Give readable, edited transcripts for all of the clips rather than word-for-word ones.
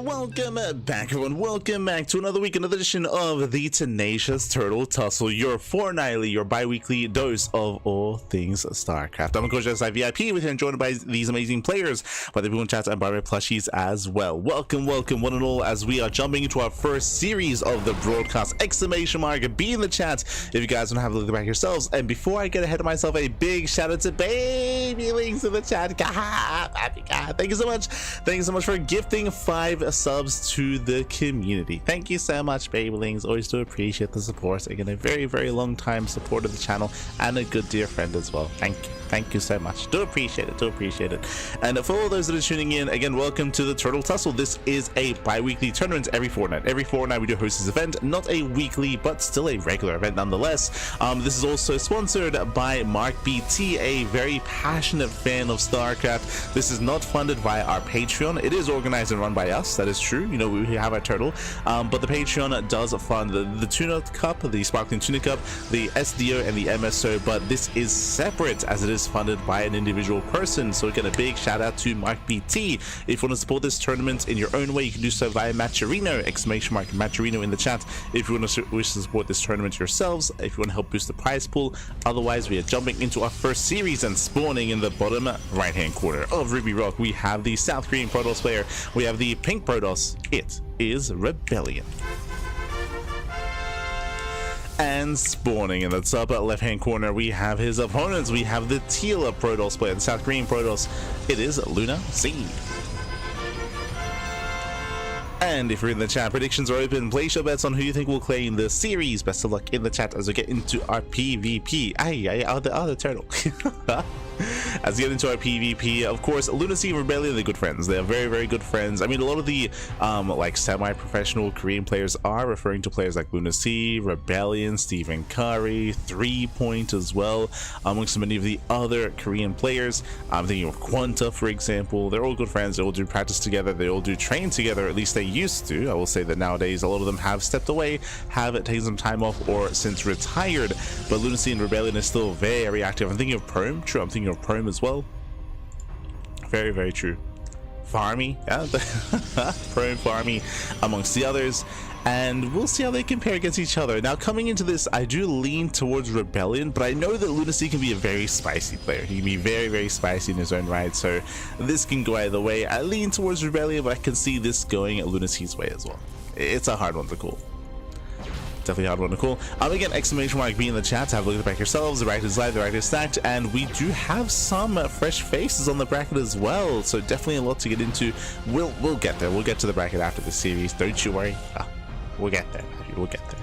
welcome back, everyone. Welcome back to another week, another edition of the Tenacious Turtle Tussle, your fortnightly, your bi-weekly dose of all things StarCraft. I'm Coach SI VIP, with you and joined by these amazing players, by the ByuN chats and by my plushies as well. Welcome, welcome, one and all, as we are jumping into our first series of the broadcast. Exclamation mark, be in the chat if you guys want to have a look back yourselves. And before I get ahead of myself, a big shout out to Baby Links in the chat. Thank you so much. Thank you so much for gifting 5 subs to the community. Thank you so much, Babylings. Always do appreciate the support. Again, a very long time support of the channel and a good dear friend as well. Thank you so much. Do appreciate it. And for all those that are tuning in, again, welcome to the Turtle Tussle. This is a bi-weekly tournament every fortnight. Every fortnight we do host this event, not a weekly but still a regular event nonetheless. This is also sponsored by Mark BT, a very passionate fan of StarCraft. This is not funded via our Patreon. It is organized and run by us. That is true. You know, we have our turtle, but the Patreon does fund the Tuna Cup, the Sparkling Tuna Cup, the SDO and the MSO, but this is separate as it is funded by an individual person. So again, a big shout out to Mark BT. If you want to support this tournament in your own way, you can do so via Matcherino, exclamation mark Matcherino in the chat, if you want to wish to support this tournament yourselves, if you want to help boost the prize pool. Otherwise, we are jumping into our first series and spawning in the bottom right hand corner of Ruby Rock. We have the South Korean Protoss player, we have the pink Protoss. It is Rebellion. And spawning in the top left hand corner, we have his opponents. We have the teal Protoss player, the South Korean Protoss. It is Luna Seed. And if you're in the chat, predictions are open. Place your bets on who you think will claim the series. Best of luck in the chat as we get into our PvP. The turtle. As we get into our PvP, of course, Lunacy and Rebellion, they're good friends. They are very good friends. I mean, a lot of the like semi-professional Korean players are referring to players like Lunacy, Rebellion, Stephen Curry, 3Point as well, amongst many of the other Korean players. I'm thinking of Quanta, for example. They're all good friends. They all do practice together. They all do train together. At least they used to. I will say that nowadays a lot of them have stepped away, have taken some time off, or since retired. But Lunacy and Rebellion is still very active. I'm thinking of Prome. True, I'm thinking of Prome as well. Very true. Farmy, yeah, Prome, Farmy, amongst the others, and we'll see how they compare against each other. Now, coming into this, I do lean towards Rebellion, but I know that Lunacy can be a very spicy player. He can be very spicy in his own right, so this can go either way. I lean towards Rebellion, but I can see this going Lunacy's way as well. It's a hard one to call. Definitely a hard one to call. Again, exclamation mark be in the chat to have a look at the bracket yourselves. The bracket is live, the bracket is stacked, and we do have some fresh faces on the bracket as well, so definitely a lot to get into. We'll get there. We'll get to the bracket after the series, don't you worry. We'll get there. We'll get there.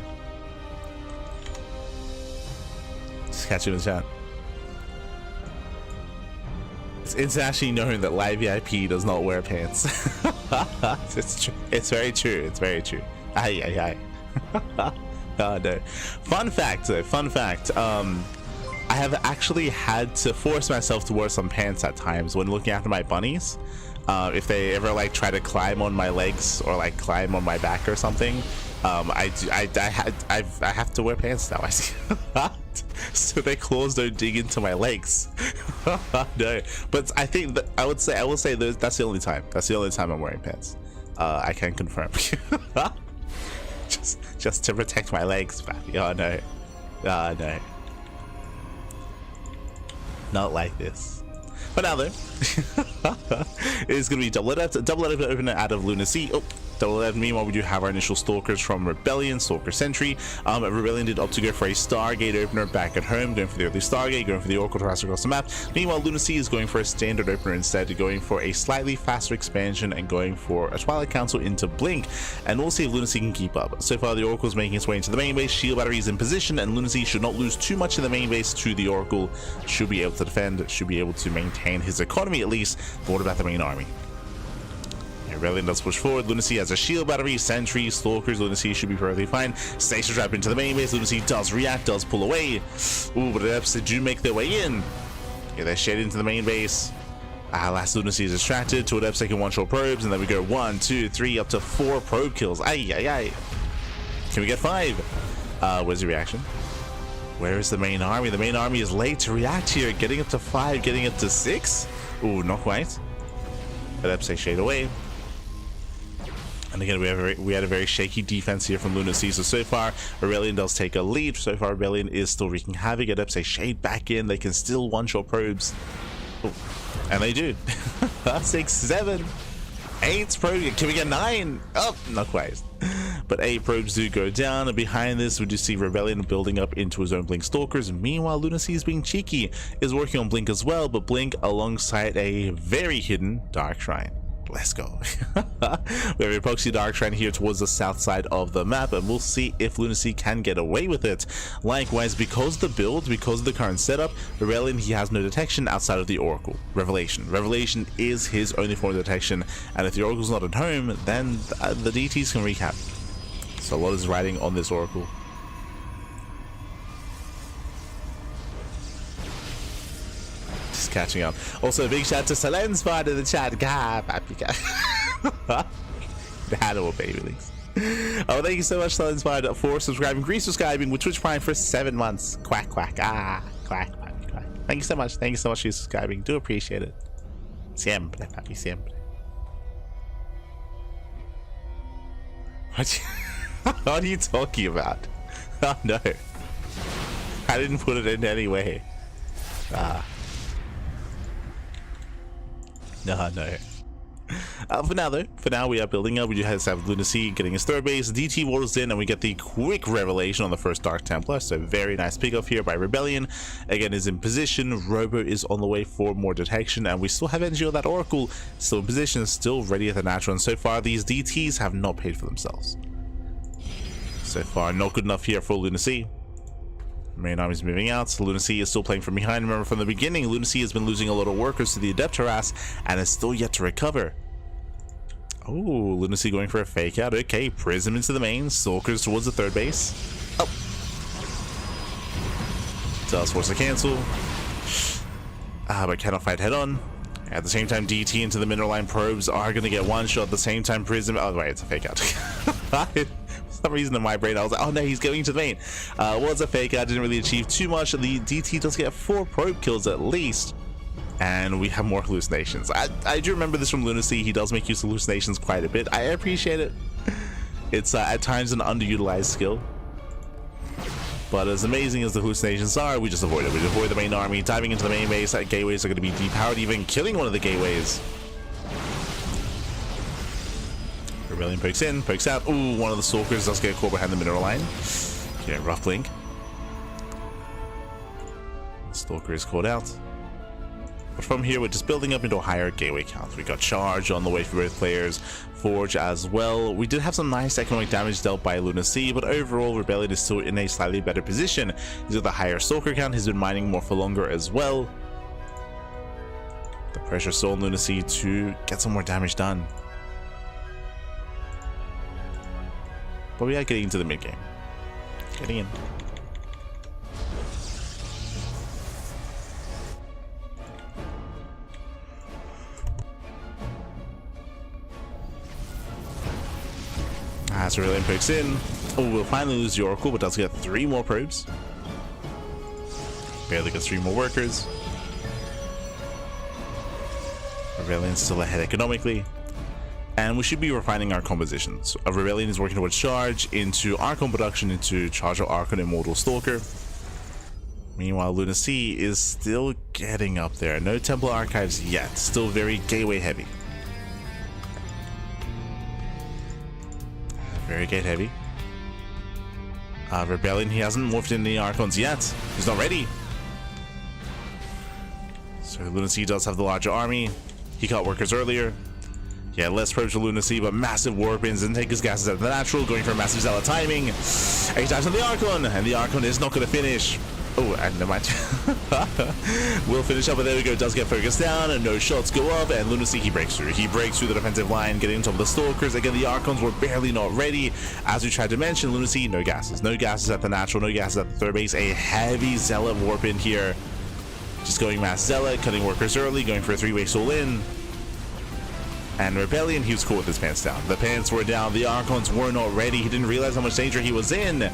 Just catch you in the chat. It's internationally known that live VIP does not wear pants. It's true. It's very true. It's very true. Aye. Oh no. Fun fact though, I have actually had to force myself to wear some pants at times when looking after my bunnies. If they ever like try to climb on my legs or like climb on my back or something, I have to wear pants now. So their claws don't dig into my legs. No, but I think that I will say that's the only time. That's the only time I'm wearing pants. I can confirm. Just to protect my legs, baby. Oh no. Not like this. But now though, it's gonna be double edit opener out of Lunacy. Double edit. Meanwhile, we do have our initial stalkers from Rebellion, Stalker Sentry. Rebellion did opt to go for a Stargate opener back at home, going for the early Stargate, going for the Oracle to pass across the map. Meanwhile, Lunacy is going for a standard opener instead, going for a slightly faster expansion and going for a Twilight Council into Blink. And we'll see if Lunacy can keep up. So far, the Oracle is making its way into the main base. Shield battery is in position, and Lunacy should not lose too much in the main base to the Oracle. Should be able to defend, should be able to maintain his economy at least. But what about the main army? Rebellion does push forward. Lunacy has a shield battery, sentry, stalkers. Lunacy should be perfectly fine. Station trap into the main base. Lunacy does react, does pull away. Ooh, but the Eps do make their way in. Yeah, they're shaded into the main base. Last Lunacy is distracted. To an Eps taking one-shot probes, and then we go 1, 2, 3, up to 4 probe kills. Ay. Can we get 5? Where's the reaction? Where is the main army? The main army is late to react here. Getting up to 5, getting up to 6. Ooh, not quite. Let Eps shade away. And again, we had a very shaky defense here from Lunacy. So far, Rebellion does take a lead. So far, Rebellion is still wreaking havoc. It ups a Shade back in. They can still one-shot probes. Oh, and they do. 6, 7, 8 probes. Can we get 9? Oh, not quite. But 8 probes do go down. And behind this, we do see Rebellion building up into his own Blink Stalkers. Meanwhile, Lunacy is being cheeky. Is working on Blink as well. But Blink alongside a very hidden Dark Shrine. Let's go. We have a Epoxy Dark Shrine here towards the south side of the map, and we'll see if Lunacy can get away with it. Likewise, because the build, because of the current setup, Rebellion, he has no detection outside of the Oracle. Revelation is his only form of detection, and if the Oracle's not at home, then the DTs can wreak havoc. So a lot is riding on this Oracle. Catching up. Also, a big shout to Salensford in the chat. Hello, baby links. Oh, thank you so much, Salensford, for subscribing, resubscribing with Twitch Prime for 7 months. Quack, quack. Quack, quack, quack. Thank you so much. Thank you so much for subscribing. Do appreciate it. Siempre, papi, siempre. What are you talking about? Oh, no. I didn't put it in any way. No. For now we are building up. We do have Lunacy getting his third base, DT waddles in, and we get the quick revelation on the first Dark Templar. So very nice pickoff here by Rebellion. Again, is in position. Robo is on the way for more detection, and we still have NGO, that Oracle, still in position, still ready at the natural. And so far, these DTs have not paid for themselves. So far, not good enough here for Lunacy. Main army is moving out. Lunacy is still playing from behind. Remember, from the beginning, Lunacy has been losing a lot of workers to the Adept harass and is still yet to recover. Oh, Lunacy going for a fake out. Okay, Prism into the main. Stalkers towards the third base. Oh. Does force a cancel. But cannot fight head on. At the same time, DT into the mineral line probes are going to get one shot. At the same time, Prism. Oh, wait, it's a fake out. For some reason in my brain I was like, oh no, he's going to the main. Was a fake out, didn't really achieve too much. The DT does get 4 probe kills at least, and we have more hallucinations. I do remember this from Lunacy. He does make use of hallucinations quite a bit. I appreciate it. It's at times an underutilized skill, but as amazing as the hallucinations are, we just avoid it. We avoid the main army, diving into the main base. Gateways are going to be depowered, even killing one of the gateways. Rebellion pokes in, pokes out. Ooh, one of the Stalkers does get caught behind the mineral line. Yeah, rough blink. Stalker is caught out. But from here, we're just building up into a higher gateway count. We got Charge on the way for both players, Forge as well. We did have some nice economic damage dealt by Lunacy, but overall, Rebellion is still in a slightly better position. He's got the higher Stalker count, he's been mining more for longer as well. The pressure still on Lunacy to get some more damage done. But we are getting into the mid game. Getting in. So Rebellion pokes in. Oh, we'll finally lose the Oracle, but does get 3 more probes. Barely gets 3 more workers. Rebellion's still ahead economically. And we should be refining our compositions. Rebellion is working towards Charge, into Archon production, into Charge of Archon Immortal Stalker. Meanwhile, Lunacy is still getting up there. No Temple Archives yet. Still very gateway heavy. Very gate heavy. Rebellion, he hasn't morphed in the Archons yet. He's not ready. So Lunacy does have the larger army. He caught workers earlier. Yeah, less probes for Lunacy, but massive warpins and take his gases out of the natural, going for a massive zealot timing. 8 times on the Archon, and the Archon is not going to finish. Oh, and never mind. We'll finish up, but there we go. Does get focused down, and no shots go up, and Lunacy, he breaks through. He breaks through the defensive line, getting on top of the Stalkers. Again, the Archons were barely not ready. As we tried to mention, Lunacy, no gases. No gases at the natural, no gases at the third base. A heavy zealot warp in here. Just going mass zealot, cutting workers early, going for a 3-way soul in. And Rebellion, he was cool with his pants down. The pants were down, the Archons were not ready. He didn't realize how much danger he was in.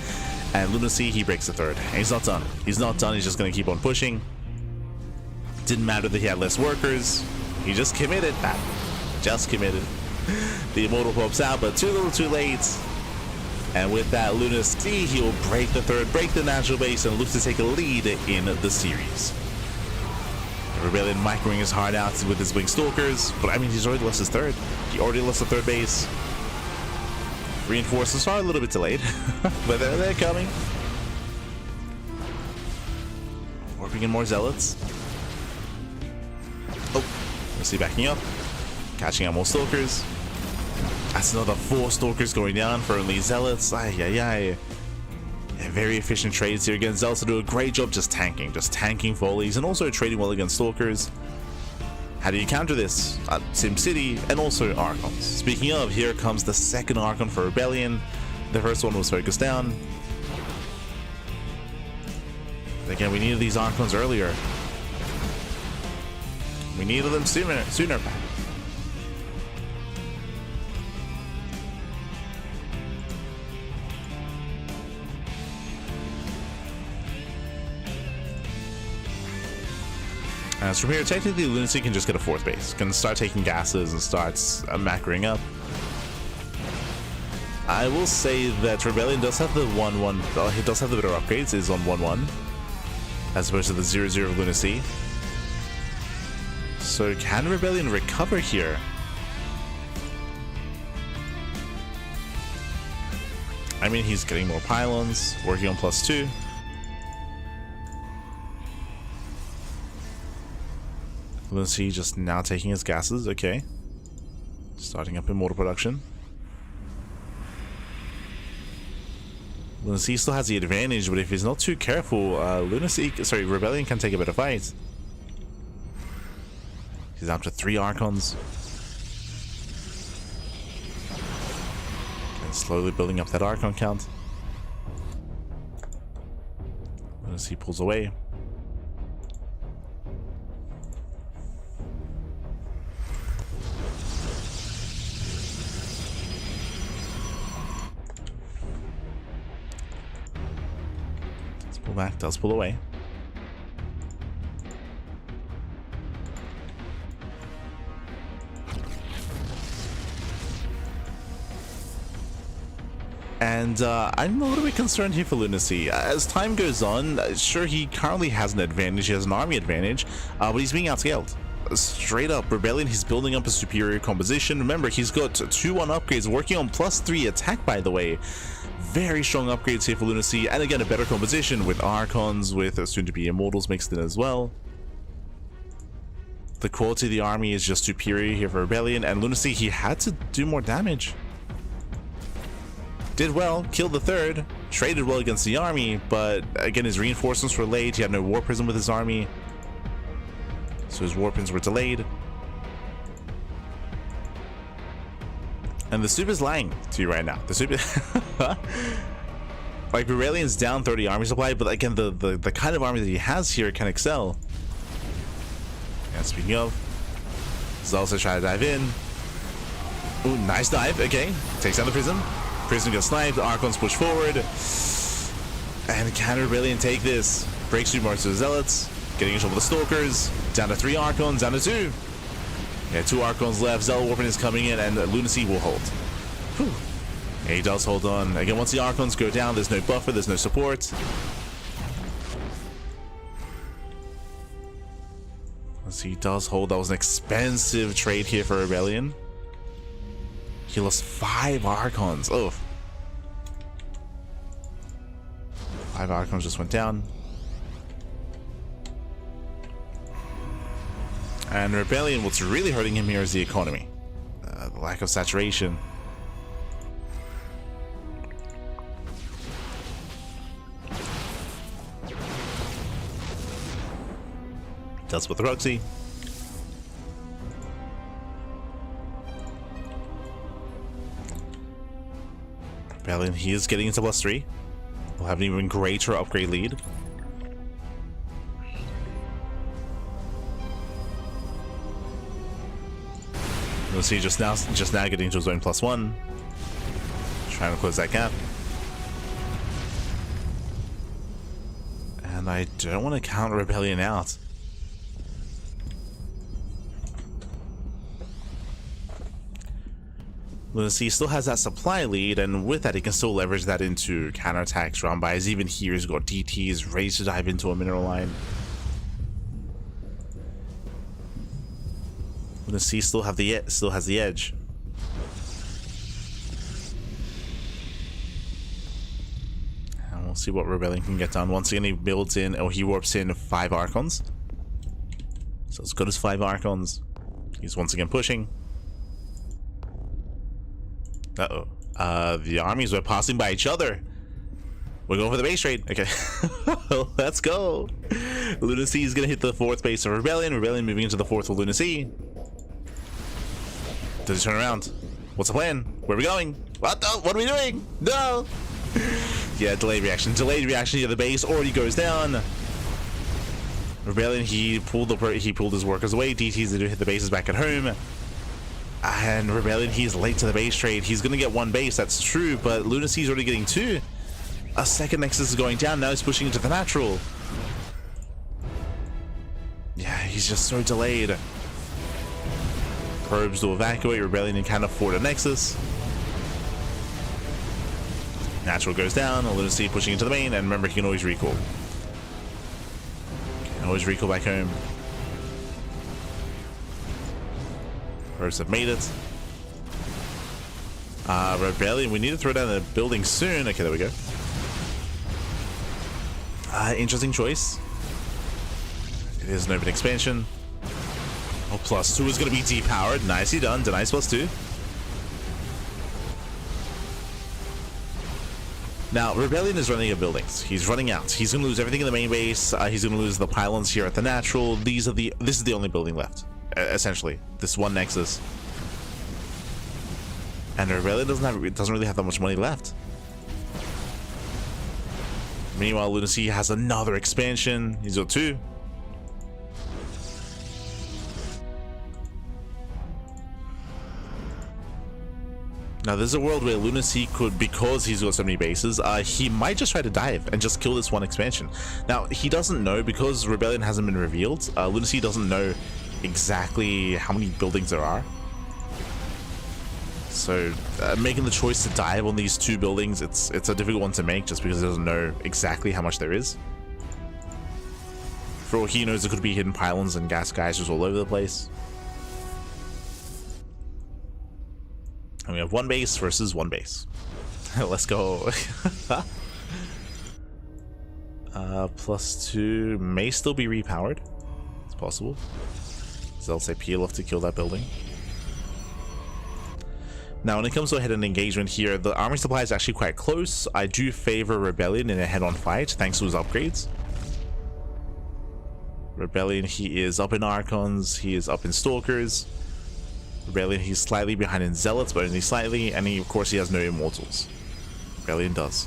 And Lunacy, he breaks the third. And he's not done. He's not done, he's just going to keep on pushing. Didn't matter that he had less workers. He just committed. Just committed. The Immortal pops out, but too little too late. And with that, Lunacy, he will break the third, break the natural base, and look to take a lead in the series. The Rebellion microing his heart out with his Wing Stalkers, but I mean, he's already lost his third. He already lost the third base. Reinforcements are a little bit delayed, but they're coming. Warping in more Zealots. Oh, let's see, backing up. Catching out more Stalkers. That's another 4 Stalkers going down for only Zealots. Ay, ay, ay. Yeah, very efficient trades here against Zealots. Do a great job just tanking volleys and also trading well against Stalkers. How do you counter this? SimCity and also Archons. Speaking of, here comes the second Archon for Rebellion. The first one was focused down. Again, we needed these Archons earlier. We needed them sooner. As from here, technically Lunacy can just get a 4th base. Can start taking gases and starts macroing up. I will say that Rebellion does have the 1-1. He does have the better upgrades. Is on 1-1 as opposed to the 0-0 of Lunacy. So can Rebellion recover here? I mean, he's getting more pylons, working on +2. Lunacy just now taking his gases, okay. Starting up Immortal production. Lunacy still has the advantage, but if he's not too careful, Rebellion can take a bit of fight. He's down to 3 Archons. And slowly building up that Archon count. Lunacy pulls away. Pull back, does pull away. And I'm a little bit concerned here for Lunacy. As time goes on, sure, he currently has an advantage, he has an army advantage, but he's being outscaled. Straight up, Rebellion, he's building up a superior composition. Remember, he's got 2-1 upgrades, working on +3 attack, by the way. Very strong upgrades here for Lunacy, and again, a better composition with Archons, with soon-to-be Immortals mixed in as well. The quality of the army is just superior here for Rebellion, and Lunacy, he had to do more damage. Did well, killed the third, traded well against the army, but again, his reinforcements were late. He had no War Prism with his army, so his War Prisms were delayed. And the soup is lying to you right now. The soup is like, Rebellion's down 30 army supply, but again, the kind of army that he has here can excel. And speaking of, Zealous try to dive in. Ooh, nice dive. Okay, takes down the Prism. Prism gets sniped. Archons push forward. And can Rebellion take this? Breaks through most of the Zealots. Getting in trouble with the Stalkers. Down to 3 Archons. Down to 2. Yeah, 2 Archons left. Zealot Warping is coming in, and Lunacy will hold. Whew. Yeah, he does hold on. Again, once the Archons go down, there's no buffer, there's no support. Let's see, he does hold. That was an expensive trade here for Rebellion. He lost 5 Archons. Oh. 5 Archons just went down. And Rebellion, what's really hurting him here is the economy. The lack of saturation. That's with Roxy. Rebellion, he is getting into +3. We'll have an even greater upgrade lead. We'll see just now getting to zone +1. Trying to close that gap. And I don't want to count Rebellion out. Lunacy still has that supply lead, and with that, he can still leverage that into counterattacks, round buys. Even here, he's got DTs, ready to dive into a mineral line. Lunacy still has the edge. And we'll see what Rebellion can get done. Once again, he builds in, or he warps in 5 Archons. So as good as 5 Archons. He's once again pushing. Uh-oh. The armies were passing by each other. We're going for the base trade. Okay. Let's go. Lunacy is going to hit the 4th base of Rebellion. Rebellion moving into the 4th of Lunacy. Does he turn around? What's the plan? Where are we going? What are we doing? No. Yeah, delayed reaction. Delayed reaction to the base already goes down. Rebellion, he pulled his workers away. DTs to hit the bases back at home. And Rebellion, he's late to the base trade. He's going to get 1 base, that's true, but Lunacy's already getting 2. A second Nexus is going down. Now he's pushing into the natural. Yeah, he's just so delayed. Probes to evacuate. Rebellion can't afford a Nexus. Natural goes down. Lunacy pushing into the main, and remember, he can always recall. Can always recall back home. Probes have made it. Rebellion, we need to throw down the building soon. Okay, there we go. Interesting choice. It is an open expansion. Oh, +2 is going to be depowered. Nicely done. Denies +2. Now, Rebellion is running out of buildings. He's running out. He's going to lose everything in the main base. He's going to lose the pylons here at the natural. This is the only building left, essentially. This 1 Nexus. And Rebellion doesn't really have that much money left. Meanwhile, Lunacy has another expansion. He's got 2. Now, there's a world where Lunacy could, because he's got so many bases, he might just try to dive and just kill this 1 expansion. Now, he doesn't know, because Rebellion hasn't been revealed. Lunacy doesn't know exactly how many buildings there are. So, making the choice to dive on these 2 buildings, it's a difficult one to make, just because he doesn't know exactly how much there is. For all he knows, there could be hidden pylons and gas geysers all over the place. And we have 1 base versus 1 base. Let's go. +2 may still be repowered. It's possible. So I'll say peel off to kill that building. Now, when it comes to a head-on engagement here, the army supply is actually quite close. I do favor Rebellion in a head-on fight, thanks to his upgrades. Rebellion, he is up in Archons, he is up in Stalkers. Rebellion, he's slightly behind in Zealots, but only slightly, and of course he has no Immortals. Rebellion does.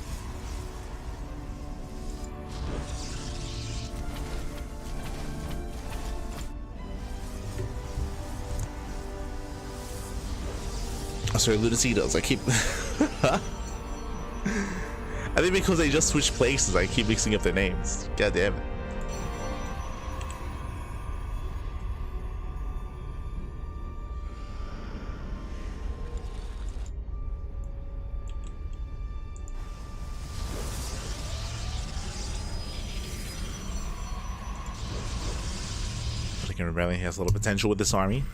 Oh, sorry, Lunacy does. I keep... I think because they just switched places, I keep mixing up their names. God damn it. Rebellion has a little potential with this army.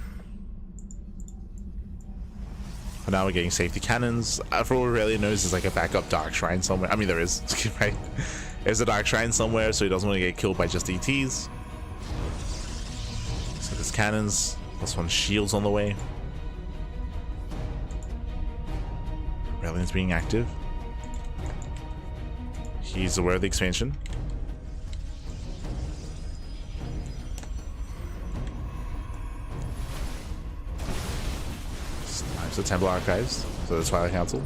But now we're getting safety cannons. For all Rebellion knows, there's like a backup Dark Shrine somewhere. I mean, there is, right? There's a Dark Shrine somewhere, so he doesn't want to get killed by just ETs. So there's cannons. +1 shields on the way. Rebellion's being active. He's aware of the expansion. The Temple Archives, so the Twilight Council.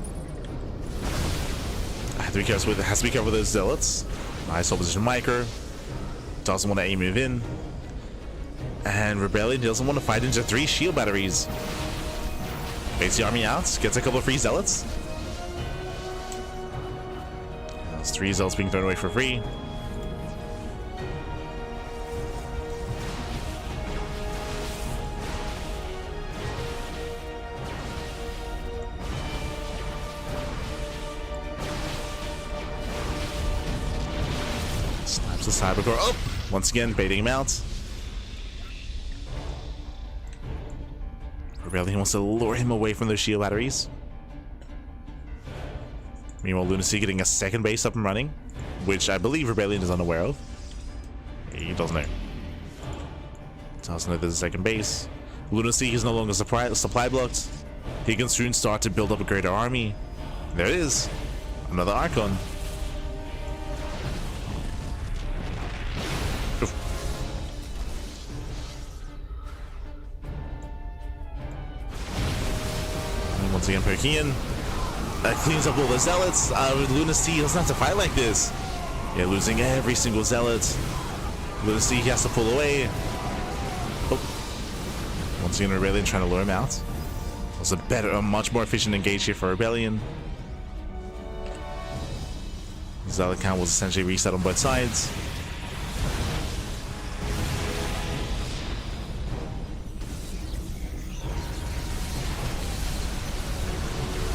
I have to be careful with it. Has to be careful with those Zealots. Nice opposition micro. Doesn't want to aim move in. And Rebellion doesn't want to fight into 3 shield batteries. Baits the army out, gets a couple of free Zealots. Those 3 Zealots being thrown away for free. Cybercore. Oh! Once again, baiting him out. Rebellion wants to lure him away from those shield batteries. Meanwhile, Lunacy getting a second base up and running, which I believe Rebellion is unaware of. He doesn't know. Doesn't know there's a second base. Lunacy is no longer supply blocked. He can soon start to build up a greater army. There it is. Another Archon. And once again, poking in. That cleans up all the zealots. Lunacy doesn't have to fight like this. Yeah, losing every single zealot. Lunacy, he has to pull away. Oh. Once again, Rebellion trying to lure him out. It was a much more efficient engage here for Rebellion. Zealot count was essentially reset on both sides.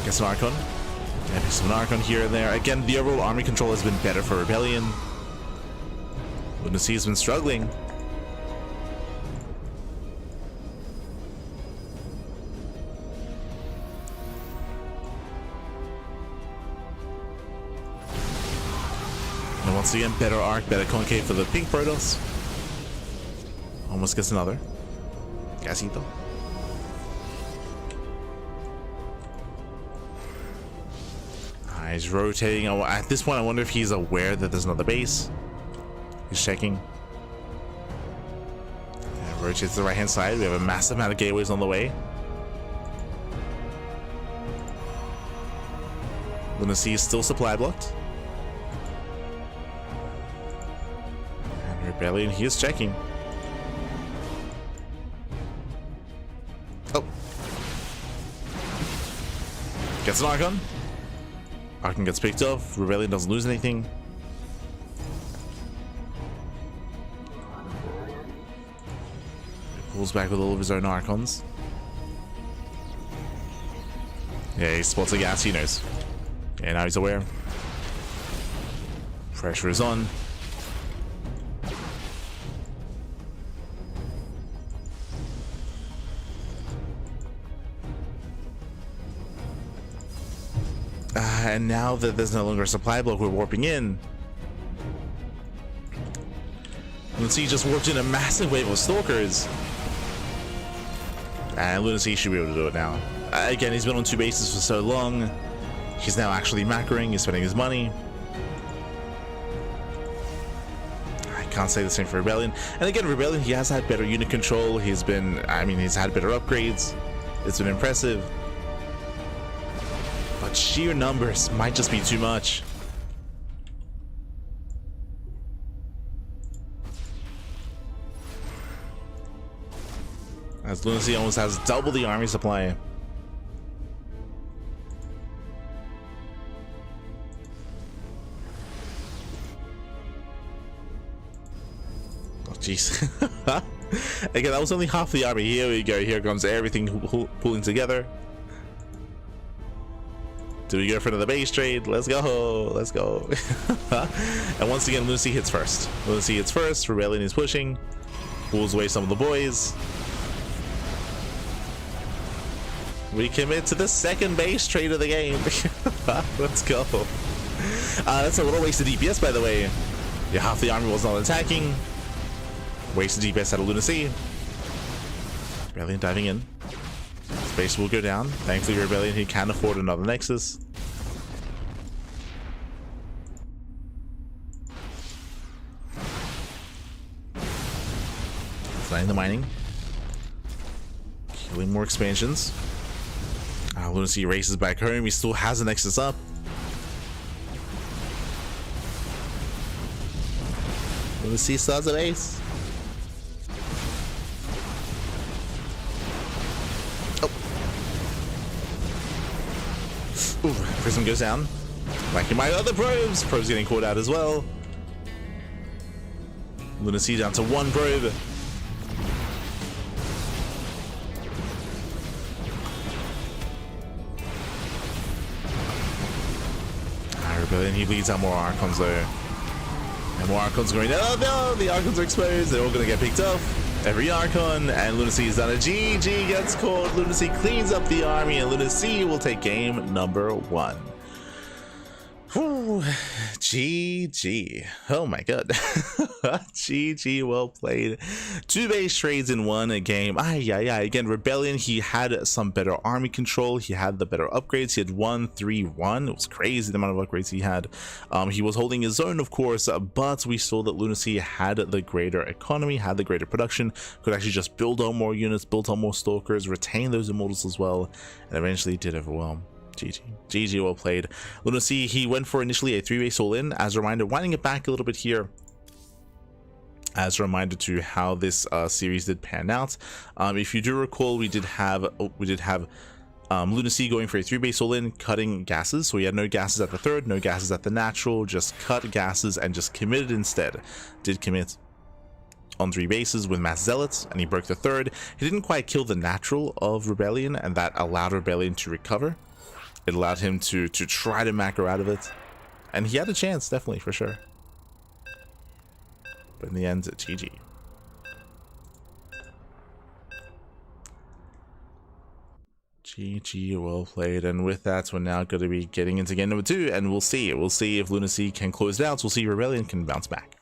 Gets an Archon. Yeah, piece of an Archon here and there. Again, the overall army control has been better for Rebellion. Lunacy has been struggling. And once again, better arc, better concave for the pink Protoss. Almost gets another. Gasito. He's rotating. At this point, I wonder if he's aware that there's another base. He's checking. Yeah, rotates to the right-hand side. We have a massive amount of gateways on the way. Lunacy is still supply blocked. And Rebellion, he is checking. Oh. Gets an Archon. Archon gets picked off. Rebellion doesn't lose anything. He pulls back with all of his own Archons. Yeah, he spots a gas, he knows. Yeah, now he's aware. Pressure is on. And now that there's no longer a supply block, we're warping in. Lunacy just warped in a massive wave of Stalkers. And Lunacy should be able to do it now. Again, he's been on 2 bases for so long. He's now actually macroing, he's spending his money. I can't say the same for Rebellion. And again, Rebellion, he has had better unit control. He's had better upgrades. It's been impressive. But sheer numbers might just be too much. As Lunacy almost has double the army supply. Oh jeez. Again, that was only half the army. Here we go. Here comes everything pulling together. Do we go for another base trade? Let's go. Let's go. And once again, Lunacy hits first. Lunacy hits first. Rebellion is pushing. Pulls away some of the boys. We commit to the second base trade of the game. Let's go. That's a little wasted DPS, by the way. Yeah, half the army was not attacking. Wasted DPS out of Lunacy. Rebellion diving in. Space will go down. Thankfully, Rebellion, he can afford another Nexus. Flying the mining. Killing more expansions. Lunacy races back home. He still has a Nexus up. Lunacy starts a base. Ooh, Prism goes down. Whacking my other probes. Probes getting caught out as well. Lunacy down to 1 probe. Rebellion, he bleeds out more Archons though. And more Archons going, oh no, the Archons are exposed. They're all going to get picked off. Every Archon, and Lunacy is done. A GG gets called. Lunacy cleans up the army, and Lunacy will take game number 1. Whew. GG. Oh my god. GG, well played. 2 base trades in 1 game. Again, Rebellion, he had some better army control. He had the better upgrades. He had 1-3-1. It was crazy the amount of upgrades he had. He was holding his own, of course, but we saw that Lunacy had the greater economy, had the greater production, could actually just build on more units, build on more stalkers, retain those immortals as well, and eventually did overwhelm. GG, well played. Lunacy, he went for initially a 3-base all-in. As a reminder, winding it back a little bit here, as a reminder to how this series did pan out. If you do recall, we did have Lunacy going for a 3-base all-in, cutting gases. So he had no gases at the 3rd, no gases at the natural, just cut gases and just committed instead. Did commit on 3 bases with Mass Zealots, and he broke the 3rd. He didn't quite kill the natural of Rebellion, and that allowed Rebellion to recover. It allowed him to try to macro out of it, and he had a chance, definitely, for sure. But in the end, GG. GG, well played. And with that, we're now going to be getting into game number 2, and we'll see if Lunacy can close it out. We'll see if Rebellion can bounce back.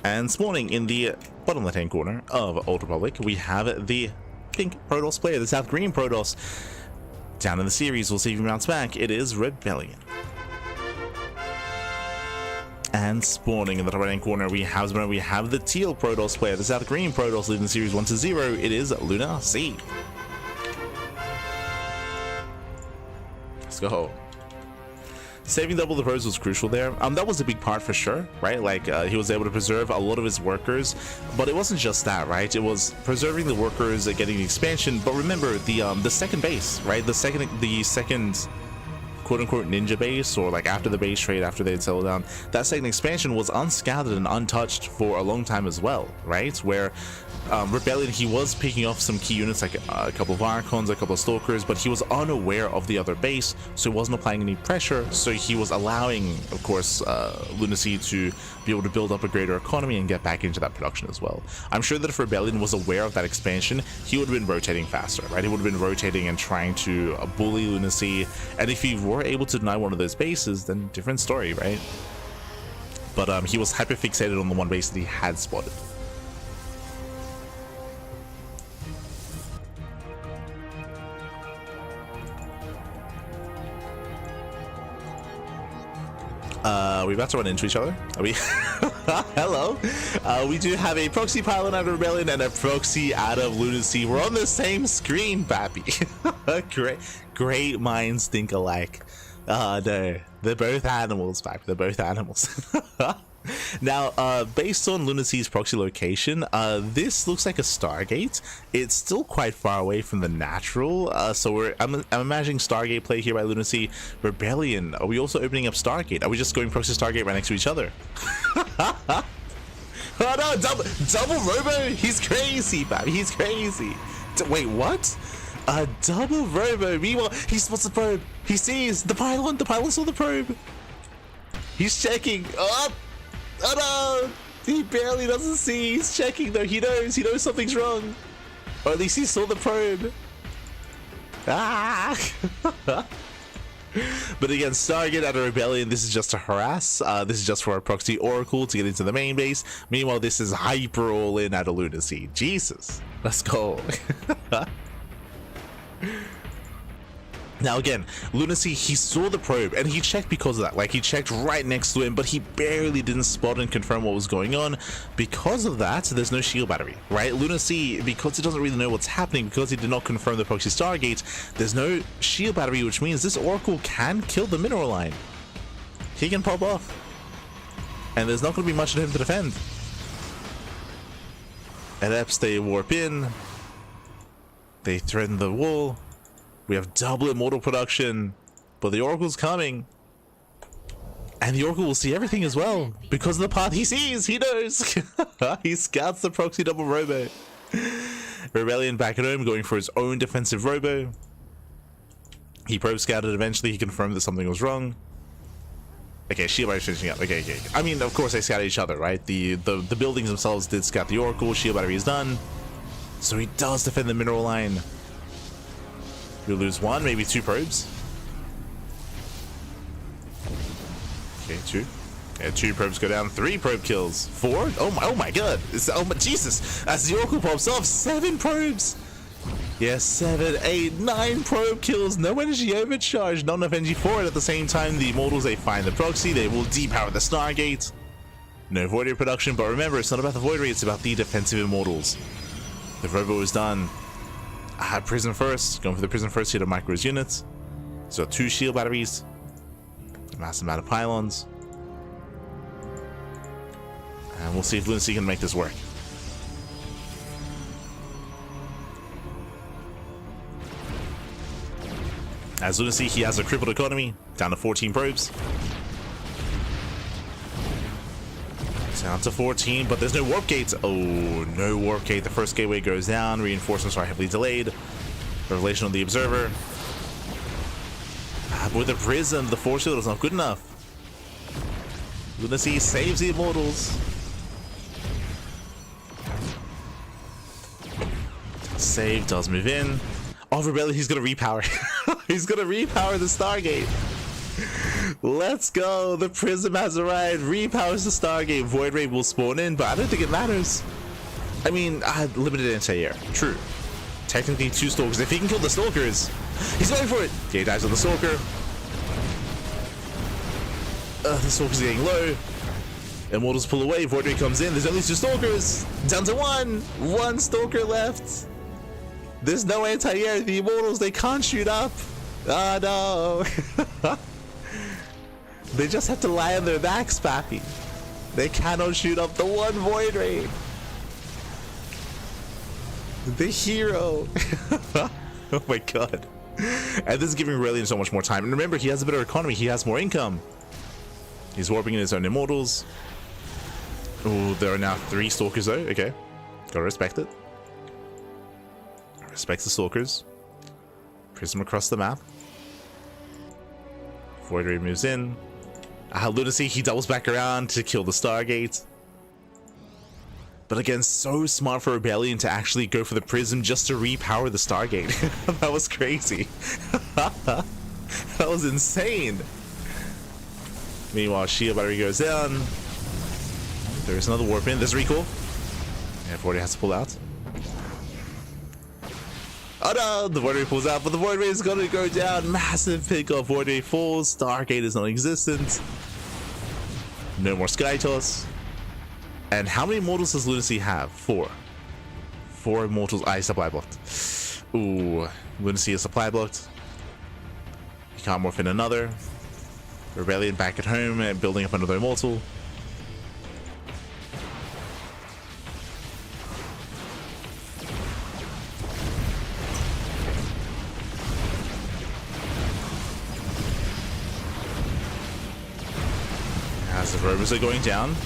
And spawning in the bottom left-hand corner of Old Republic, we have the pink Protoss player, the South Green Protoss. Down in the series, we'll see if he bounce back. It is Rebellion. And spawning in the top right-hand corner, we have the teal Protoss player, the South Green Protoss, leading the series 1-0. It is Lunacy. Let's go. Saving double the pros was crucial there. That was a big part for sure, right? Like he was able to preserve a lot of his workers, but it wasn't just that, right? It was preserving the workers, getting the expansion. But remember the second base, right? The second quote-unquote ninja base, or like after the base trade, after they had settled down, that second expansion was unscattered and untouched for a long time as well, right? Where Rebellion, he was picking off some key units like a couple of Archons, a couple of Stalkers, but he was unaware of the other base, so he wasn't applying any pressure. So he was allowing, of course, Lunacy to be able to build up a greater economy and get back into that production as well. I'm sure that if Rebellion was aware of that expansion, he would have been rotating faster, right? He would have been rotating and trying to bully Lunacy, and if he were able to deny one of those bases, then different story, right? But he was hyper fixated on the one base that he had spotted. Are we about to run into each other? Are we? Hello. We do have a proxy pylon out of Rebellion and a proxy out of Lunacy. We're on the same screen, Pappy. Great minds think alike. No, they're both animals, Pappy. They're both animals. Now, based on Lunacy's proxy location, this looks like a Stargate. It's still quite far away from the natural, so I'm imagining Stargate play here by Lunacy. Rebellion, are we also opening up Stargate? Are we just going proxy Stargate right next to each other? Oh no, double robo! He's crazy, baby, he's crazy. Wait, what? A double robo. Meanwhile, he spots the probe. He sees the pylon. The pylon saw the probe. He's checking. Oh no! He barely doesn't see. He's checking though. He knows something's wrong. Or at least he saw the probe. Ah! But again, Stargate out of Rebellion, this is just to harass. This is just for a proxy Oracle to get into the main base. Meanwhile, this is hyper all in out of Lunacy. Jesus. Let's go. Now again, Lunacy, he saw the probe and he checked because of that. Like, he checked right next to him, but he barely didn't spot and confirm what was going on. Because of that, there's no shield battery, right? Lunacy, because he doesn't really know what's happening, because he did not confirm the proxy Stargate, there's no shield battery, which means this Oracle can kill the mineral line. He can pop off. And there's not going to be much of him to defend. Adepts, they warp in. They threaten the wall. We have double immortal production, but the Oracle's coming. And the Oracle will see everything as well, because of the path he sees, he knows. He scouts the proxy double robo. Rebellion back at home, going for his own defensive robo. He probe scouted. Eventually, he confirmed that something was wrong. Okay, shield battery's finishing up. Okay. I mean, of course, they scouted each other, right? The buildings themselves did scout the Oracle. Shield battery is done. So he does defend the mineral line. He'll lose 1, maybe 2 probes. Okay, 2. Yeah, 2 probes go down. 3 probe kills. 4? Oh my god. Oh my Jesus. As the Oracle pops off, 7 probes. Yeah, 7, 8, 9 probe kills. No energy overcharge. Not enough energy for it. At the same time, the Immortals, they find the proxy. They will depower the Stargate. No Void Ray production. But remember, it's not about the Void Ray. It's about the defensive Immortals. The Robo is done. I had Prism first. Going for the Prism first. Hit a Micro's units. So 2 shield batteries. A massive amount of pylons. And we'll see if Lunacy can make this work. As Lunacy, he has a crippled economy, down to 14 probes. Down to 14, but there's no warp gates. Oh, no warp gate. The first gateway goes down. Reinforcements are heavily delayed. Revelation on the Observer. But with the Prism, the Force Shield is not good enough. Lunacy saves the Immortals. Save, does move in. Oh, Rebellion, he's gonna repower. He's gonna repower the Stargate. Let's go. The Prism has arrived. Repowers the Stargate. Void Ray will spawn in, but I don't think it matters. I mean, I had limited anti-air. True. Technically 2 Stalkers. If he can kill the Stalkers, he's going for it. Okay, he dives on the Stalker. The Stalker's getting low. Immortals pull away. Void Ray comes in. There's only 2 Stalkers. Down to 1. 1 Stalker left. There's no anti-air. The Immortals, they can't shoot up. Oh no. They just have to lie on their backs, Pappy. They cannot shoot up the 1 Void Ray. The hero. Oh my god. And this is giving Aurelian so much more time. And remember, he has a better economy. He has more income. He's warping in his own Immortals. Oh, there are now 3 Stalkers though. Okay. Gotta respect it. Respects the Stalkers. Prism across the map. Void Ray moves in. Lunacy, he doubles back around to kill the Stargate. But again, so smart for Rebellion to actually go for the Prism just to repower the Stargate. That was crazy. That was insane. Meanwhile, shield battery goes down. There's another warp in. There's recall. Yeah, Void Ray has to pull out. Oh no, the Void Ray pulls out, but the Void Ray is going to go down. Massive pick off. Void Ray falls. Stargate is non-existent. No more Sky Toss. And how many Immortals does Lunacy have? 4. 4 Immortals. Ah, he's supply blocked. Ooh, Lunacy is supply blocked. He can't morph in another. Rebellion back at home and building up another Immortal. As the robots are going down,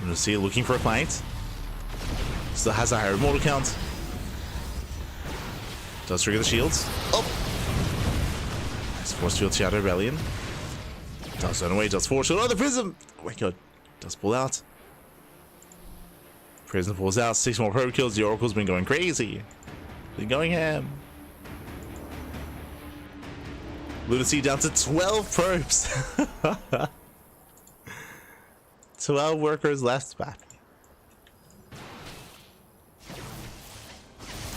Lunacy looking for a fight. Still has a higher Immortal count. Does trigger the shields. Oh! Nice Force Field Shadow Rebellion. Does run away, does Force Shield. Oh, the Prism! Oh my god. Does pull out. Prism pulls out. 6 more probe kills. The Oracle's been going crazy. Been going ham. Lunacy down to 12 probes. 12 workers left back.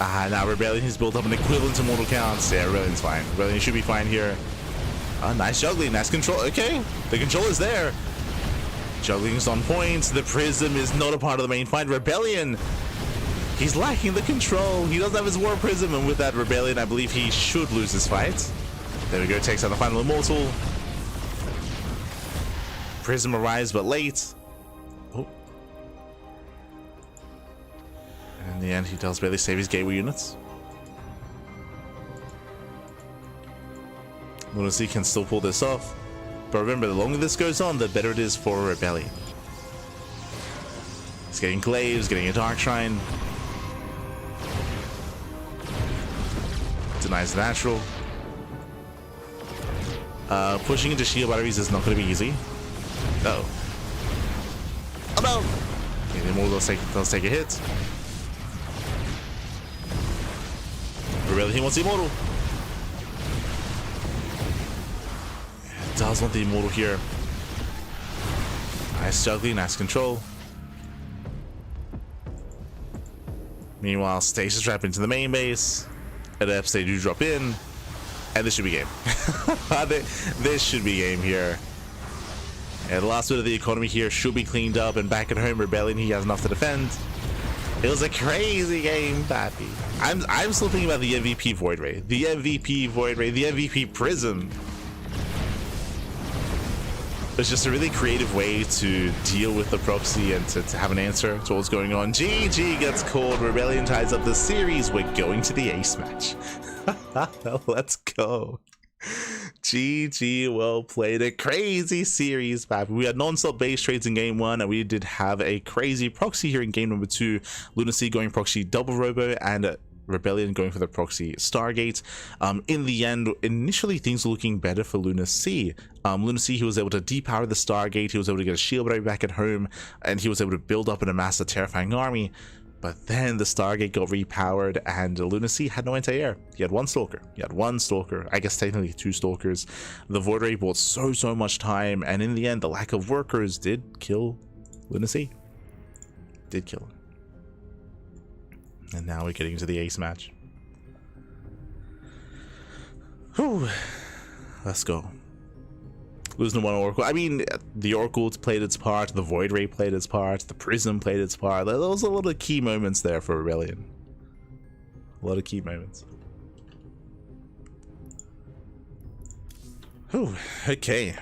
Now Rebellion has built up an equivalent to Mortal Counts. Yeah, Rebellion's fine. Rebellion should be fine here. Nice juggling, nice control. Okay, the control is there. Juggling's on point. The Prism is not a part of the main fight. Rebellion, he's lacking the control. He doesn't have his War Prism, and with that Rebellion, I believe he should lose this fight. There we go, takes out the final Immortal. Prism arrives, but late. Oh. And in the end, he does barely save his gateway units. Lunacy can still pull this off. But remember, the longer this goes on, the better it is for Rebellion. He's getting glaives, getting a Dark Shrine. Denies the natural. Pushing into shield batteries is not going to be easy. Uh-oh. Oh no! Okay, the Immortal does take a hit. Really, he wants the Immortal. Yeah, does want the Immortal here. Nice juggling, nice control. Meanwhile, Stasis trap into the main base. At F, they do drop in. And this should be game. This should be game here. And the last bit of the economy here should be cleaned up. And back at home, Rebellion, he has enough to defend. It was a crazy game, Pappy. I'm still thinking about the MVP Void Ray. The MVP Void Ray. The MVP Prism. It's just a really creative way to deal with the proxy and to have an answer to what's going on. GG gets called. Rebellion ties up the series. We're going to the ace match. Let's go. GG, well played. A crazy series, Pappy. We had non-stop base trades in game 1, and we did have a crazy proxy here in game number 2. Lunacy going proxy double robo, and Rebellion going for the proxy Stargate. In the end, initially things were looking better for Lunacy. Lunacy, he was able to depower the Stargate, he was able to get a shield battery back at home, and he was able to build up and amass a terrifying army. But then the Stargate got repowered, and Lunacy had no anti-air. He had one Stalker. I guess technically 2 Stalkers. The Void Ray bought so much time, and in the end, the lack of workers did kill Lunacy. Did kill him. And now we're getting into the ace match. Whew. Let's go. Losing one Oracle. I mean, the Oracle played its part, the Void Ray played its part, the Prism played its part. There was a lot of key moments there for Rebellion. A lot of key moments. Whew. Okay.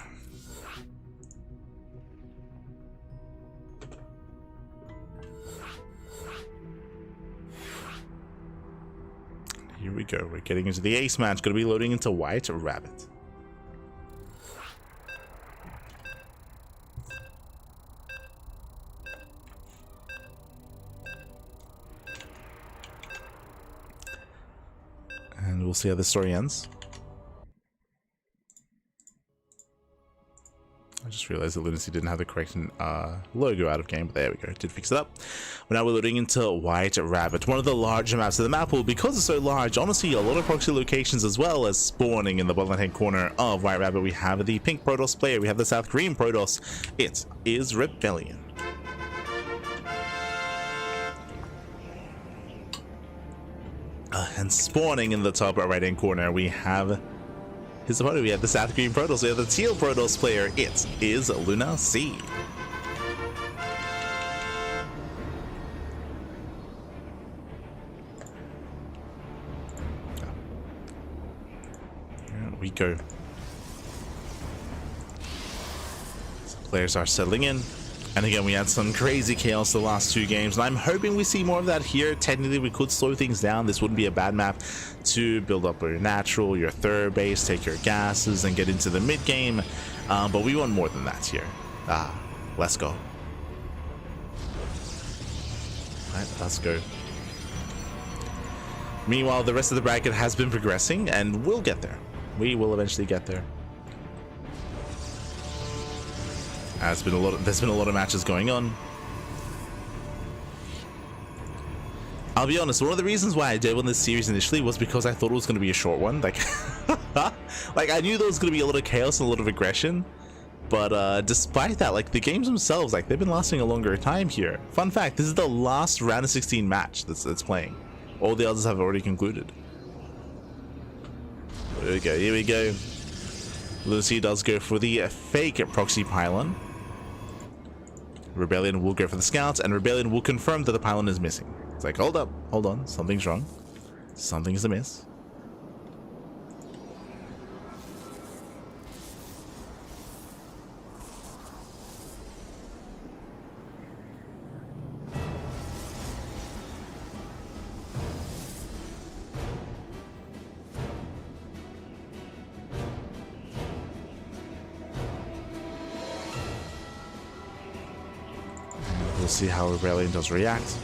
Here we go. We're getting into the ace match. Going to be loading into White Rabbit. And we'll see how this story ends. I just realized that Lunacy didn't have the correct logo out of game, but there we go, did fix it up. But now we're loading into White Rabbit, one of the larger maps of the map pool. Because it's so large, honestly, a lot of proxy locations as well as spawning in the bottom left hand corner of White Rabbit. We have the pink Protoss player, we have the South Korean Protoss. It is Rebellion. And spawning in the top right hand corner, we have his opponent. We have the South Korean Protoss, we have the teal Protoss player. It is Lunacy. Here we go. So players are settling in. And again, we had some crazy chaos the last 2 games, and I'm hoping we see more of that here. Technically, we could slow things down. This wouldn't be a bad map to build up your natural, your third base, take your gases, and get into the mid game. But we want more than that here. Let's go. Alright, let's go. Meanwhile, the rest of the bracket has been progressing, and we'll get there. We will eventually get there. There's been a lot of matches going on. I'll be honest, one of the reasons why I did win this series initially was because I thought it was going to be a short one. Like I knew there was going to be a lot of chaos and a lot of aggression, but despite that, like, the games themselves, like, they've been lasting a longer time here. Fun fact, this is the last round of 16 match that's playing. All the others have already concluded. Here we go, here we go. Lunacy does go for the fake proxy pylon. Rebellion will go for the scouts, and Rebellion will confirm that the pylon is missing. It's like, hold up, hold on, something's wrong. Something's amiss. We'll see how Rebellion does react.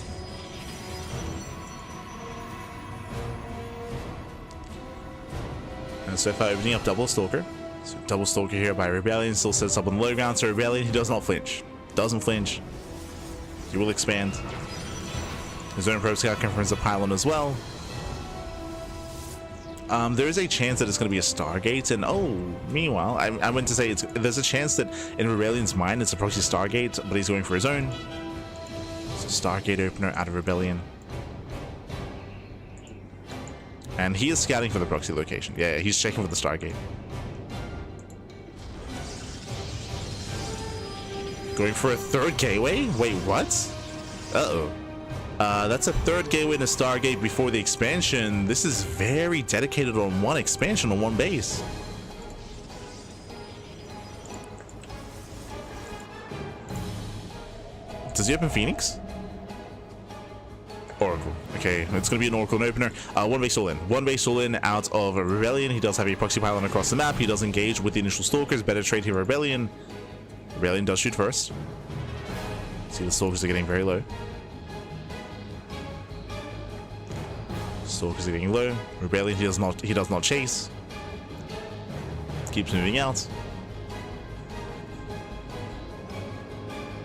And so far, opening up double Stalker. So double stalker here by Rebellion, still sets up on the low ground. So Rebellion, he does not flinch. Doesn't flinch. He will expand. His own Pro Scout confirms the pylon as well. There is a chance that it's going to be a Stargate, and meanwhile, I went to say there's a chance that in Rebellion's mind it's a proxy Stargate, but he's going for his own. So Stargate opener out of Rebellion. And he is scouting for the proxy location. Yeah, he's checking for the Stargate. Going for a third gateway? Wait, what? Uh-oh. That's a third gateway and a Stargate before the expansion. This is very dedicated on one expansion, on one base. Does he open Phoenix? Oracle. Okay, it's going to be an Oracle opener. One base all in. One base all in out of Rebellion. He does have a proxy pylon across the map. He does engage with the initial Stalkers. Better trade here, Rebellion. Rebellion does shoot first. See, the Stalkers are getting very low. Stalkers are getting low. Rebellion, he does not chase. Keeps moving out.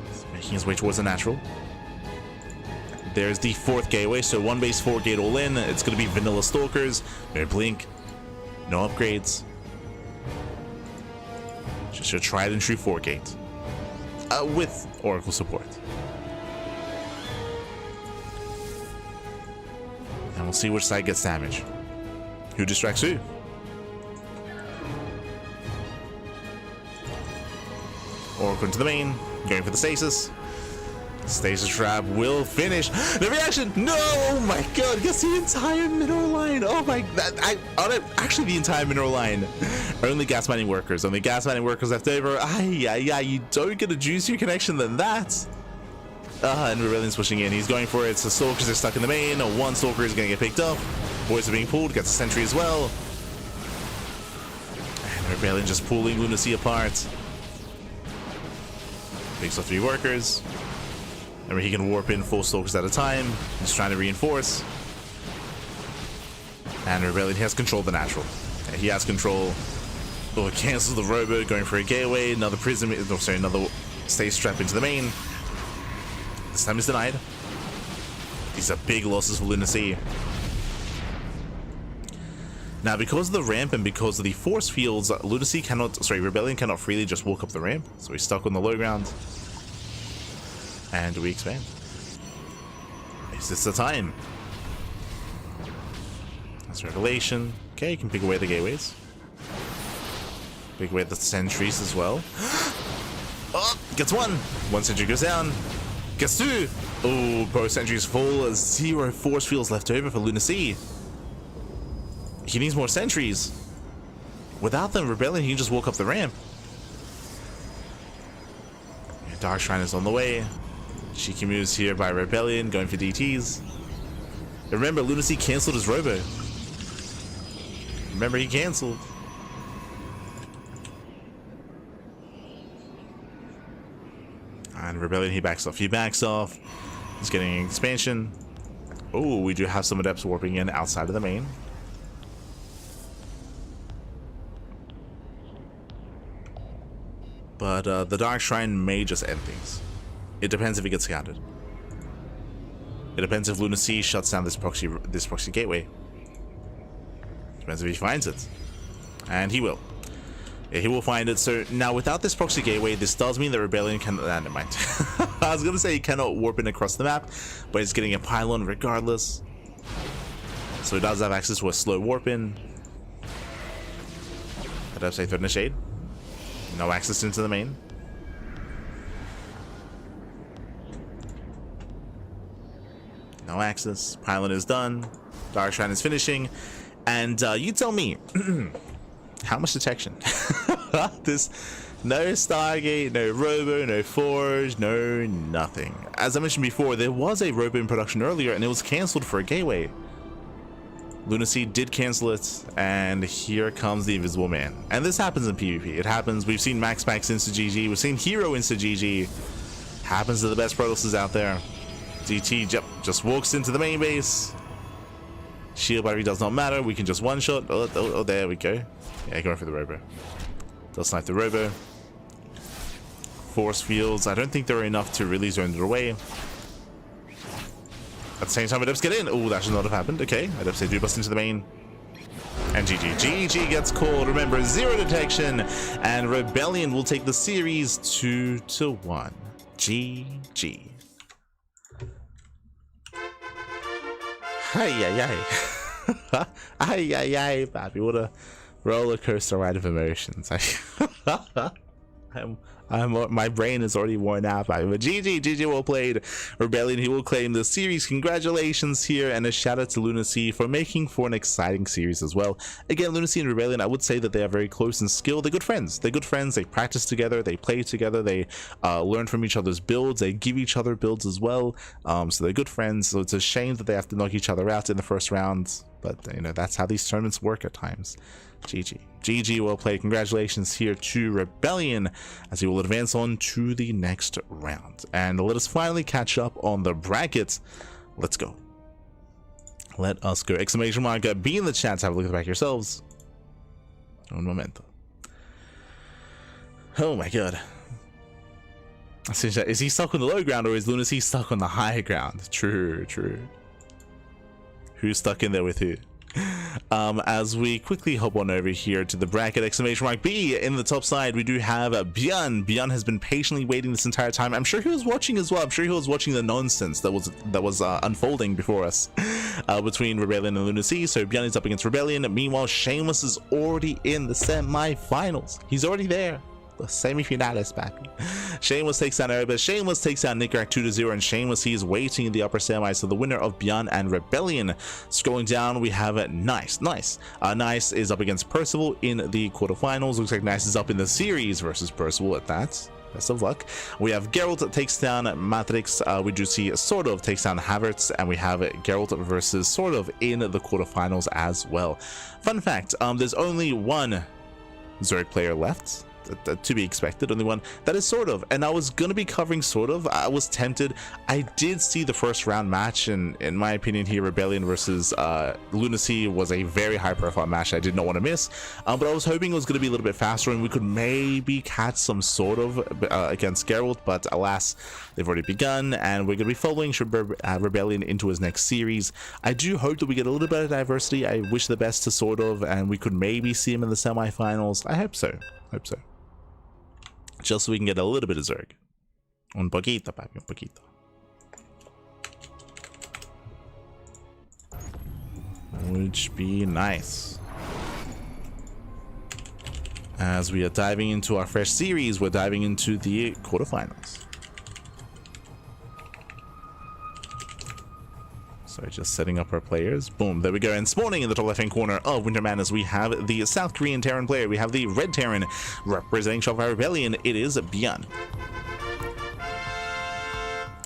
He's making his way towards the natural. There's the fourth gateway, so one base, 4 gate all in. It's going to be vanilla Stalkers. No blink. No upgrades. Just your tried and true 4 gate. With Oracle support. And we'll see which side gets damage. Who distracts who? Oracle into the main. Going for the stasis. Stasis trap will finish. The reaction! No! Oh my god! Gets the entire mineral line! Oh my... actually, the entire mineral line. Only gas mining workers. Only gas mining workers left over. You don't get a juicier connection than that. And Rebellion's pushing in. He's going for it. So Stalkers are stuck in the main. One Stalker is going to get picked up. Boys are being pulled. Gets a sentry as well. And Rebellion just pulling Lunacy apart. Picks up 3 workers. Remember, he can warp in 4 Stalkers at a time. He's trying to reinforce. And Rebellion has control of the natural. Yeah, he has control. Oh, cancels the robo, going for a gateway. Another prism. No, sorry, another stays strapped into the main. This time is denied. These are big losses for Lunacy. Now, because of the ramp and because of the force fields, Rebellion cannot freely just walk up the ramp. So he's stuck on the low ground. And we expand. Is this the time? That's Revelation. Okay, you can pick away the gateways. Pick away the sentries as well. Oh, gets 1. 1 sentry goes down. Gets 2. Oh, both sentries full. 0 force fields left over for Lunacy. He needs more sentries. Without them, Rebellion, he can just walk up the ramp. Dark Shrine is on the way. Cheeky moves here by Rebellion, going for DTs. Remember, Lunacy cancelled his robo. Remember, he cancelled. And Rebellion, he backs off. He backs off. He's getting an expansion. Oh, we do have some adepts warping in outside of the main. But the Dark Shrine may just end things. It depends if it gets scouted. It depends if Lunacy shuts down this proxy gateway. Depends if he finds it. And he will. Yeah, he will find it. So now without this proxy gateway, this does mean that Rebellion can... never mind. I was going to say he cannot warp in across the map, but he's getting a pylon regardless. So he does have access to a slow warp in. I'd have to say Thread in the Shade. No access into the main. No access. Pylon is done. Dark Shrine is finishing. And you tell me, how much detection? No Stargate, no Robo, no Forge, no nothing. As I mentioned before, there was a Robo in production earlier and it was cancelled for a gateway. Lunacy did cancel it, and here comes the Invisible Man. And this happens in PvP. It happens. We've seen Max insta GG. We've seen Hero insta GG. Happens to the best Protosses out there. DT just walks into the main base. Shield battery does not matter. We can just one-shot. Oh, there we go. Yeah, going for the Robo. Does snipe the robo. Force fields. I don't think there are enough to really zone it away. At the same time, Adepts get in. Oh, that should not have happened. Okay, Adepts, they do bust into the main. And GG gets called. Remember, 0 detection. And Rebellion will take the series 2-1. GG. Ay, Pappy. What a roller coaster ride of emotions. My brain is already worn out by it. But GG well played. Rebellion, he will claim the series. Congratulations here, and a shout out to Lunacy for making for an exciting series as well. Again, Lunacy and Rebellion, I would say that they are very close in skill. They're good friends. They practice together, they play together, they learn from each other's builds, they give each other builds as well. So they're good friends. So it's a shame that they have to knock each other out in the first round, but you know, that's how these tournaments work at times. GG well played. Congratulations here to Rebellion as he will advance on to the next round. And let us finally catch up on the bracket. Let's go. Let us go. Exclamation mark be in the chat to have a look at the back yourselves. Un momento. Oh my god. Is he stuck on the low ground, or is Lunacy stuck on the high ground? True. Who's stuck in there with who? As we quickly hop on over here to the bracket, exclamation mark B. In the top side, we do have ByuN. ByuN has been patiently waiting this entire time. I'm sure he was watching as well. I'm sure he was watching the nonsense that was unfolding before us between Rebellion and Lunacy. So ByuN is up against Rebellion. Meanwhile, Shameless is already in the semi-finals. He's already there. Semi-finales, papi. Shameless takes down Erebus. Shameless takes down Nickrak 2-0, and Shameless, he is waiting in the upper semi. So the winner of ByuN and Rebellion. Scrolling down, we have Nice. Nice is up against Percival in the quarterfinals. Looks like Nice is up in the series versus Percival at that. Best of luck. We have Gerald that takes down Matrix. We do see SortOf takes down Havertz, and we have Gerald versus SortOf in the quarterfinals as well. Fun fact, there's only one Zerg player left. To be expected, only one, that is SortOf, and I was gonna be covering SortOf. I was tempted. I did see the first round match, and in my opinion here, Rebellion versus Lunacy was a very high profile match I did not want to miss, but I was hoping it was going to be a little bit faster and we could maybe catch some SortOf against Gerald, but alas, they've already begun, and we're going to be following Rebellion into his next series. I do hope that we get a little bit of diversity. I wish the best to SortOf, and we could maybe see him in the semi-finals. I hope so. Just so we can get a little bit of Zerg. Un poquito, papi, un poquito. Which be nice. As we are diving into our fresh series, we're diving into the quarterfinals. So just setting up our players. Boom, there we go. And spawning in the top left-hand corner of Winter Madness, we have the South Korean Terran player. We have the Red Terran representing Shopify Rebellion. It is ByuN.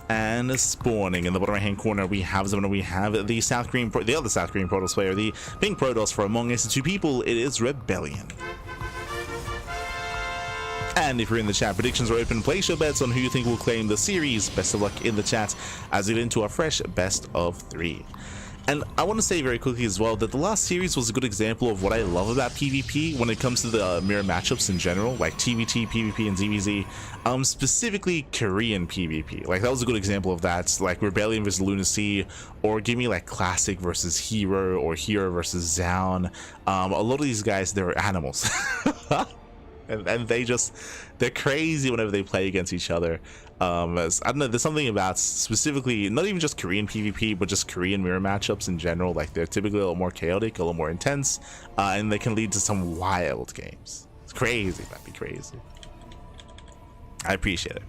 And spawning in the bottom right-hand corner, we have the other South Korean Protoss player, the Pink Protoss for Among Us, two people. It is Rebellion. And if you're in the chat, predictions are open. Place your bets on who you think will claim the series. Best of luck in the chat as we get into our fresh best of 3. And I want to say very quickly as well that the last series was a good example of what I love about PvP when it comes to the mirror matchups in general, like TVT, PvP, and ZVZ. Specifically Korean PvP. Like, that was a good example of that. Like Rebellion versus Lunacy, or give me like Classic versus Hero, or Hero versus Zaun. A lot of these guys, they're animals. And they're crazy whenever they play against each other. I don't know, there's something about specifically not even just Korean PvP, but just Korean mirror matchups in general. Like, they're typically a little more chaotic, a little more intense, and they can lead to some wild games. It's crazy. That'd be crazy. I appreciate it.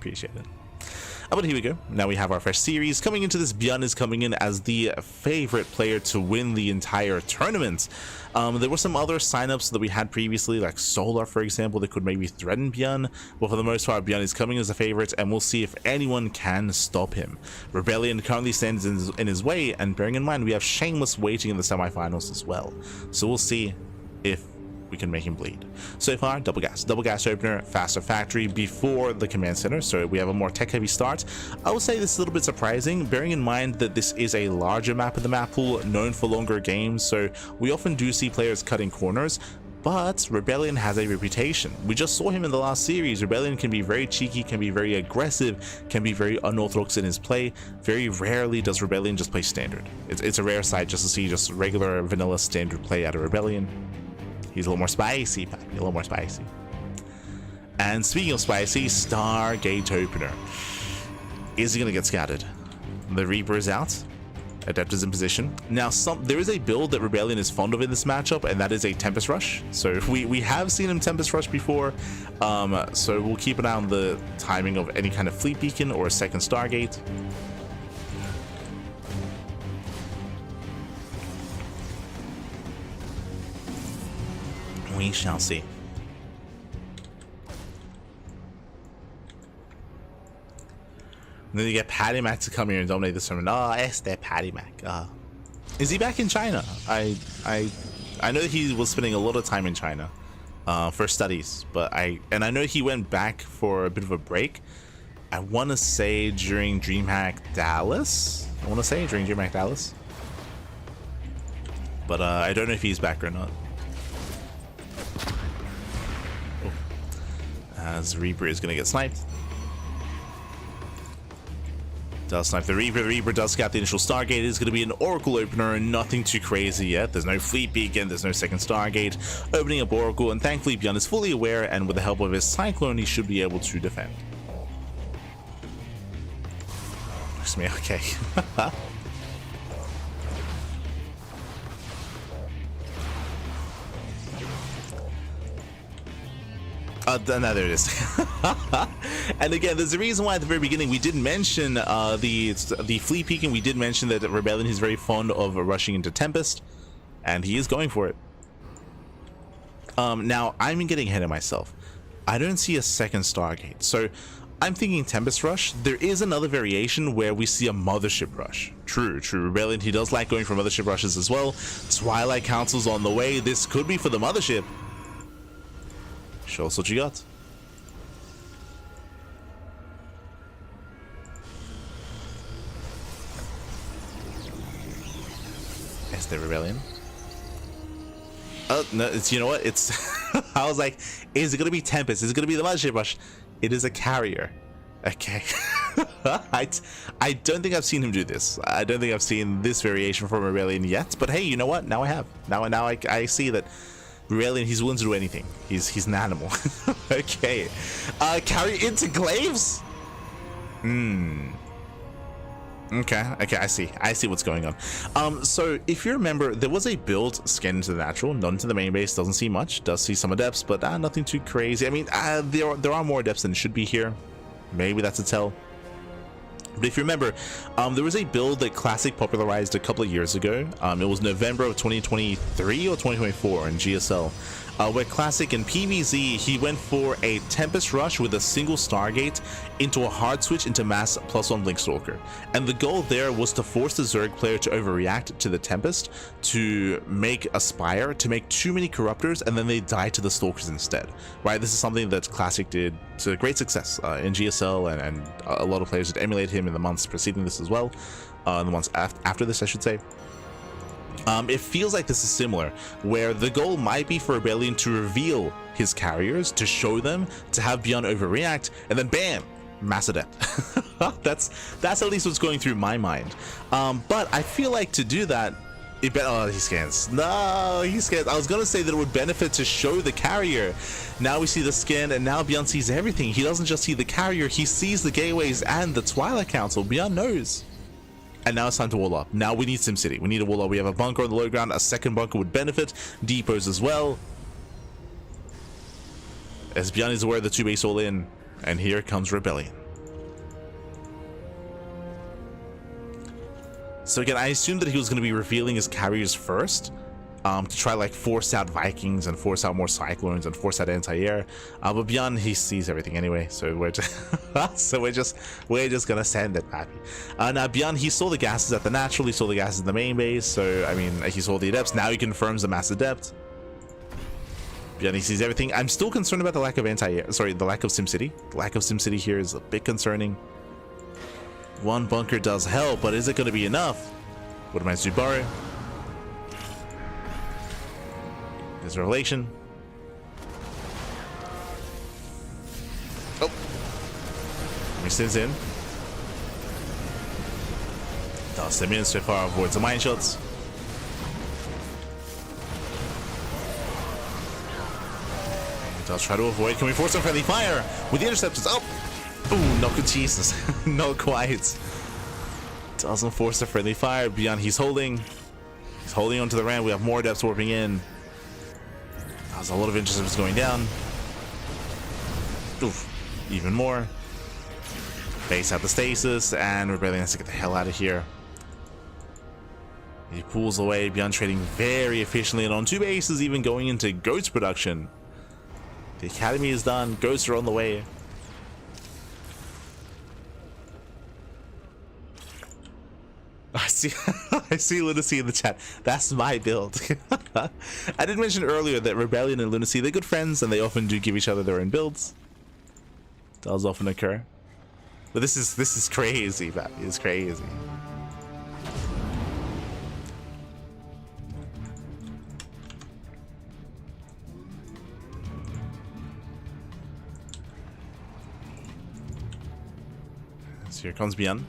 But here we go. Now we have our fresh series. Coming into this, ByuN is coming in as the favorite player to win the entire tournament. There were some other signups that we had previously, like Solar, for example, that could maybe threaten ByuN. But for the most part, ByuN is coming as a favorite, and we'll see if anyone can stop him. Rebellion currently stands in his way, and bearing in mind, we have Shameless waiting in the semifinals as well. So we'll see if we can make him bleed. So far, double gas opener, faster factory before the command center, so we have a more tech heavy start. I would say this is a little bit surprising, bearing in mind that this is a larger map of the map pool known for longer games, so we often do see players cutting corners. But Rebellion has a reputation. We just saw him in the last series. Rebellion can be very cheeky, can be very aggressive, can be very unorthodox in his play. Very rarely does Rebellion just play standard. It's a rare sight just to see just regular vanilla standard play out of Rebellion. He's a little more spicy, Pappy, a little more spicy. And speaking of spicy, Stargate opener. Is he gonna get scattered? The Reaper is out. Adept is in position. Now, there is a build that Rebellion is fond of in this matchup, and that is a Tempest Rush. So we have seen him Tempest Rush before, so we'll keep an eye on the timing of any kind of Fleet Beacon or a second Stargate. We shall see. And then you get Patty Mac to come here and dominate this tournament. Oh, it's that Patty Mac. Is he back in China? I know that he was spending a lot of time in China for studies, but I know he went back for a bit of a break. I want to say during DreamHack Dallas. But I don't know if he's back or not. Oh. As Reaper is going to get sniped. Does snipe the Reaper. The Reaper does scout the initial Stargate. It is going to be an Oracle opener and nothing too crazy yet. There's no Fleet Beacon. There's no second Stargate. Opening up Oracle, and thankfully ByuN is fully aware, and with the help of his Cyclone, he should be able to defend. Looks me okay. No, there it is. And again, there's a reason why at the very beginning we didn't mention the Fleet Beacon. We did mention that Rebellion is very fond of rushing into Tempest, and he is going for it. Now, I'm getting ahead of myself. I don't see a second Stargate, so I'm thinking Tempest Rush. There is another variation where we see a Mothership Rush. True. Rebellion, he does like going for Mothership Rushes as well. Twilight Council's on the way. This could be for the Mothership. Show us what you got. Is there Rebellion? Oh no, it's, you know what? It's I was like, is it gonna be Tempest? Is it gonna be the Mothership Rush? It is a carrier. Okay. I don't think I've seen him do this. I don't think I've seen this variation from Rebellion yet. But hey, you know what? Now I have. Now I see that. Rebellion, he's willing to do anything. He's an animal. Okay. Carry into Glaives? Okay, I see what's going on. So if you remember, there was a build scanned into the natural, not into the main base, doesn't see much, does see some adepts, but nothing too crazy. I mean, there are more adepts than should be here. Maybe that's a tell. But if you remember, there was a build that Classic popularized a couple of years ago. It was November of 2023 or 2024 in GSL, where Classic in PvZ, he went for a Tempest Rush with a single Stargate into a hard switch into Mass +1 Blinkstalker. And the goal there was to force the Zerg player to overreact to the Tempest, to make a Spire, to make too many Corruptors, and then they die to the Stalkers instead. Right? This is something that Classic did to great success in GSL, and a lot of players would emulate him in the months preceding this as well, the months after this, I should say. It feels like this is similar, where the goal might be for Rebellion to reveal his carriers, to show them, to have ByuN overreact, and then bam, Mass Adept. That's at least what's going through my mind. But I feel like to do that, oh, he scans. No, he scans. I was gonna say that it would benefit to show the carrier. Now we see the scan, and now ByuN sees everything. He doesn't just see the carrier, he sees the gateways and the Twilight Council. ByuN knows. And now it's time to wall up. Now we need SimCity. We need a wall up. We have a bunker on the low ground. A second bunker would benefit. Depots as well. As ByuN is aware of the 2-base all in. And here comes Rebellion. So again, I assumed that he was going to be revealing his carriers first. To try like force out Vikings and force out more Cyclones and force out anti-air, but ByuN, he sees everything anyway, so we're just we're just gonna send it, Pappy. Now ByuN, he saw the gases at the natural, he saw the gases in the main base, so I mean he saw the adepts. Now he confirms the Mass Adept. ByuN, he sees everything. I'm still concerned about the lack of the lack of SimCity. The lack of SimCity here is a bit concerning. One bunker does help, but is it going to be enough? What am I to borrow? There's Revelation. Army sends in. Does them in so far, avoids the mine shots. Does try to avoid. Can we force some friendly fire with the interceptors? Oh! Ooh, not good. Jesus. Not quite. Doesn't force the friendly fire. ByuN, he's holding. He's holding onto the ramp. We have more depths warping in. There's a lot of interceptors going down. Oof. Even more. Base out the stasis, and Rebellion has to get the hell out of here. He pulls away. ByuN trading very efficiently, and on 2 bases, even going into Ghost production. The academy is done. Ghosts are on the way. I see Lunacy in the chat. That's my build. I did mention earlier that Rebellion and Lunacy, they're good friends, and they often do give each other their own builds. Does often occur. But this is crazy, man. It's crazy. So here comes ByuN.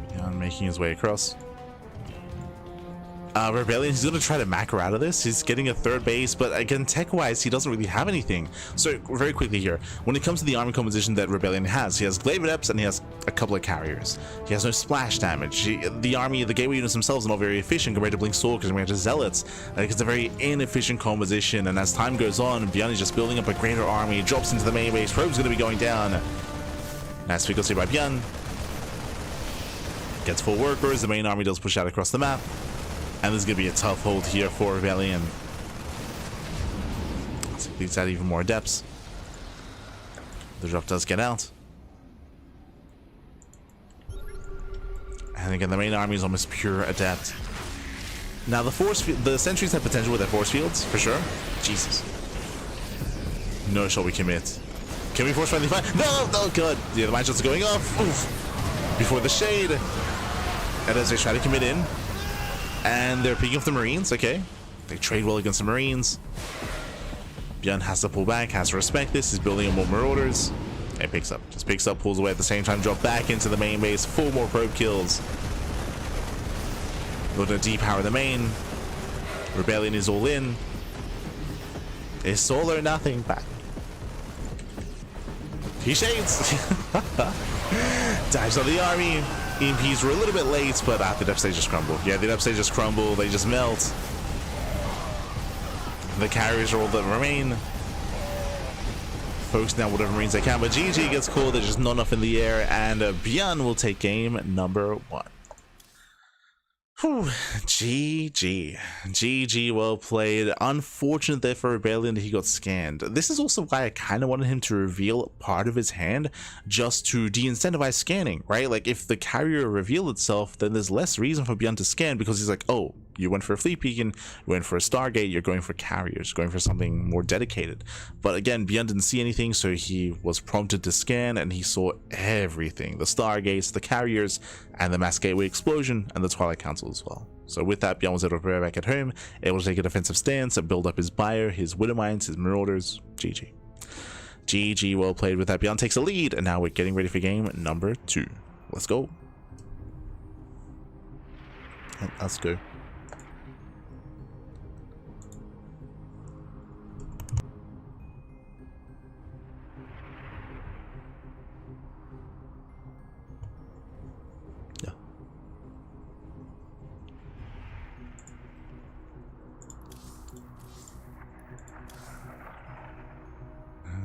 ByuN making his way across. Rebellion, he's going to try to macro out of this. He's getting a 3rd base, but again, tech-wise, he doesn't really have anything. So, very quickly here, when it comes to the army composition that Rebellion has, he has Glaive Adepts and he has a couple of carriers. He has no splash damage. The army, the gateway units themselves are not very efficient compared to Blink Stalkers, compared to Zealots. It's a very inefficient composition, and as time goes on, ByuN is just building up a greater army, drops into the main base, Probe's going to be going down. Nice pick here by ByuN. Gets full workers, the main army does push out across the map. And this is going to be a tough hold here for Rebellion. So it leads out even more depths. The drop does get out. And again, the main army is almost pure adept. Now the sentries have potential with their force fields, for sure. Jesus. No, shall we commit? Can we force friendly fire? No, no, good. Yeah, the mine shots are going off. Oof. Before the shade. And as they try to commit in. And they're picking up the Marines, okay. They trade well against the Marines. ByuN has to pull back, has to respect this. He's building up more Marauders. And picks up. Just picks up, pulls away at the same time, drop back into the main base. 4 more probe kills. Looking to depower the main. Rebellion is all in. It's all or nothing back. He shades. Dives on the army. EMPs were a little bit late, but the depth stage just crumble. Yeah, the depth stage just crumble. They just melt. The carriers are all that remain. Focus now whatever Marines they can, but GG gets called. There's just not enough in the air, and ByuN will take game number 1. Whew, GG, well played. Unfortunate there for Rebellion that he got scanned. This is also why I kind of wanted him to reveal part of his hand just to de-incentivize scanning, right? Like if the carrier revealed itself, then there's less reason for ByuN to scan because he's like, oh, you went for a Fleet Beacon, you went for a Stargate, you're going for carriers, going for something more dedicated. But again, ByuN didn't see anything, so he was prompted to scan, and he saw everything. The Stargates, the carriers, and the Mass Gateway Explosion, and the Twilight Council as well. So with that, ByuN was able to prepare back at home, able to take a defensive stance, build up his Bio, his Widowmines, his Marauders. GG, well played. With that, ByuN takes a lead, and now we're getting ready for game number 2. Let's go. Let's go.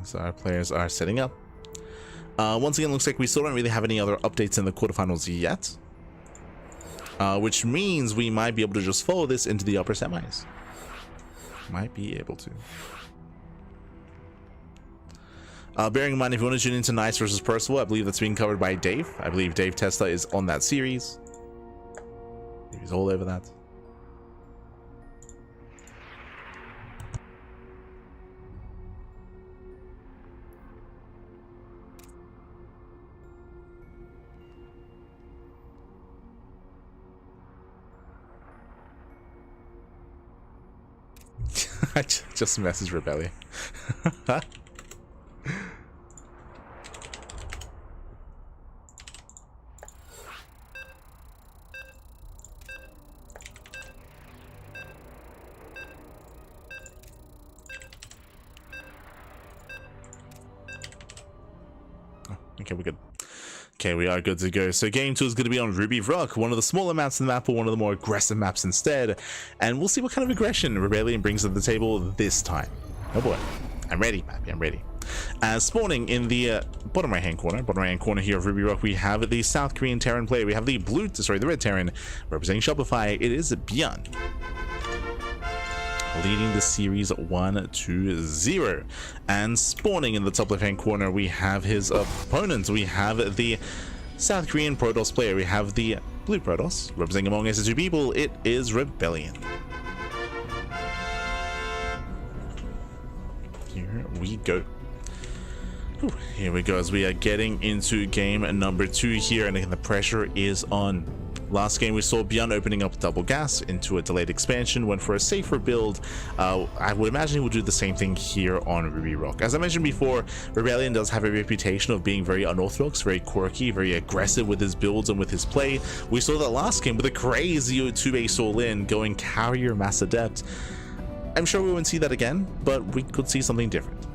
So our players are setting up. Once again, looks like we still don't really have any other updates in the quarterfinals yet. Which means we might be able to just follow this into the upper semis. Might be able to. Bearing in mind, if you want to tune into Nice versus Percival, I believe that's being covered by Dave. I believe Dave Tesla is on that series. He's all over that. I just messaged Rebellion. Okay, we're good. Okay, we are good to go. So game 2 is going to be on Ruby Rock, one of the smaller maps in the map, but one of the more aggressive maps instead. And we'll see what kind of aggression Rebellion brings to the table this time. Oh boy, I'm ready, Mappy, I'm ready. Spawning in the bottom right hand corner here of Ruby Rock, we have the South Korean Terran player. We have the the red Terran representing Shopify. It is ByuN, leading the series 1-0. And spawning in the top left hand corner, we have his opponents. We have the South Korean Protoss player. We have the blue Protoss representing among us two people. It is Rebellion. Here we go. Whew, here we go as we are getting into game number 2 here, and again the pressure is on. Last game we saw ByuN opening up double gas into a delayed expansion, went for a safer build. I would imagine he would do the same thing here on Ruby Rock. As I mentioned before, Rebellion does have a reputation of being very unorthodox, very quirky, very aggressive with his builds and with his play. We saw that last game with a crazy 2-base all-in going carrier mass adept. I'm sure we won't see that again, but we could see something different.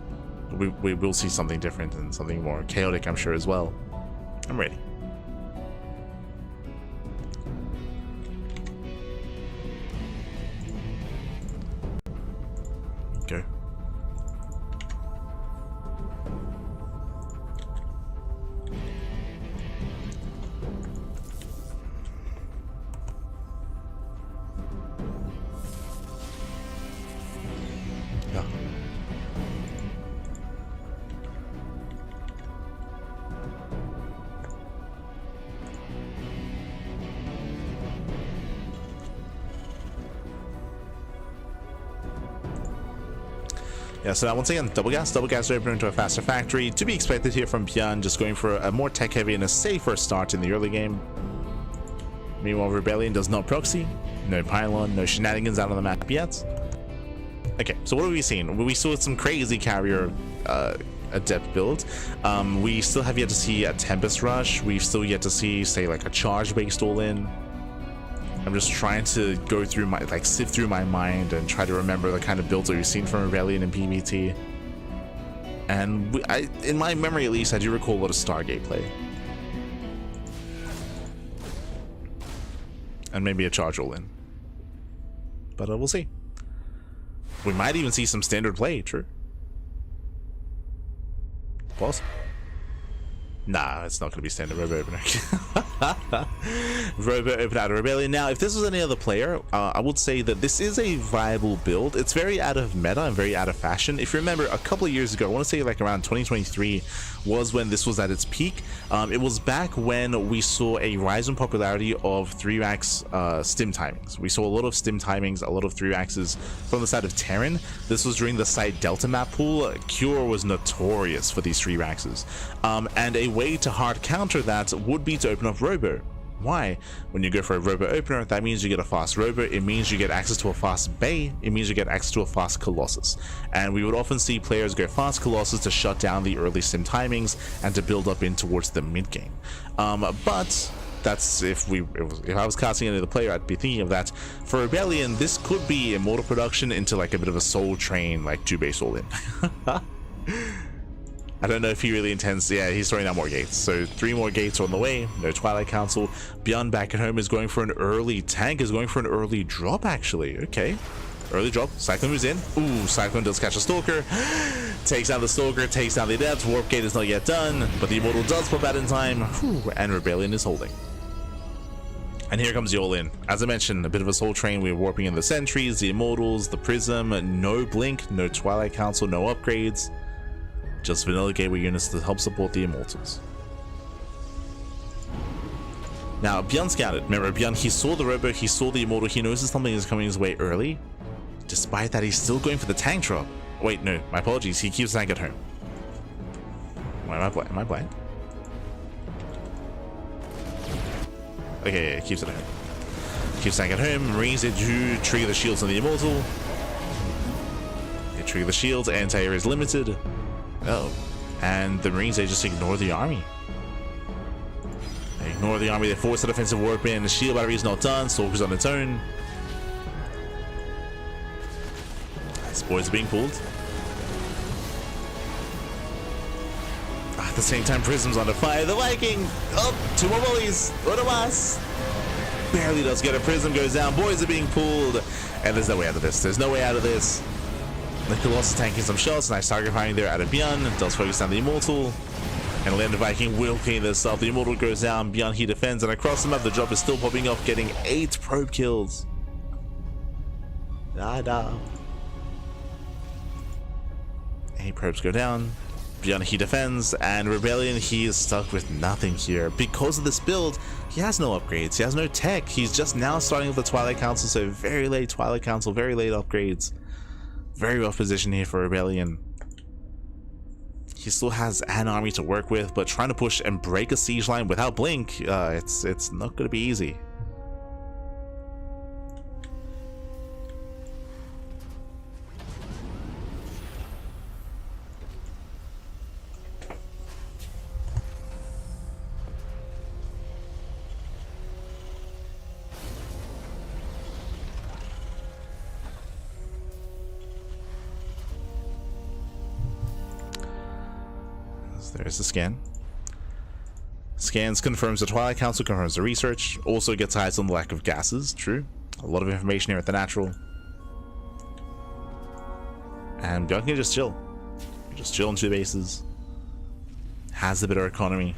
We will see something different and something more chaotic, I'm sure, as well. I'm ready. Go. Yeah. Yeah, so now once again, double gas opener into a faster factory. To be expected here from ByuN, just going for a more tech heavy and a safer start in the early game. Meanwhile, Rebellion does not proxy, no pylon, no shenanigans out on the map yet. Okay, so what have we seen? We saw some crazy carrier adept build. We still have yet to see a Tempest Rush. We've still yet to see, say, like a charge based all-in. I'm just trying to go through my, like, sift through my mind and try to remember the kind of builds that we've seen from Rebellion and PvT. And in my memory at least, I do recall a lot of Stargate play. And maybe a charge all-in. But we'll see. We might even see some standard play, true. Pause. Nah, it's not going to be standard Robo Opener. Robo Open out of Rebellion. Now, if this was any other player, I would say that this is a viable build. It's very out of meta and very out of fashion. If you remember, a couple of years ago, I want to say like around 2023 was when this was at its peak. It was back when we saw a rise in popularity of 3-rax stim timings. We saw a lot of stim timings, a lot of 3-raxes from the side of Terran. This was during the side Delta map pool. Cure was notorious for these 3-raxes. And a way to hard counter that would be to open up Robo. Why? When you go for a Robo opener, that means you get a fast Robo, it means you get access to a fast Bay, it means you get access to a fast Colossus. And we would often see players go fast Colossus to shut down the early sim timings and to build up in towards the mid game. But that's if I was casting another player, I'd be thinking of that. For Rebellion, this could be immortal production into like a bit of a Soul Train, like 2-base all-in. I don't know if he really intends. Yeah, he's throwing out more gates. So 3 more gates are on the way. No Twilight Council. ByuN back at home is going for an early tank. Is going for an early drop, actually. Okay. Early drop. Cyclone moves in. Ooh, Cyclone does catch a Stalker. Takes down the Stalker. Takes down the Adept. Warp Gate is not yet done. But the Immortal does pop out in time. Whew, and Rebellion is holding. And here comes the all-in. As I mentioned, a bit of a Soul Train. We're warping in the Sentries, the Immortals, the Prism. No Blink. No Twilight Council. No upgrades. Just vanilla gateway units to help support the Immortals. Now, ByuN scouted. Remember, ByuN, he saw the Robo, he saw the Immortal, he knows that something is coming his way early. Despite that, he's still going for the tank drop. Wait, no, my apologies. He keeps tank at home. Why am I blind? Okay, yeah, keeps it at home. Keeps tank at home. Marines, they do trigger the shields on the Immortal. They trigger the shields, anti-air is limited. Oh, and the Marines, they just ignore the army. They ignore the army, they force the defensive warp in, the shield battery is not done, Stalker's on its own. Boys are being pulled. At the same time, Prism's under fire. The Viking! Oh, 2 more volleys! What a mass! Barely does get a Prism, goes down. Boys are being pulled. And there's no way out of this. There's no way out of this. The Colossus tanking some shots. Nice target firing there out of ByuN. Does focus on the Immortal. And Land of Viking will clean this up. The Immortal goes down. ByuN, he defends. And across the map, the drop is still popping off, getting 8 probe kills. Nada. 8 probes go down. ByuN, he defends, and Rebellion, he is stuck with nothing here. Because of this build, he has no upgrades, he has no tech. He's just now starting with the Twilight Council, so very late Twilight Council, very late upgrades. Very rough position here for Rebellion. He still has an army to work with, but trying to push and break a siege line without Blink, it's not going to be easy. There's the scan. Scans confirms the Twilight Council, confirms the research. Also gets eyes on the lack of gases. True. A lot of information here at the natural. And ByuN can just chill. Just chill on 2 bases. Has a better economy.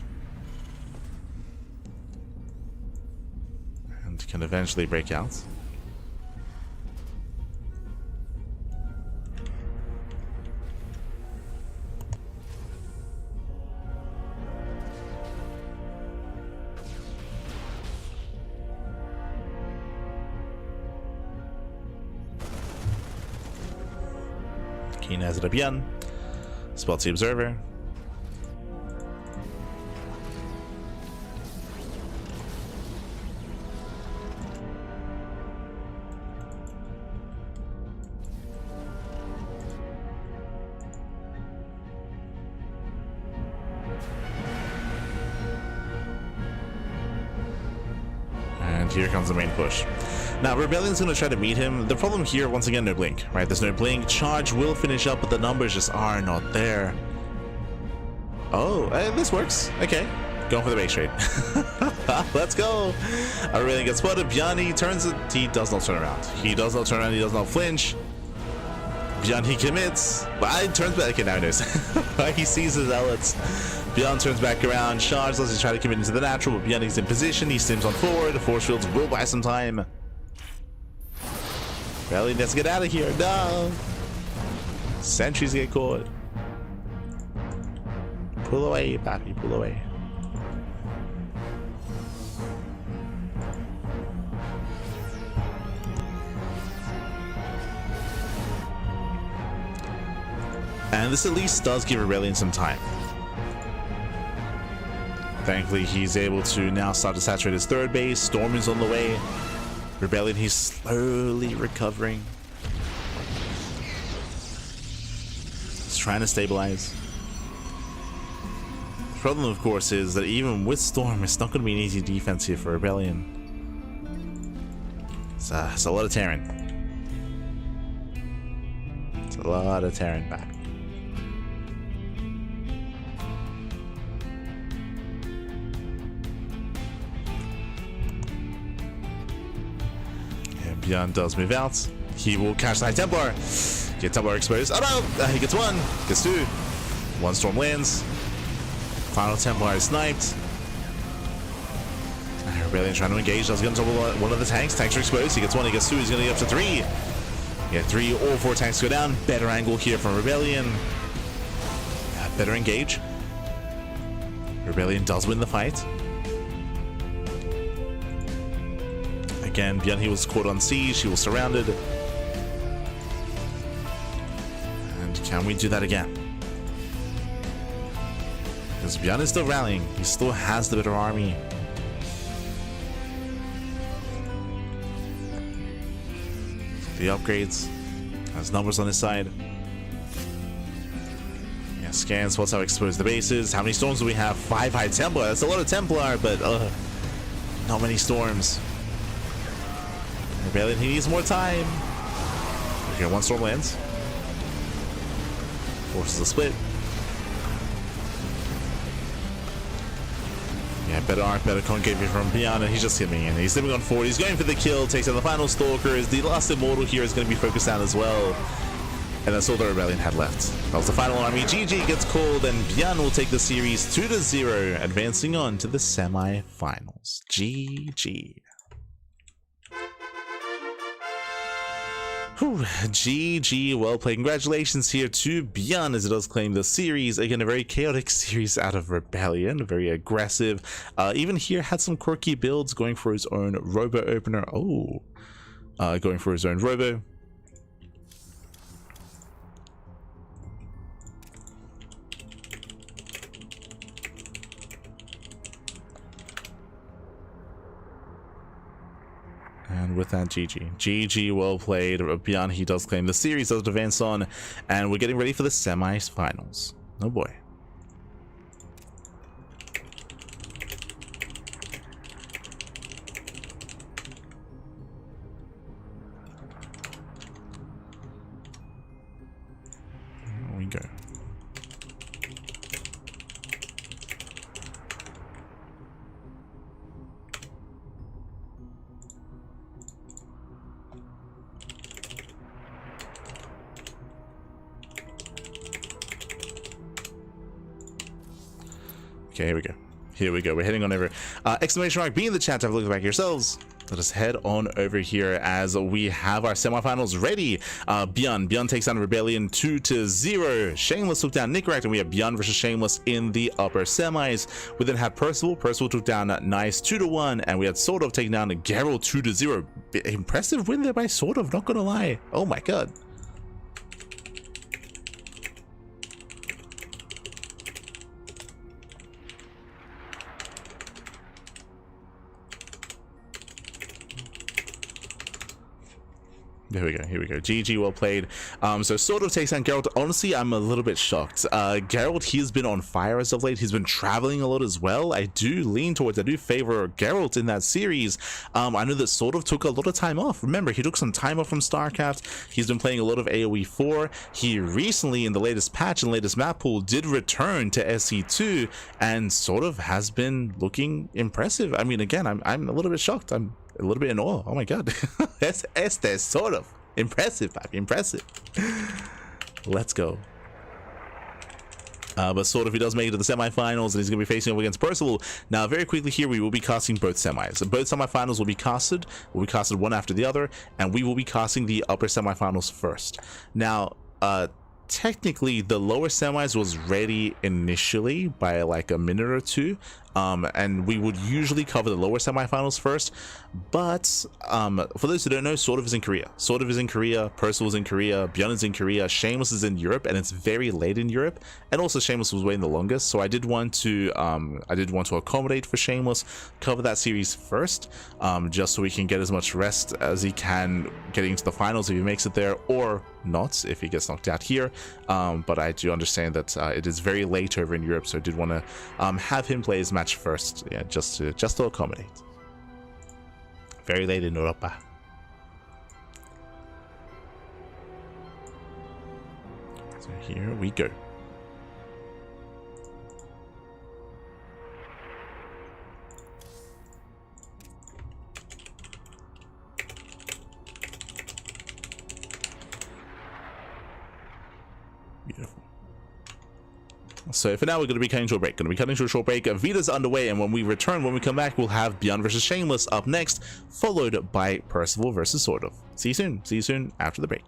And can eventually break out. Keen has it up ByuN. Spots the observer. And here comes the main push. Now, Rebellion's going to try to meet him. The problem here, once again, no Blink, right? There's no Blink. Charge will finish up, but the numbers just are not there. Oh, this works. Okay. Going for the base trade. Let's go. Rebellion gets spotted. ByuN, he turns it. He does not turn around. He does not turn around. He does not flinch. ByuN, he commits. But he turns back. Okay, now he knows. He sees his zealots. ByuN turns back around. Charge doesn't try to commit into the natural, but ByuN is in position. He stims on forward. The force fields will buy some time. Rebellion, let's get out of here. No. Sentries get caught. Pull away, Pappy. Pull away. And this at least does give Rebellion some time. Thankfully, he's able to now start to saturate his 3rd base. Storm is on the way. Rebellion, he's slowly recovering. He's trying to stabilize. The problem, of course, is that even with Storm, it's not going to be an easy defense here for Rebellion. It's a lot of tearing. It's a lot of tearing back. ByuN does move out. He will catch the High Templar. Get Templar exposed. Oh no! He gets 1. Gets 2. 1 storm lands. Final Templar is sniped. Rebellion trying to engage. Does get on top of one of the tanks. Tanks are exposed. He gets 1. He gets 2. He's going to get up to 3. Yeah, 3. All 4 tanks go down. Better angle here from Rebellion. Better engage. Rebellion does win the fight. Again, ByuN, he was caught on siege, he was surrounded. And can we do that again? Because ByuN is still rallying, he still has the better army. The upgrades, has numbers on his side. Scan spots how exposed the base is. How many storms do we have? 5 high Templar. That's a lot of Templar, but not many storms. Rebellion, he needs more time. Okay, 1 storm lands. Forces a split. Yeah, better arc, better concave from ByuN, and he's just skimming in. He's living on 4. He's going for the kill, takes out the final Stalkers. The last Immortal here is going to be focused on as well. And that's all the Rebellion had left. That was the final army. GG gets called, and ByuN will take the series 2-0, advancing on to the semi-finals. GG. Whew, GG, well played. Congratulations here to ByuN as it does claim the series. Again, a very chaotic series out of Rebellion, very aggressive. Even here had some quirky builds, going for his own Robo opener. Oh, going for his own Robo. And with that, GG, well played. ByuN, he does claim the series, does advance on, and we're getting ready for the semi-finals. Oh boy. Here we go. Okay, here we go. We're heading on over. Exclamation mark, be in the chat to have a look back yourselves. Let us head on over here as we have our semifinals ready. ByuN takes down Rebellion 2-0. Shameless took down Nicorect, and we have ByuN versus Shameless in the upper semis. We then had Percival took down Nice 2-1, and we had SortOf taking down Gerald 2-0. Impressive win there by SortOf, not gonna lie. Oh my god. Here we go. GG, well played. So SortOf takes down Gerald. Honestly, I'm a little bit shocked. Gerald, he's been on fire as of late. He's been traveling a lot as well. I do favor Gerald in that series. I know that SortOf took a lot of time off. Remember, he took some time off from StarCraft. He's been playing a lot of AoE 4. He recently, in the latest patch and latest map pool, did return to SC2, and SortOf has been looking impressive. I mean, again, I'm a little bit shocked. I'm a little bit in awe. Oh my god. That's SortOf. Impressive, Papi. Impressive. Let's go. But SortOf, he does make it to the semifinals, and he's going to be facing off against Percival. Now, very quickly here, we will be casting both semis. Both semifinals will be casted. One after the other, and we will be casting the upper semifinals first. Now, technically, the lower semis was ready initially by like a minute or two. And we would usually cover the lower semifinals first, but for those who don't know, SortOf is in Korea. SortOf is in Korea, Percival is in Korea, ByuN is in Korea, Shameless is in Europe, and it's very late in Europe, and also Shameless was waiting the longest, so I did want to accommodate for Shameless, cover that series first, just so we can get as much rest as he can getting into the finals if he makes it there, or not if he gets knocked out here. But I do understand that it is very late over in Europe, so I did want to have him play his match first, yeah, just to accommodate. Very late in Europa. So here we go. Beautiful. So for now, we're going to be cutting to a short break. Vita's underway, and when we come back, we'll have ByuN versus Shameless up next, followed by Percival versus SortOf. See you soon after the break.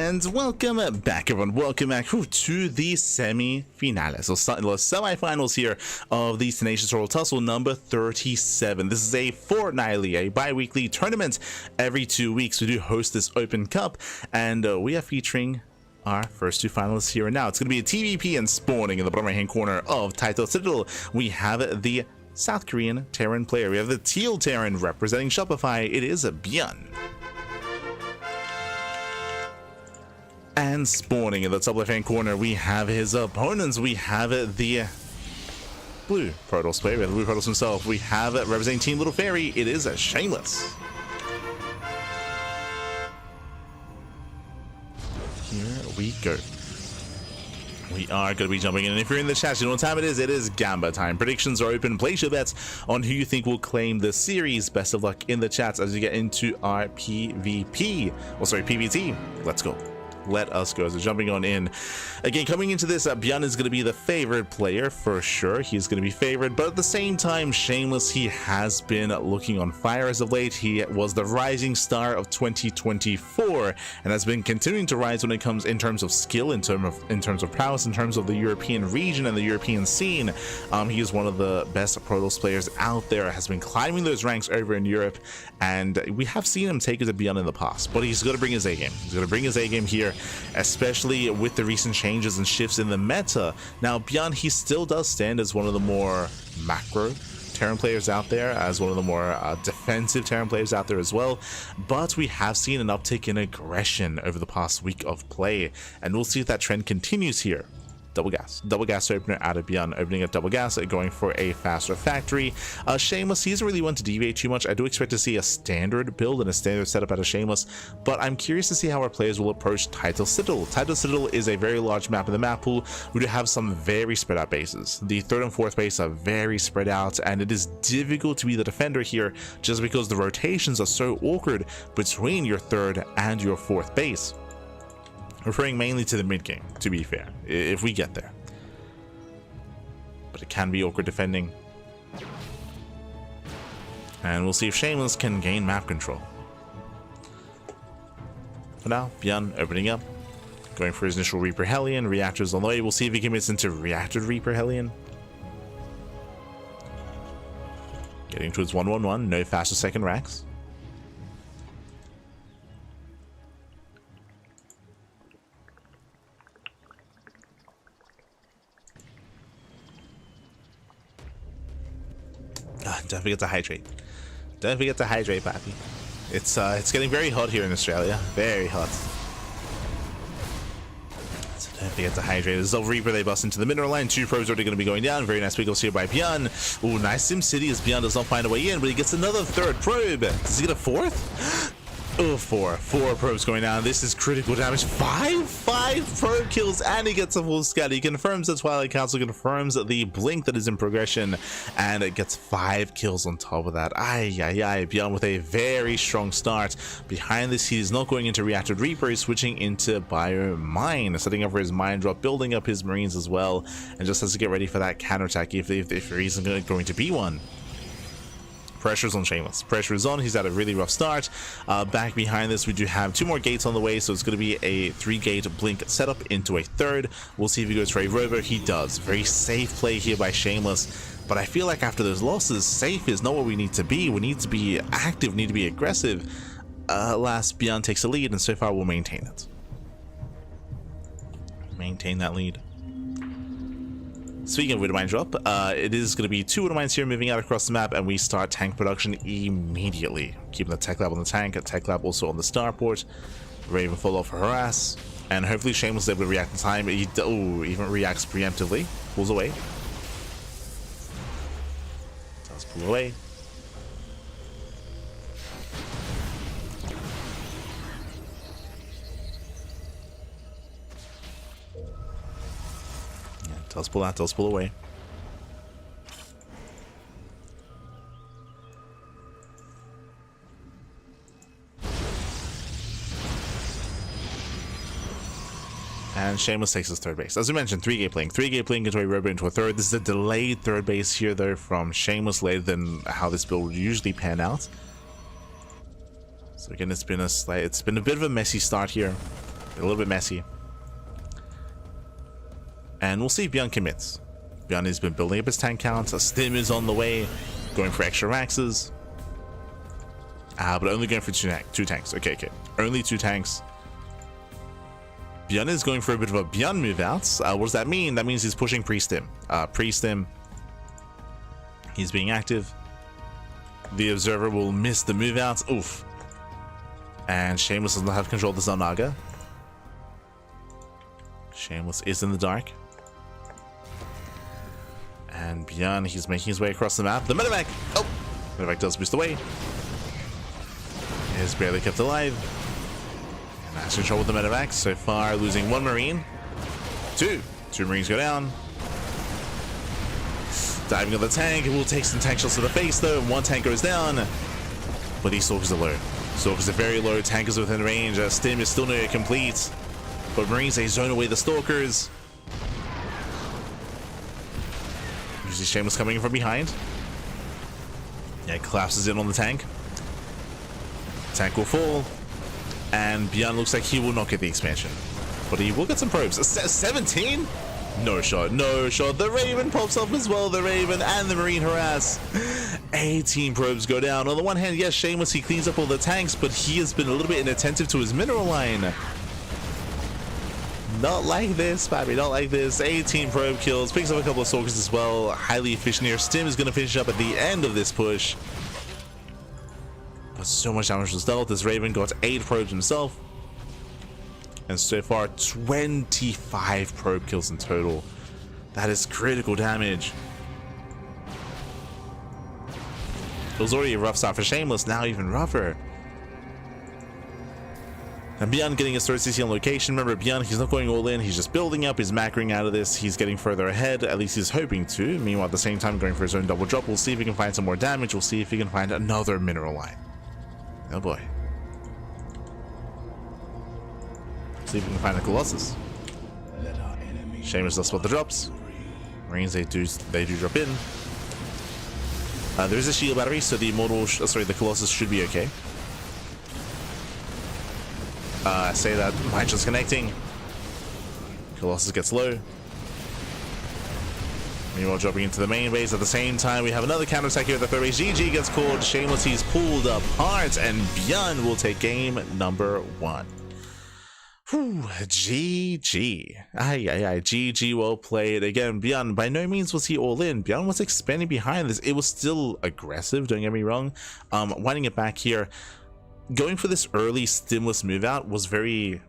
And welcome back, everyone. Welcome back to the semi-finales, or semi-finals here of the Tenacious Tussle number 37. This is a fortnightly, a bi-weekly tournament. Every 2 weeks, we do host this open cup, and we are featuring our first two finalists here and now. It's going to be a TVP and spawning in the bottom right-hand corner of Tussle. We have the South Korean Terran player. We have the Teal Terran representing Shopify. It is a ByuN. And spawning in the top left-hand corner, we have his opponents. We have the blue Protoss player, we have the blue Protoss himself. We have representing Team Little Fairy. It is a Shameless. Here we go. We are going to be jumping in, and if you're in the chat, you know what time it is. It is Gamba time. Predictions are open. Place your bets on who you think will claim the series. Best of luck in the chats as we get into our PvP. Oh, sorry, PvT. Let's go. Let us go. So jumping on in again, coming into this, ByuN is going to be the favorite player for sure. He's going to be favored, but at the same time, Shameless, he has been looking on fire as of late. He was the rising star of 2024 and has been continuing to rise when it comes in terms of skill, in terms of prowess, in terms of the European region and the European scene. He is one of the best Protoss players out there, has been climbing those ranks over in Europe, and we have seen him take it to ByuN in the past, but he's going to bring his A game. He's going to bring his A game here, especially with the recent changes and shifts in the meta. Now, ByuN, he still does stand as one of the more macro Terran players out there, as one of the more defensive Terran players out there as well, but we have seen an uptick in aggression over the past week of play, and we'll see if that trend continues here. Double gas opener out of ByuN, opening up double gas, going for a faster factory. Shameless, he doesn't really want to deviate too much. I do expect to see a standard build and a standard setup out of Shameless, but I'm curious to see how our players will approach Tussle. Tussle is a very large map in the map pool. We do have some very spread out bases. The third and fourth base are very spread out, and it is difficult to be the defender here just because the rotations are so awkward between your third and your fourth base. Referring mainly to the mid game, to be fair, if we get there. But it can be awkward defending. And we'll see if Shameless can gain map control. For now, ByuN opening up, going for his initial Reaper Hellion, reactors on the way. We'll see if he commits into reacted Reaper Hellion. Getting towards 1-1-1, no faster second racks. Don't forget to hydrate. Don't forget to hydrate, papi. It's getting very hot here in Australia. Very hot. So don't forget to hydrate. There's a Reaper, they bust into the mineral line. Two probes already going to be going down. Very nice pickles here by ByuN. Oh, nice Sim City as ByuN does not find a way in, but he gets another third probe. Does he get a fourth? Oh, four probes going down. This is critical damage. Five probe kills, and he gets a full scat. He confirms the Twilight Council, confirms the blink that is in progression, and it gets 5 kills on top of that. ByuN with a very strong start. Behind this, he is not going into Reacted Reaper, he's switching into Biomine, setting up for his mine drop, building up his Marines as well, and just has to get ready for that counterattack if there isn't going to be one. pressure's on Shameless. Pressure is on. He's had a really rough start. Back behind this, we do have 2 more gates on the way, so it's going to be a 3-gate blink setup into a 3rd. We'll see if he goes for a rover. He does. Very safe play here by Shameless, but I feel like after those losses, safe is not what we need to be. We need to be active, we need to be aggressive. Last, ByuN takes a lead, and so far we'll maintain it. Maintain that lead. Speaking of Widowmine drop, it is going to be 2 Widowmines here moving out across the map, and we start tank production immediately. Keeping the tech lab on the tank, a tech lab also on the starport. Raven fall off for harass, and hopefully Shameless is able to react in time. He even reacts preemptively, pulls away. Does pull away. Does pull out, does pull away. And Shameless takes his 3rd base. As we mentioned, 3-gate playing. 3-gate playing into a robo into a 3rd. This is a delayed 3rd base here, though, from Shameless, later than how this build would usually pan out. So again, it's been a bit of a messy start here. A little bit messy. And we'll see if ByuN commits. ByuN has been building up his tank count. A stim is on the way, going for extra maxes. But only going for two tanks. Okay. Only 2 tanks. ByuN is going for a bit of a ByuN move out. What does that mean? That means he's pushing pre-stim. Pre-stim. He's being active. The observer will miss the move out. Oof. And Shameless does not have control of the Zelnaga. Shameless is in the dark. And ByuN, he's making his way across the map. The medevac! Oh! Medevac does boost away. Is barely kept alive. And that's control with the medevac. So far, losing 1 Marine. 2 Marines go down. Diving on the tank. It will take some tank shots to the face, though. And 1 tank goes down. But these Stalkers are low. Stalkers are very low. Tank is within range. Stim is still near complete. But Marines, they zone away the Stalkers. Usually Shameless coming in from behind. Yeah, collapses in on the tank. Tank will fall. And ByuN looks like he will not get the expansion. But he will get some probes. 17? No shot, no shot. The Raven pops up as well. The Raven and the Marine harass. 18 probes go down. On the one hand, yes, Shameless, he cleans up all the tanks, but he has been a little bit inattentive to his mineral line. Not like this, Pappy, not like this. 18 probe kills, picks up a couple of Stalkers as well. Highly efficient here. Stim is going to finish up at the end of this push. But so much damage was dealt. This Raven got 8 probes himself. And so far, 25 probe kills in total. That is critical damage. It was already a rough start for Shameless, now even rougher. And ByuN getting his 3rd CC on location. Remember, ByuN, he's not going all in, he's just building up, he's macroing out of this, he's getting further ahead, at least he's hoping to. Meanwhile, at the same time, going for his own double drop. We'll see if he can find some more damage, we'll see if he can find another mineral line. Oh boy. See if we can find a Colossus. Shameless does spot the drops. Marines, they do drop in. There is a shield battery, so the the Colossus should be okay. Say that mine's just connecting. Colossus gets low. Meanwhile, dropping into the main base at the same time, we have another counterattack here at the 3rd base. GG gets called. Shameless, he's pulled apart, and ByuN will take game number 1. Whew, GG. GG, well played. Again, ByuN, by no means was he all in. ByuN was expanding behind this. It was still aggressive, don't get me wrong. Winding it back here, going for this early stimulus move out was very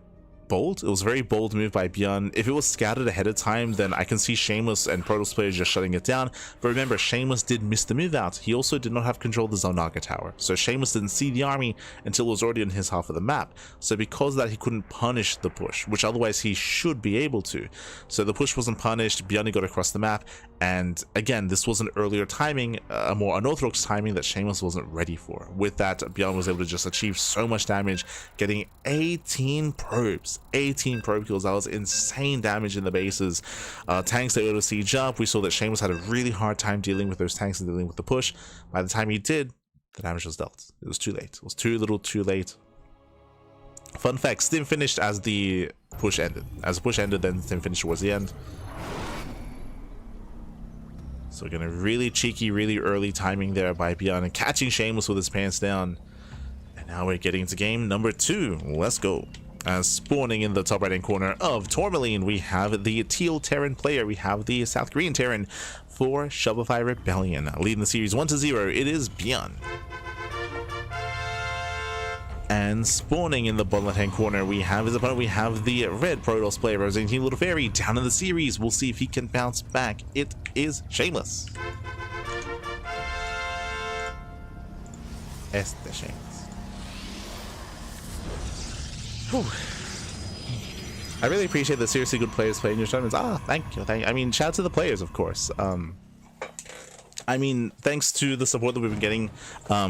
bold. It was a very bold move by ByuN. If it was scouted ahead of time, then I can see Shameless and Protoss players just shutting it down. But remember, Shameless did miss the move out. He also did not have control of the Zelnaga tower. So Shameless didn't see the army until it was already on his half of the map. So because of that, he couldn't punish the push, which otherwise he should be able to. So the push wasn't punished. ByuN got across the map. And again, this was an earlier timing, a more unorthodox timing that Shameless wasn't ready for. With that, ByuN was able to just achieve so much damage, getting 18 probes. 18 probe kills. That was insane damage in the bases. Tanks they able to siege up. We saw that Shameless had a really hard time dealing with those tanks and dealing with the push. By the time he did, The damage was dealt. It was too late. It was too little too late. Fun fact, Stim finished as the push ended. As the push ended, then Stim finished towards the end. So we're gonna really cheeky, really early timing there by ByuN and catching Shameless with his pants down. And now we're getting into game number 2. Let's go. As spawning in the top right hand corner of Tourmaline, we have the teal Terran player. We have the South Korean Terran for Shopify Rebellion. Leading the series 1-0, it is ByuN. And spawning in the bottom left hand corner, we have his opponent. We have the red Protoss player representing Team Little Fairy down in the series. We'll see if he can bounce back. It is Shameless. Este Shameless. Whew. I really appreciate the seriously good players playing your tournaments. Thank you. I mean, shout out to the players, of course. I mean, thanks to the support that we've been getting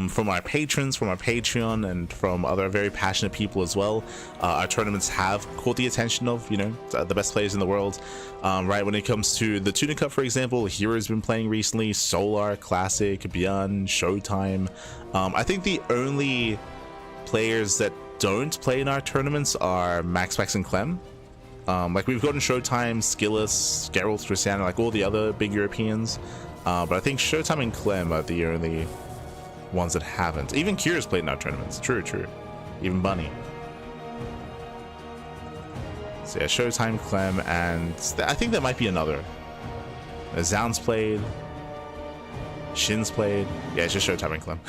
from our patrons, from our Patreon, and from other very passionate people as well. Our tournaments have caught the attention of, you know, the best players in the world. Right, when it comes to the Tuna Cup, for example, Hero's been playing recently, Solar, Classic, ByuN, Showtime. I think the only players that don't play in our tournaments are Max and Clem. Like, we've gotten Showtime, Skilless, Gerald, Cristiano, like all the other big Europeans. But I think Showtime and Clem are the only ones that haven't. Even Kira's played in our tournaments. True. Even Bunny. So yeah, Showtime, Clem, and I think there might be another. Zoun's played. Shin's played. Yeah, it's just Showtime and Clem.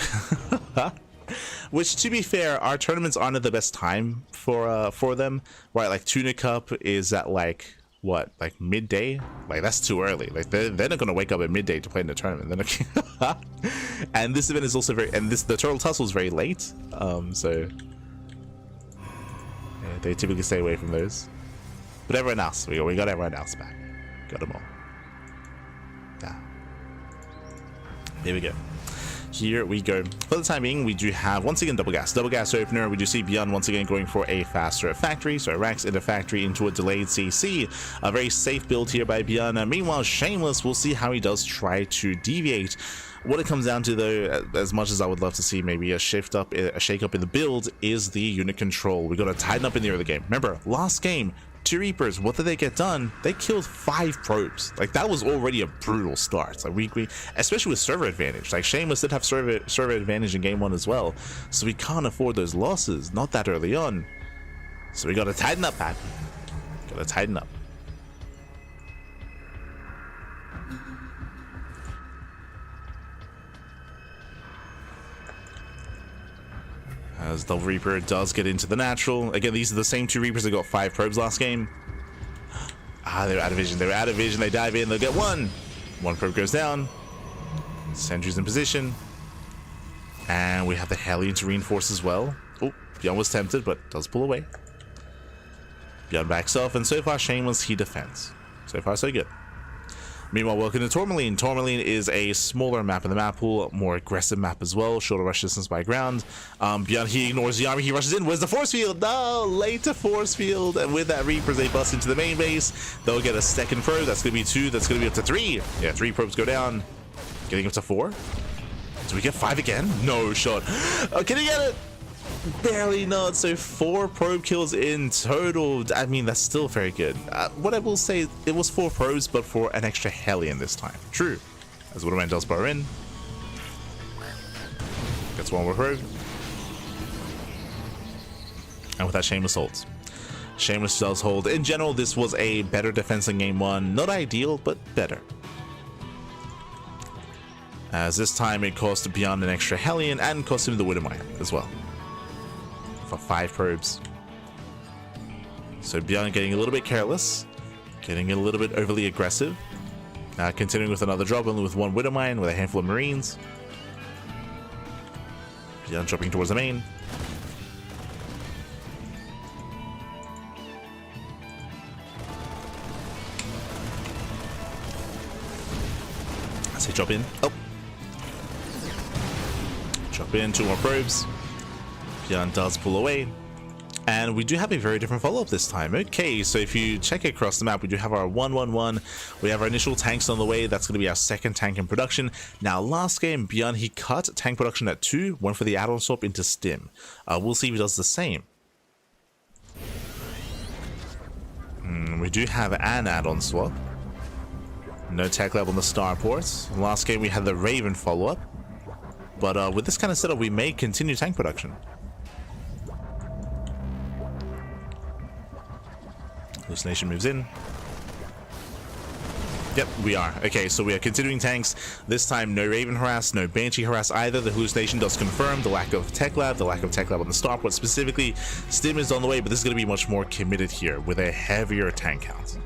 Which, to be fair, our tournaments aren't at the best time for them. Right, like Tuna Cup is at like what, like midday? Like, that's too early. Like, they're not gonna wake up at midday to play in the tournament. They're not and this event is also very, and the Turtle Tussle is very late. So yeah, they typically stay away from those. But everyone else, we got everyone else back. Got them all. Yeah. Here we go. Here we go. For the time being, we do have once again double gas opener. We do see ByuN once again going for a faster factory, so it racks into factory into a delayed CC. A very safe build here by ByuN. Meanwhile, Shameless, we'll see how he does try to deviate. What it comes down to, though, as much as I would love to see maybe a shake up in the build, is the unit control. We got to tighten up in the early game. Remember, last game, 2 Reapers, what did they get done? They killed 5 probes. Like, that was already a brutal start. Like, we especially with server advantage. Like, Shameless did have server advantage in game 1 as well, so we can't afford those losses, not that early on. So we gotta tighten up, Pappy. Gotta tighten up. As the Reaper does get into the natural. Again, these are the same 2 Reapers that got 5 probes last game. They were out of vision. They dive in. They'll get 1. 1 probe goes down. Sentry's in position. And we have the Hellion to reinforce as well. Oh, ByuN was tempted, but does pull away. ByuN backs off, and so far Shameless, he defends. So far, so good. Meanwhile, welcome to Tourmaline. Tourmaline is a smaller map in the map pool, more aggressive map as well, shorter rush distance by ground. ByuN, he ignores the army, he rushes in. Where's the force field? No, late to force field. And with that Reapers, they bust into the main base. They'll get a second probe. That's going to be 2. That's going to be up to 3. Yeah, 3 probes go down. Getting up to 4. Do we get 5 again? No shot. Oh, can he get it? Barely not. So 4 probe kills in total. I mean, that's still very good. What I will say, it was 4 probes, but for an extra Hellion this time. True. As Witherman does bar in. Gets 1 more probe. And with that, Shameless holds. Shameless does hold. In general, this was a better defense than game 1. Not ideal, but better. As this time it cost ByuN an extra Hellion and cost him the Widowmine as well. For 5 probes. So ByuN getting a little bit careless, getting a little bit overly aggressive. Continuing with another drop, only with 1 Widowmine with a handful of Marines. ByuN dropping towards the main. As they drop in. Oh. Drop in, 2 more probes. ByuN does pull away. And we do have a very different follow-up this time. Okay, so if you check across the map, we do have our 1-1-1. We have our initial tanks on the way. That's going to be our second tank in production. Now, last game, ByuN, he cut tank production at 2, went for the add-on swap into Stim. We'll see if he does the same. We do have an add-on swap. No tech lab on the starports. Last game, we had the Raven follow-up. But with this kind of setup, we may continue tank production. Hallucination moves in. Yep, we are. Okay, so we are continuing tanks. This time, no Raven harass, no Banshee harass either. The Hallucination does confirm the lack of tech lab, on the starport specifically. Stim is on the way, but this is going to be much more committed here with a heavier tank count.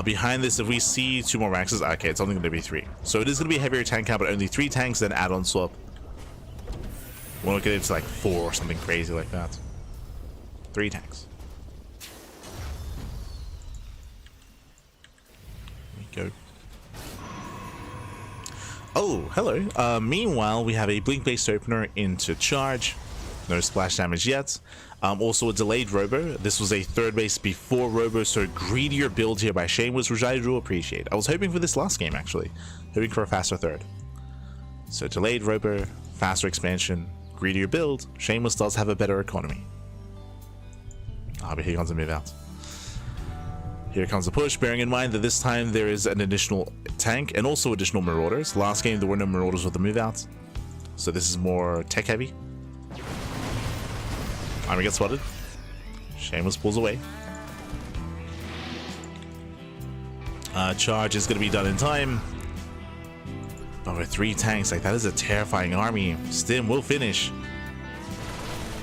Behind this, if we see 2 more Maxes, okay, it's only going to be 3. So it is going to be a heavier tank count, but only 3 tanks, then add-on swap. We'll look at it to like 4 or something crazy like that. 3 tanks. There we go. Oh, hello. Meanwhile, we have a blink-based opener into charge. No splash damage yet. Also a delayed robo. This was a third base before robo, so greedier build here by Shameless, which I do appreciate. I was hoping for this last game, actually. Hoping for a faster third. So delayed robo, faster expansion, greedier build. Shameless does have a better economy. But here comes a move out. Here comes the push, bearing in mind that this time there is an additional tank and also additional marauders. Last game there were no marauders with the move out. So this is more tech heavy. Army gets spotted. Shameless pulls away. Charge is going to be done in time. But with 3 tanks, like that is a terrifying army. Stim will finish.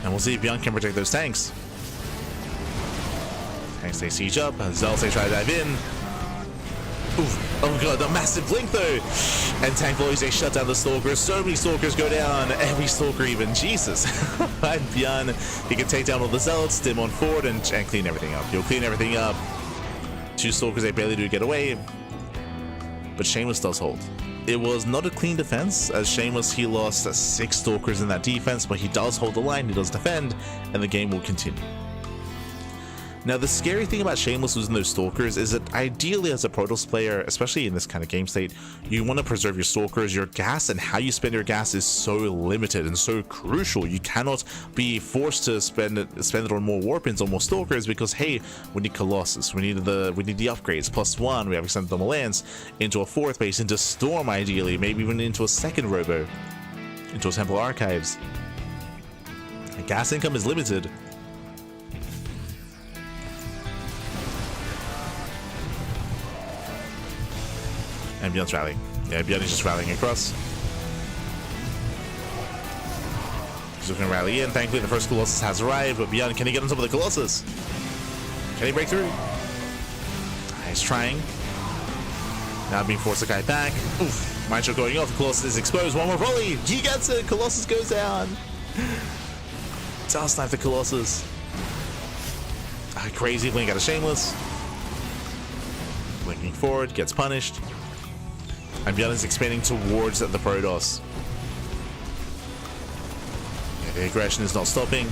And we'll see if ByuN can protect those tanks. Tanks they siege up. Zealous they try to dive in. Oof. Oh god, the massive blink though! And tank volleys, they shut down the stalkers. So many stalkers go down. Every stalker even. Jesus. And ByuN, he can take down all the zealots, Stim on forward, and clean everything up. He'll clean everything up. 2 stalkers, they barely do get away. But Shameless does hold. It was not a clean defense, as Shameless, he lost 6 stalkers in that defense, but he does hold the line, he does defend, and the game will continue. Now, the scary thing about Shameless losing those stalkers is that ideally as a Protoss player, especially in this kind of game state, you want to preserve your stalkers. Your gas and how you spend your gas is so limited and so crucial. You cannot be forced to spend it on more warpins or more stalkers because, hey, we need Colossus, we need the upgrades, +1, we have extended thermal lance, into a 4th base, into Storm ideally, maybe even into a 2nd robo, into a Temple Archives. Gas income is limited. And ByuN's rallying. Yeah, ByuN is just rallying across. He's looking to rally in. Thankfully, the first Colossus has arrived, but ByuN, can he get on top of the Colossus? Can he break through? He's trying. Now being forced to kite back. Oof. Mind shot going off. The Colossus is exposed. One more volley. He gets it. Colossus goes down. Does snipe the Colossus. Crazy blink out of Shameless. Blinking forward. Gets punished. And ByuN is expanding towards the Protoss. Yeah, the aggression is not stopping.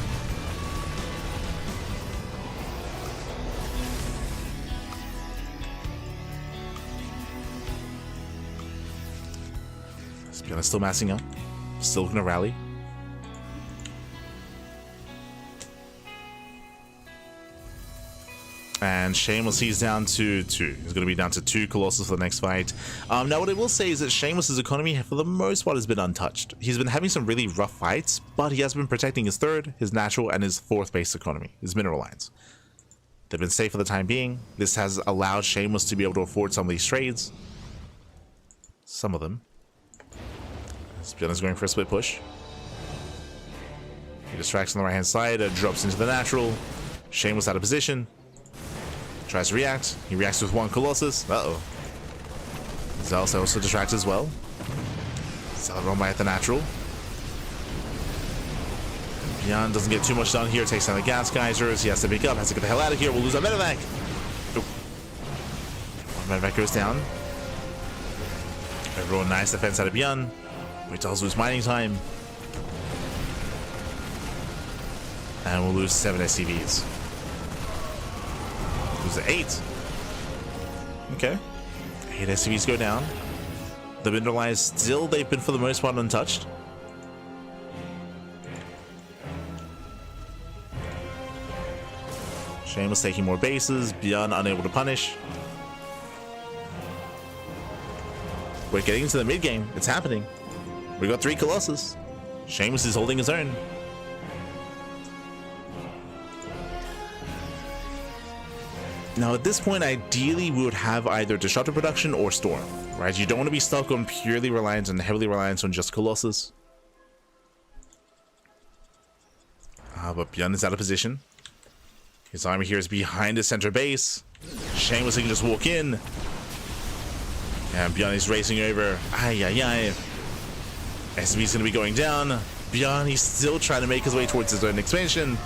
ByuN is still massing up. Still gonna rally. And Shameless, he's down to 2. He's going to be down to 2 Colossus for the next fight. Now, what I will say is that Shameless's economy, for the most part, has been untouched. He's been having some really rough fights, but he has been protecting his 3rd, his natural, and his 4th base economy, his mineral lines. They've been safe for the time being. This has allowed Shameless to be able to afford some of these trades. Some of them. ByuN is going for a split push. He distracts on the right-hand side, drops into the natural. Shameless out of position. Tries to react. He reacts with 1 Colossus. Uh-oh. Zealous also distracts as well. Zealot run by at the natural. ByuN doesn't get too much done here. Takes down the gas geysers. He has to pick up. Has to get the hell out of here. We'll lose our medevac. One medevac goes down. Overall, nice defense out of ByuN. We does lose mining time. And we'll lose 7 SCVs. Lose 8. Okay. 8 SCVs go down. The mineral lines still, they've been for the most part untouched. Shameless taking more bases. ByuN unable to punish. We're getting into the mid game. It's happening. We got 3 Colossus. Shameless is holding his own. Now at this point, ideally we would have either Disruptor Production or Storm, right? You don't want to be stuck on purely reliant and heavily reliant on just Colossus. But ByuN is out of position. His army here is behind the center base. Shameless can just walk in. And ByuN is racing over. Ay, ay, ay. SB's going to be going down. ByuN, he's still trying to make his way towards his own expansion.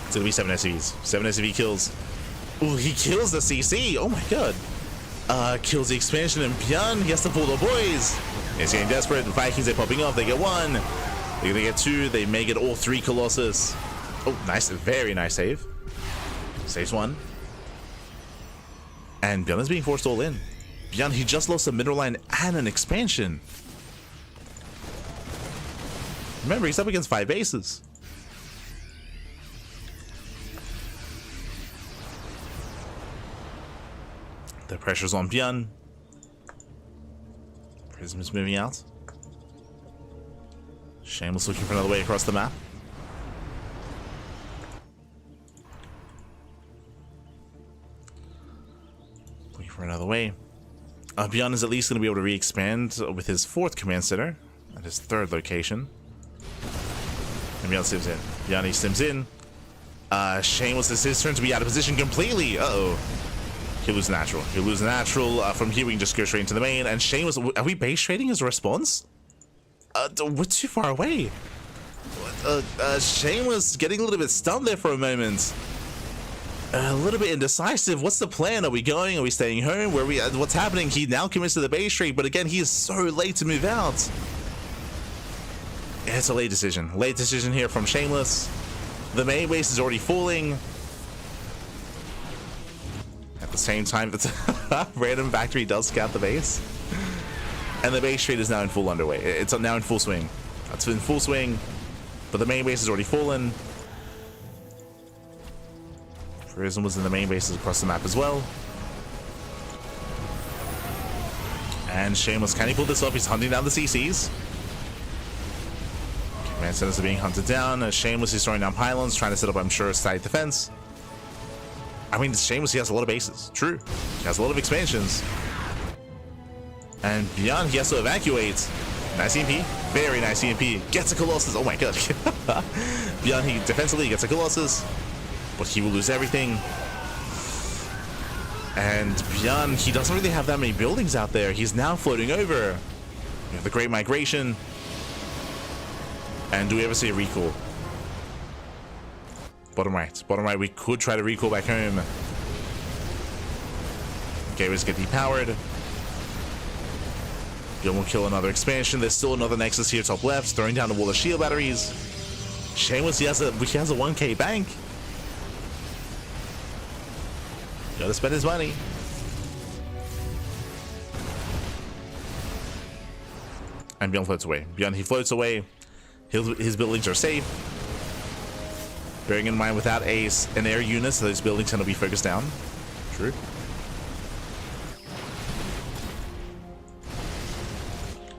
It's going to be 7 SCVs. 7 SCV kills. Ooh, he kills the CC. Oh my god. Kills the expansion, and ByuN, he has to pull the boys. He's getting desperate. The Vikings are popping off. They get 1. They're going to get 2. They may get all 3 Colossus. Oh, nice. Very nice save. Saves 1. And ByuN is being forced all in. ByuN, he just lost a mineral line and an expansion. Remember, he's up against 5 bases. The pressure's on ByuN. Prism is moving out. Shameless looking for another way across the map. Looking for another way. ByuN is at least going to be able to re-expand with his 4th command center at his 3rd location. And ByuN sims in. ByuN, he sims in. Shameless, it's his turn to be out of position completely. Uh-oh. He'll lose natural. He'll lose natural. From here, we can just go straight into the main. And Shameless, are we base trading his response? We're too far away. Shameless getting a little bit stunned there for a moment. A little bit indecisive. What's the plan? Are we going? Are we staying home? Where are we? What's happening? He now commits to the base trade, but again, he is so late to move out. Yeah, it's a late decision. Late decision here from Shameless. The main base is already falling. At the same time, the random factory does scout the base. And the base trade is now in full underway. It's now in full swing. It's in full swing, but the main base has already fallen. Prism was in the main bases across the map as well. And Shameless, can he pull this off? He's hunting down the CCs. Command centers are being hunted down. Shameless is throwing down pylons, trying to set up, I'm sure, a side defense. I mean, Shameless, he has a lot of bases. True. He has a lot of expansions. And ByuN, he has to evacuate. Nice EMP. Very nice EMP. Gets a Colossus. Oh my god. ByuN, he defensively gets a Colossus. But he will lose everything. And ByuN, he doesn't really have that many buildings out there. He's now floating over. We have the Great Migration. And do we ever see a recall? Bottom right. Bottom right, we could try to recall back home. Okay, let's get depowered. ByuN will kill another expansion. There's still another Nexus here top left, throwing down a wall of shield batteries. Shameless, he has a 1k bank. Gotta spend his money. And ByuN floats away. ByuN, he floats away. His buildings are safe. Bearing in mind, without an air unit, so those buildings tend to be focused down. True.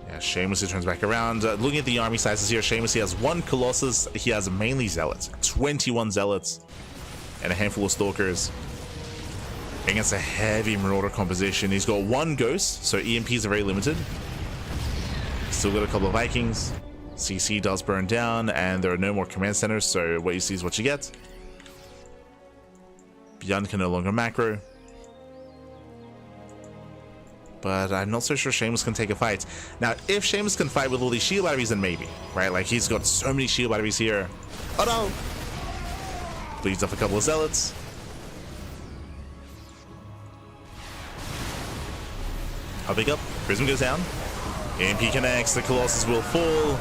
Yeah, Shameless, he turns back around. Looking at the army sizes here, Shameless, he has 1 Colossus. He has mainly Zealots. 21 Zealots. And a handful of Stalkers. Against a heavy Marauder composition. He's got 1 Ghost, so EMPs are very limited. Still got a couple of Vikings. CC does burn down, and there are no more command centers, so what you see is what you get. ByuN can no longer macro. But I'm not so sure Shameless can take a fight. Now, if Shameless can fight with all these shield batteries, then maybe. Right? Like, he's got so many shield batteries here. Oh no! Bleeds off a couple of Zealots. I'll pick up. Prism goes down. AMP connects. The Colossus will fall.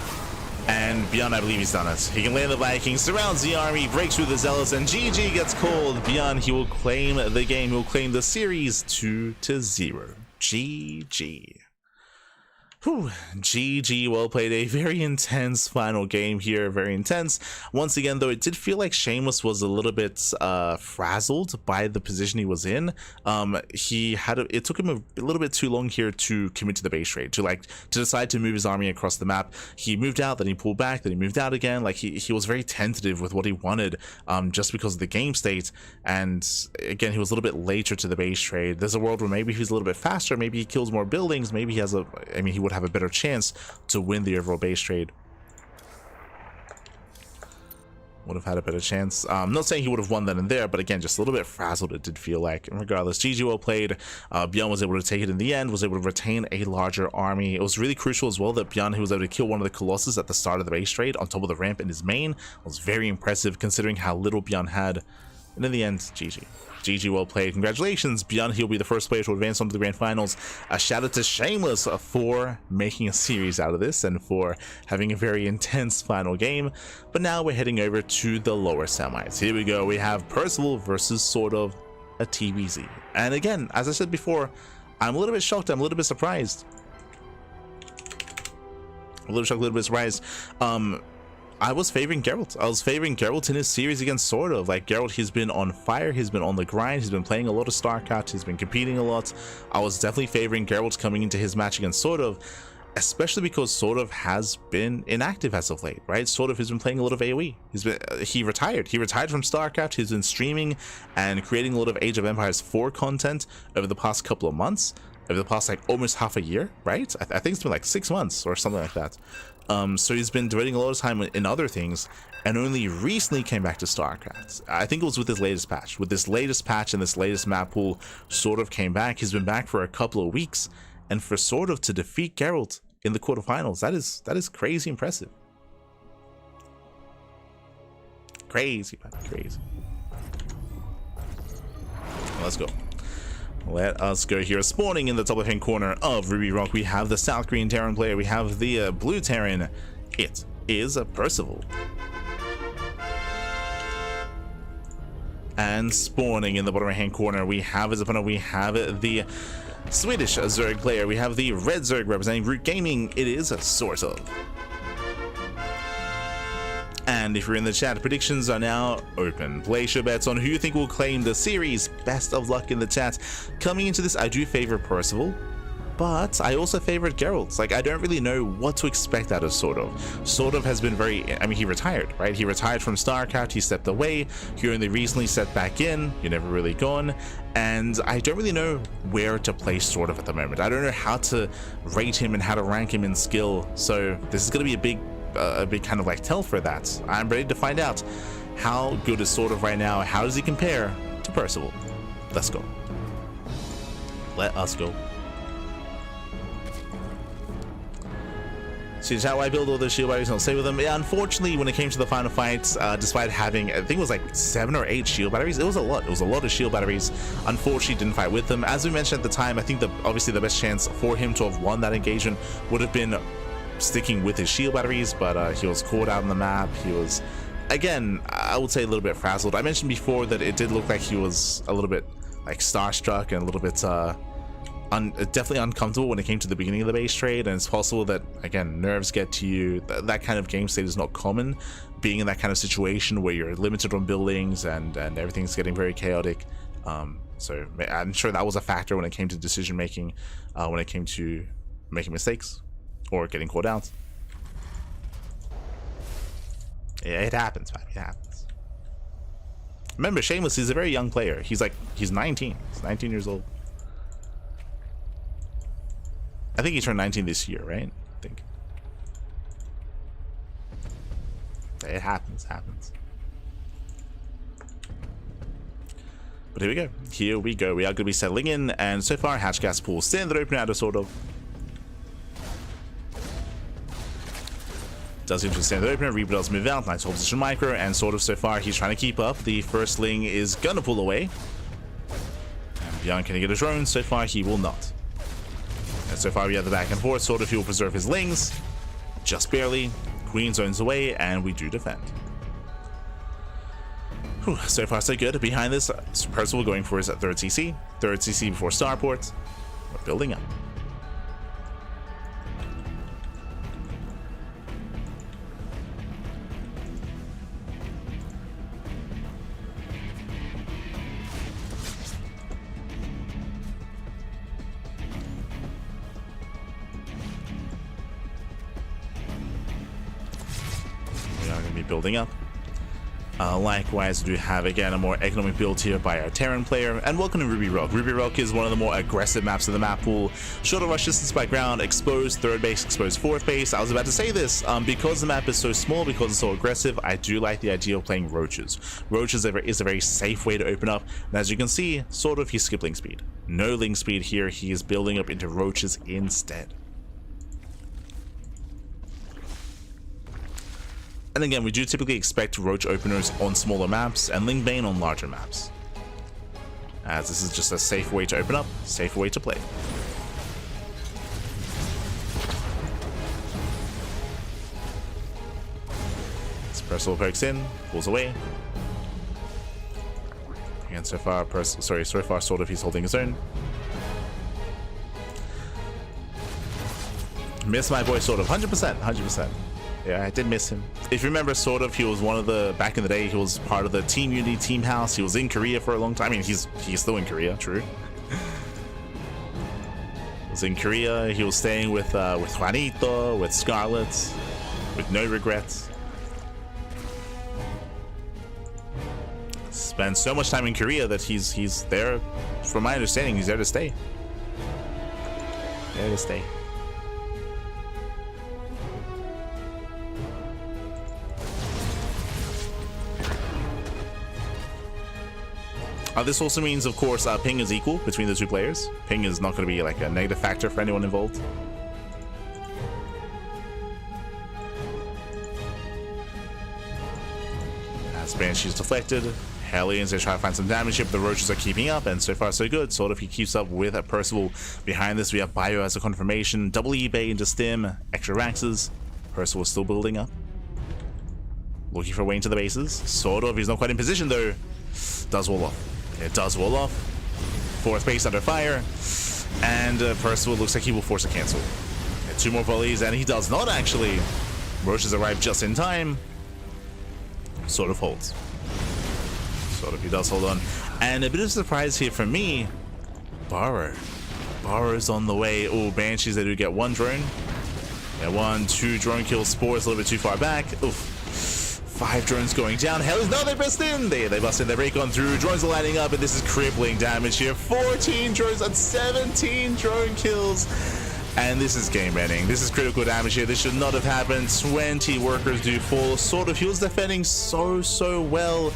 And ByuN, I believe he's done it. He can land the Vikings, surrounds the army, breaks through the Zealots, and GG gets called. ByuN, he will claim the game. He will claim the series 2-0. GG. Whew. GG, well played. A very intense final game here, very intense. Once again, though, it did feel like Shameless was a little bit frazzled by the position he was in. It took him a little bit too long here to commit to the base trade, to decide to move his army across the map. He moved out, then he pulled back, then he moved out again. Like he was very tentative with what he wanted, just because of the game state. And again, he was a little bit later to the base trade. There's a world where maybe he's a little bit faster, maybe he kills more buildings, maybe he has he would have a better chance to win the overall base trade. Would have had a better chance. I'm not saying he would have won then and there, but again, just a little bit frazzled, it did feel like. And regardless, GG, well played. ByuN was able to take it in the end, was able to retain a larger army. It was really crucial as well that ByuN, he was able to kill one of the Colossus at the start of the base trade on top of the ramp in his main. It was very impressive considering how little ByuN had. And in the end, GG. GG, well played. Congratulations, ByuN. He'll be the first player to advance onto the grand finals. A shout out to Shameless for making a series out of this and for having a very intense final game. But now we're heading over to the lower semis. Here we go. We have Percival versus SortOf, a TBZ. And again, as I said before, I'm a little bit shocked. I'm a little bit surprised. A little shocked, a little bit surprised. I was favoring Gerald. I was favoring Gerald in his series against SortOf. Like, Gerald, he's been on fire. He's been on the grind. He's been playing a lot of StarCraft. He's been competing a lot. I was definitely favoring Gerald coming into his match against SortOf, especially because SortOf has been inactive as of late, right? SortOf has been playing a lot of AoE. He retired. He retired from StarCraft. He's been streaming and creating a lot of Age of Empires 4 content over the past couple of months, over the past like almost half a year, right? I think it's been like 6 months or something like that. So he's been devoting a lot of time in other things and only recently came back to StarCraft. I think it was with his latest patch. With this latest patch and this latest map pool, SortOf came back. He's been back for a couple of weeks, and for SortOf to defeat Gerald in the quarterfinals, that is crazy impressive. Crazy, man, crazy. Let's go. Let us go here. Spawning in the top left-hand corner of Ruby Rock, we have the South Korean Terran player. We have the blue Terran. It is a Percival. And spawning in the bottom right-hand corner, we have his opponent. We have the Swedish Zerg player. We have the red Zerg representing Root Gaming. It is SortOf. And if you're in the chat, predictions are now open. Place your bets on who you think will claim the series. Best of luck in the chat. Coming into this, I do favor Percival, but I also favored Gerald. Like, I don't really know what to expect out of SortOf. SortOf has been very, he retired, right? He retired from StarCraft, he stepped away, he only recently stepped back in, you're never really gone, and I don't really know where to place SortOf at the moment. I don't know how to rate him and how to rank him in skill, so this is going to be a big kind of like tell for that. I'm ready to find out how good is SortOf right now. How does he compare to Percival? Let's go. Let us go. So is how I build all those shield batteries and I'll stay with them. Yeah, unfortunately, when it came to the final fight, despite having, I think it was like 7 or 8 shield batteries, it was a lot. It was a lot of shield batteries. Unfortunately, didn't fight with them. As we mentioned at the time, I think obviously the best chance for him to have won that engagement would have been sticking with his shield batteries, but he was caught out on the map. He was, again, I would say a little bit frazzled. I mentioned before that it did look like he was a little bit like starstruck and a little bit definitely uncomfortable when it came to the beginning of the base trade, and it's possible that, again, nerves get to you. That kind of game state is not common, being in that kind of situation where you're limited on buildings and everything's getting very chaotic. So I'm sure that was a factor when it came to decision making, when it came to making mistakes or getting caught out. Yeah, it happens, man. It happens. Remember, Shameless is a very young player. He's 19. He's 19 years old. I think he turned 19 this year, right? I think. It happens. But here we go. Here we go. We are going to be settling in, and so far, hatch gas pool standard open out of SortOf. Does seem to stand open. Reaper does move out. Nice hold position micro, and SortOf so far he's trying to keep up. The firstling is gonna pull away. And ByuN, can he get a drone? So far he will not. so far we have the back and forth. SortOf, he will preserve his lings. Just barely. Queen zones away, and we do defend. Whew, so far so good. Behind this, Percival going for his third CC. Third CC before starport. We're building up. Building up. Likewise, we do have again a more economic build here by our Terran player, and welcome to Ruby Rock. Ruby Rock is one of the more aggressive maps of the map pool. Shorter rush distance by ground, exposed third base, exposed fourth base. I was about to say this, because the map is so small, because it's so aggressive, I do like the idea of playing roaches. Roaches is a very safe way to open up, and as you can see, SortOf, he's skip link speed. No link speed here, he is building up into roaches instead. And again, we do typically expect roach openers on smaller maps and link bane on larger maps, as this is just a safe way to open up, safe way to play. As Percival pokes in, pulls away. And so far, SortOf, he's holding his own. Miss my boy SortOf, 100%, 100%. Yeah, I did miss him. If you remember, SortOf, he was one of the, back in the day, he was part of the Team Unity Team House. He was in Korea for a long time. I mean, he's still in Korea, true. He was in Korea. He was staying with Juanito, with Scarlet, with no regrets. Spent so much time in Korea that he's there, from my understanding, he's there to stay. There to stay. This also means, of course, ping is equal between the two players. Ping is not going to be like a negative factor for anyone involved. As Banshee's deflected, Hellions, they try to find some damage here, but the Roaches are keeping up, and so far so good. SortOf, he keeps up with Percival. Behind this, we have ByuN as a confirmation. Double eBay into Stim, extra Raxes. Percival still building up. Looking for way into the bases. SortOf, he's not quite in position though. Does wall off. It does wall off. Fourth base under fire. And Percival looks like he will force a cancel. And two more volleys, and he does not actually. Roaches arrive just in time. SortOf holds. SortOf, he does hold on. And a bit of surprise here for me. Borrow's on the way. Oh, Banshees, they do get one drone. Yeah, 1, 2 drone kills. Spores a little bit too far back. Oof. 5 drones going down. Hellions, no, they burst in. They bust in, they break on through. Drones are lining up, and this is crippling damage here. 14 drones and 17 drone kills. And this is game ending. This is critical damage here. This should not have happened. 20 workers do fall. SortOf, he was defending so well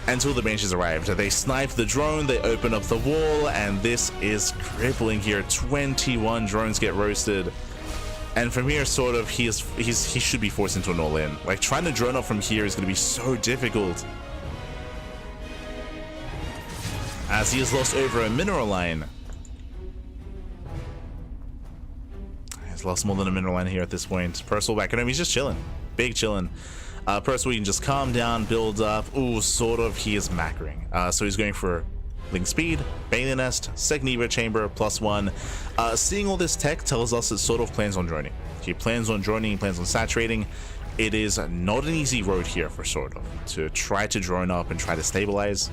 until the Banshees arrived. They sniped the drone, they open up the wall, and this is crippling here. 21 drones get roasted. And from here, SortOf, he should be forced into an all-in. Like, trying to drone up from here is going to be so difficult, as he has lost over a mineral line. He's lost more than a mineral line here at this point. Percival back at home, he's just chilling. Big chilling. Percival, you can just calm down, build up. Ooh, SortOf, he is macroing. So he's going for link speed, Bailey Nest, second Evo Chamber, +1. Seeing all this tech tells us that SortOf plans on droning. He plans on droning, he plans on saturating. It is not an easy road here for SortOf to try to drone up and try to stabilize.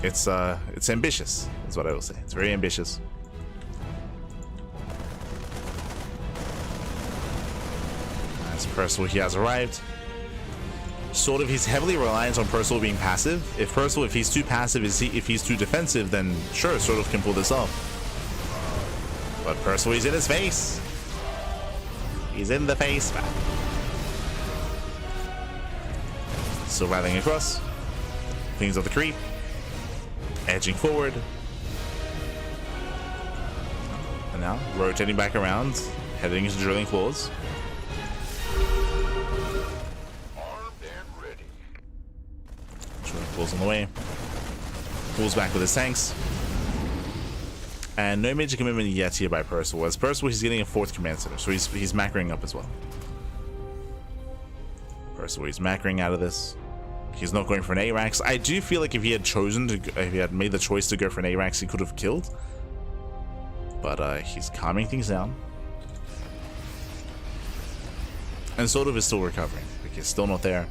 It's ambitious, is what I will say. It's very ambitious. As Percival, he has arrived. SortOf, he's heavily reliant on Percival being passive. If he's too passive, if he's too defensive, then sure, SortOf can pull this off. But Percival, he's in his face. He's in the face, man. Still rattling across. Cleans up the creep. Edging forward. And now rotating back around, heading into drilling claws. Pulls on the way. Pulls back with his tanks. And no major commitment yet here by Percival. As Percival, he's getting a 4th command center, so he's macroing up as well. Percival, he's macroing out of this. He's not going for an ARAX. I do feel like if he had made the choice to go for an ARAX, he could have killed. But he's calming things down. And SortOf is still recovering. Like, he's still not there.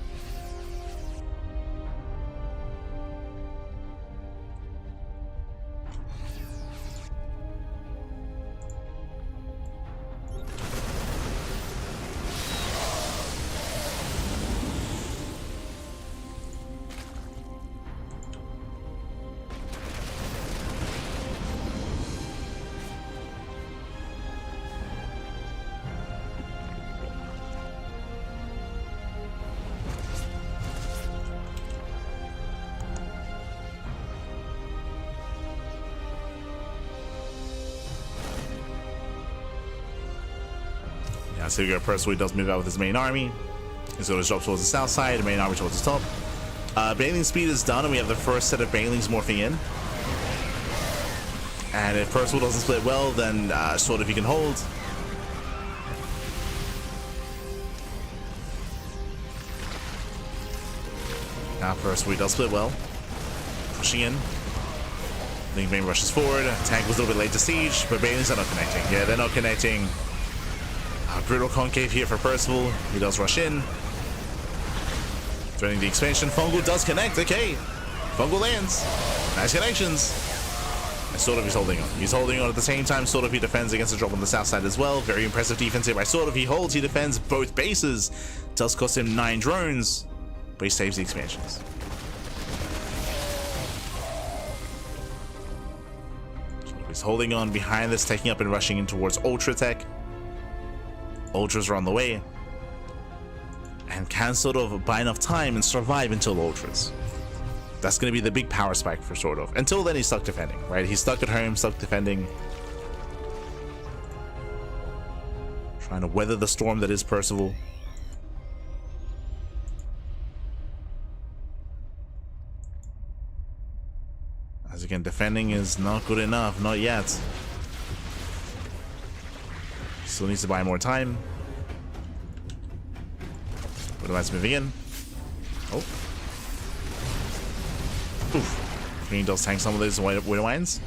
So we go Percival does move out with his main army. He's going to drop towards the south side, the main army towards the top. Bailing speed is done, and we have the first set of Bailings morphing in. And if Percival doesn't split well, then SortOf he can hold. Now Percival does split well. Pushing in. Link main rushes forward. Tank was a little bit late to siege, but Bailings are not connecting. Yeah, they're not connecting. Brutal concave here for Percival. He does rush in. Threatening the expansion. Fungal does connect. Okay. Fungal lands. Nice connections. And SortOf is holding on. He's holding on at the same time. SortOf he defends against the drop on the south side as well. Very impressive defense here by SortOf. He holds. He defends both bases. Does cost him 9 drones. But he saves the expansions. SortOf is holding on behind this. Taking up and rushing in towards Ultra Tech. Ultras are on the way, and can SortOf buy enough time and survive until Ultras. That's going to be the big power spike for SortOf. Until then, he's stuck defending, right? He's stuck at home, stuck defending, trying to weather the storm that is Percival. As again, defending is not good enough, not yet. Still needs to buy more time. Widowmine's moving in. Oh. Oof. Green does tank some of those Widowmines.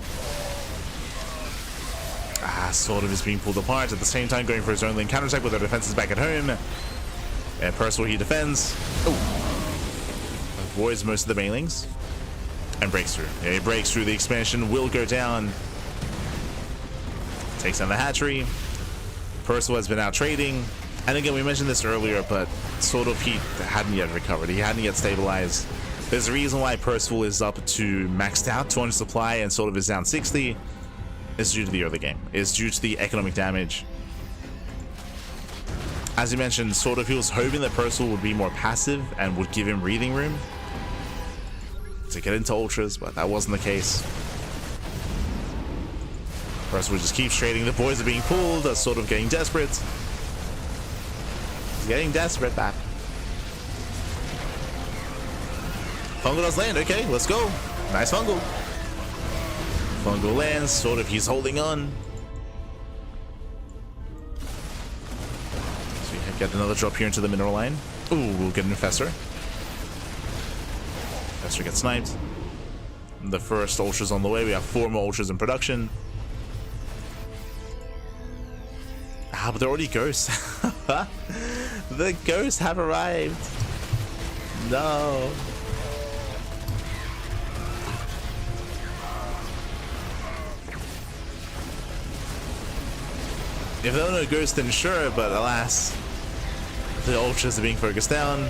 SortOf is being pulled apart. At the same time, going for his own lane counterattack with our defenses back at home. And Percival, he defends. Oh. Avoids most of the Bailings. And breaks through. Yeah, he breaks through. The expansion will go down. Takes down the hatchery. Percival has been out trading, and again we mentioned this earlier, but SortOf he hadn't yet recovered. He hadn't yet stabilized. There's a reason why Percival is up to maxed out 200 supply and SortOf is down 60. It's due to the early game. It's due to the economic damage. As you mentioned, SortOf he was hoping that Percival would be more passive and would give him breathing room to get into ultras, but that wasn't the case. Percival just keeps trading. The boys are being pulled. SortOf getting desperate. He's getting desperate, Bap. Fungal does land. Okay, let's go. Nice Fungal. Fungal lands. SortOf he's holding on. So we get another drop here into the mineral line. Ooh, we'll get an Infestor. Infestor gets sniped. The first ultras on the way. We have 4 more ultras in production. But they're already ghosts. The ghosts have arrived. No. If there were no ghosts, then sure, but alas, the ultras are being focused down.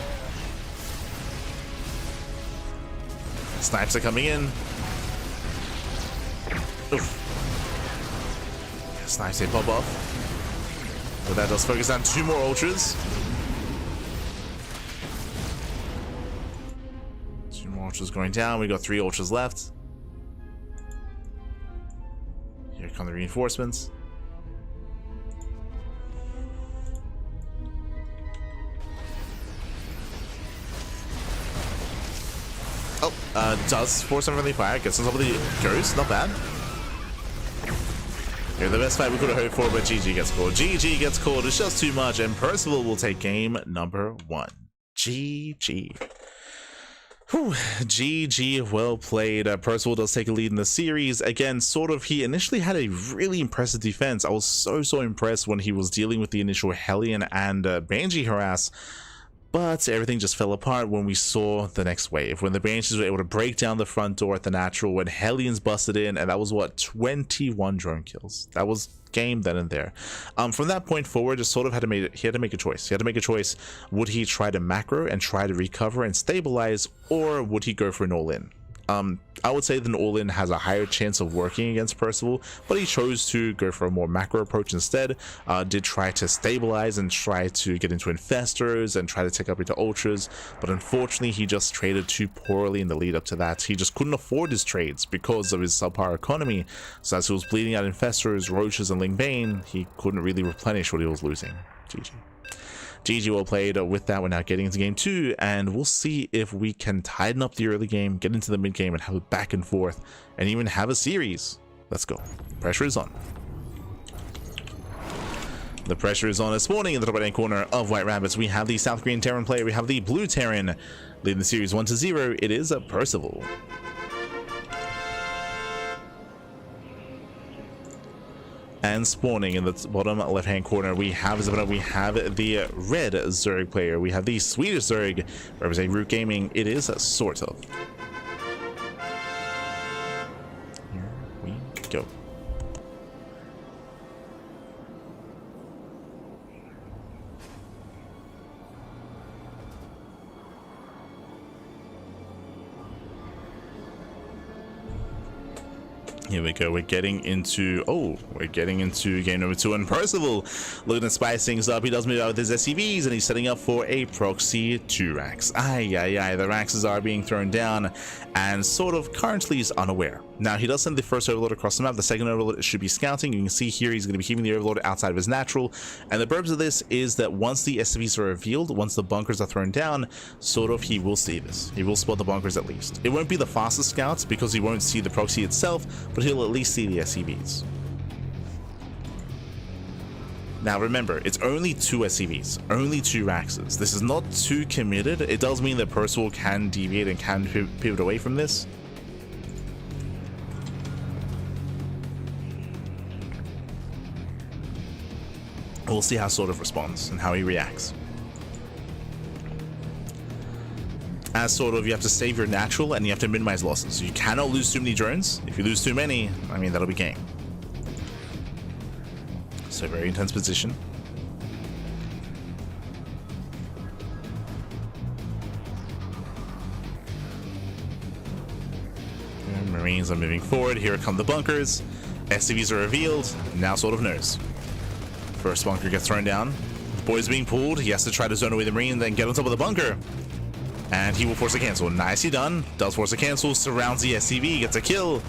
Snipes are coming in. Oof. Snipes, they pop off. But that does focus on 2 more ultras. 2 more ultras going down. We got 3 ultras left. Here come the reinforcements. Oh, does force unfriendly fire. Gets on top of the ghost. Not bad. You're the best fight we could have hoped for, but GG gets called. GG gets called. It's just too much, and Percival will take game number 1. GG. Whew. GG, well played. Percival does take a lead in the series. Again, SortOf, he initially had a really impressive defense. I was so impressed when he was dealing with the initial Hellion and Banshee harass. But everything just fell apart when we saw the next wave, when the Banshees were able to break down the front door at the natural, when Hellions busted in, and that was what, 21 drone kills. That was game then and there. From that point forward, just sort of had to make a choice. He had to make a choice. Would he try to macro and try to recover and stabilize, or would he go for an all-in? I would say that an all-in has a higher chance of working against Percival, but he chose to go for a more macro approach instead. Did try to stabilize and try to get into infestors and try to take up into ultras, but unfortunately he just traded too poorly in the lead up to that. He just couldn't afford his trades because of his subpar economy, so as he was bleeding out infestors, roaches, and Lingbane, he couldn't really replenish what he was losing. GG. GG, well played. With that, we're now getting into game 2, and we'll see if we can tighten up the early game, get into the mid game, and have it back and forth, and even have a series. Let's go. Pressure is on. The pressure is on. This morning in the top right hand corner of White Rabbits, we have the South Korean Terran player. We have the Blue Terran leading the series 1-0. It is a Percival. And spawning in the bottom left hand corner, we have the red Zerg player. We have the Swedish Zerg representing Root Gaming. It is SortOf. Here we go. Here we go. We're getting into game number 2, and Percival looking to spice things up. He does move out with his SCVs, and he's setting up for a proxy 2 racks. The racks are being thrown down, and SortOf currently is unaware. Now, he does send the first overlord across the map. The second overlord should be scouting. You can see here he's going to be keeping the overlord outside of his natural, and the purpose of this is that once the SCVs are revealed, once the bunkers are thrown down, SortOf, he will see this. He will spot the bunkers at least. It won't be the fastest scouts because he won't see the proxy itself, but he'll at least see the SCVs. Now remember, it's only 2 SCVs, only 2 Raxes. This is not too committed. It does mean that Percival can deviate and can pivot away from this. We'll see how SortOf responds and how he reacts. As SortOf, you have to save your natural and you have to minimize losses. You cannot lose too many drones. If you lose too many, I mean, that'll be game. So very intense position. And Marines are moving forward. Here come the bunkers. SCVs are revealed. Now SortOf knows. First bunker gets thrown down. The boy's being pulled. He has to try to zone away the Marine, then get on top of the bunker. And he will force a cancel. Nicely done. Does force a cancel. Surrounds the SCV. Gets a kill.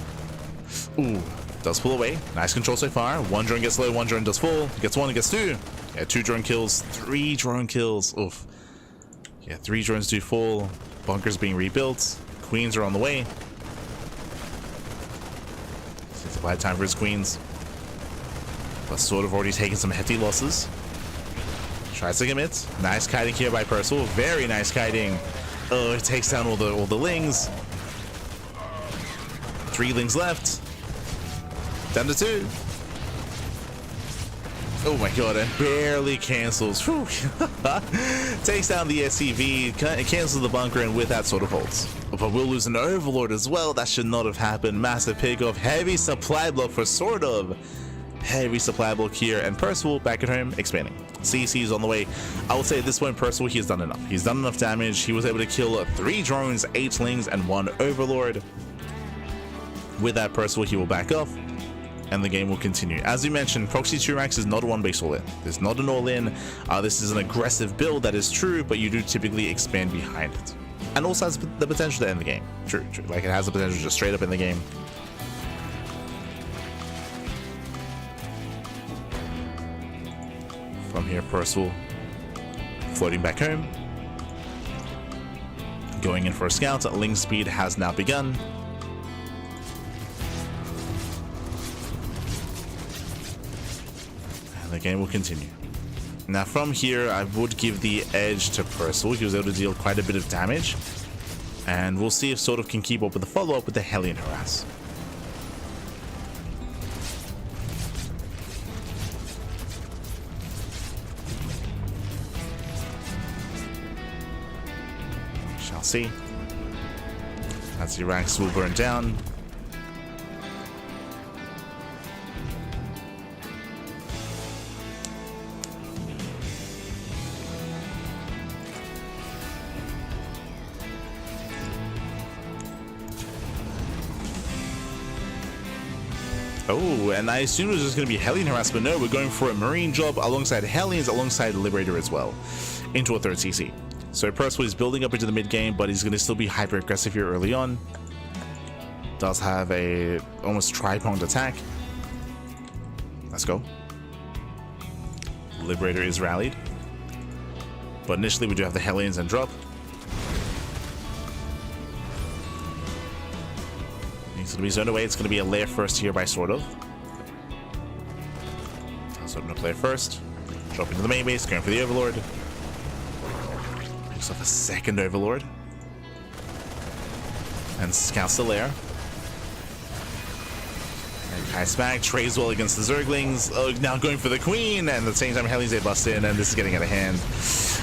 Ooh. Does pull away. Nice control so far. 1 drone gets low. 1 drone does full. Gets 1. Gets 2. Yeah, 2 drone kills. 3 drone kills. Oof. Yeah, 3 drones do full. Bunkers being rebuilt. Queens are on the way. It's a bad time for his queens. But SortOf already taken some hefty losses. Tries to commit. Nice kiting here by Percival. Very nice kiting. Oh, it takes down all the lings. 3 lings left. Down to 2. Oh my god, and barely cancels. Takes down the SCV, cancels the bunker, and with that SortOf holds. But we'll lose an overlord as well. That should not have happened. Massive pickoff. Heavy supply block for SortOf. Heavy supply block here, and Percival back at home expanding. CC is on the way. I would say at this point, Percival, he has done enough. He's done enough damage. He was able to kill 3 drones, 8 lings, and 1 overlord. With that, Percival, he will back off, and the game will continue. As we mentioned, Proxy 2 Racks is not a 1-base all-in. There's not an all-in. This is an aggressive build, that is true, but you do typically expand behind it. And also has the potential to end the game. True. Like, it has the potential to just straight up end the game. From here, Percival floating back home. Going in for a scout. Ling speed has now begun. game will continue. Now from here, I would give the edge to Percival. He was able to deal quite a bit of damage. And we'll see if SortOf can keep up with the follow-up with the Hellion Harass. Shall see. As the ranks will burn down. Oh, and I assumed it was just going to be Hellion harassment. No, we're going for a Marine job alongside Hellions, alongside Liberator as well, into a 3rd CC. So Percival is building up into the mid game, but he's going to still be hyper aggressive here early on. Does have a almost tri-pronged attack. Let's go. Liberator is rallied, but initially we do have the Hellions and drop. He's going to be zoned away. It's going to be a lair first here by SortOf. So I'm going to play first. Drop into the main base, going for the Overlord. Picks off a 2nd Overlord. And scouts the lair. And Kai Smack trades well against the Zerglings. Oh, now going for the Queen. And at the same time, Hellions, they bust in, and this is getting out of hand.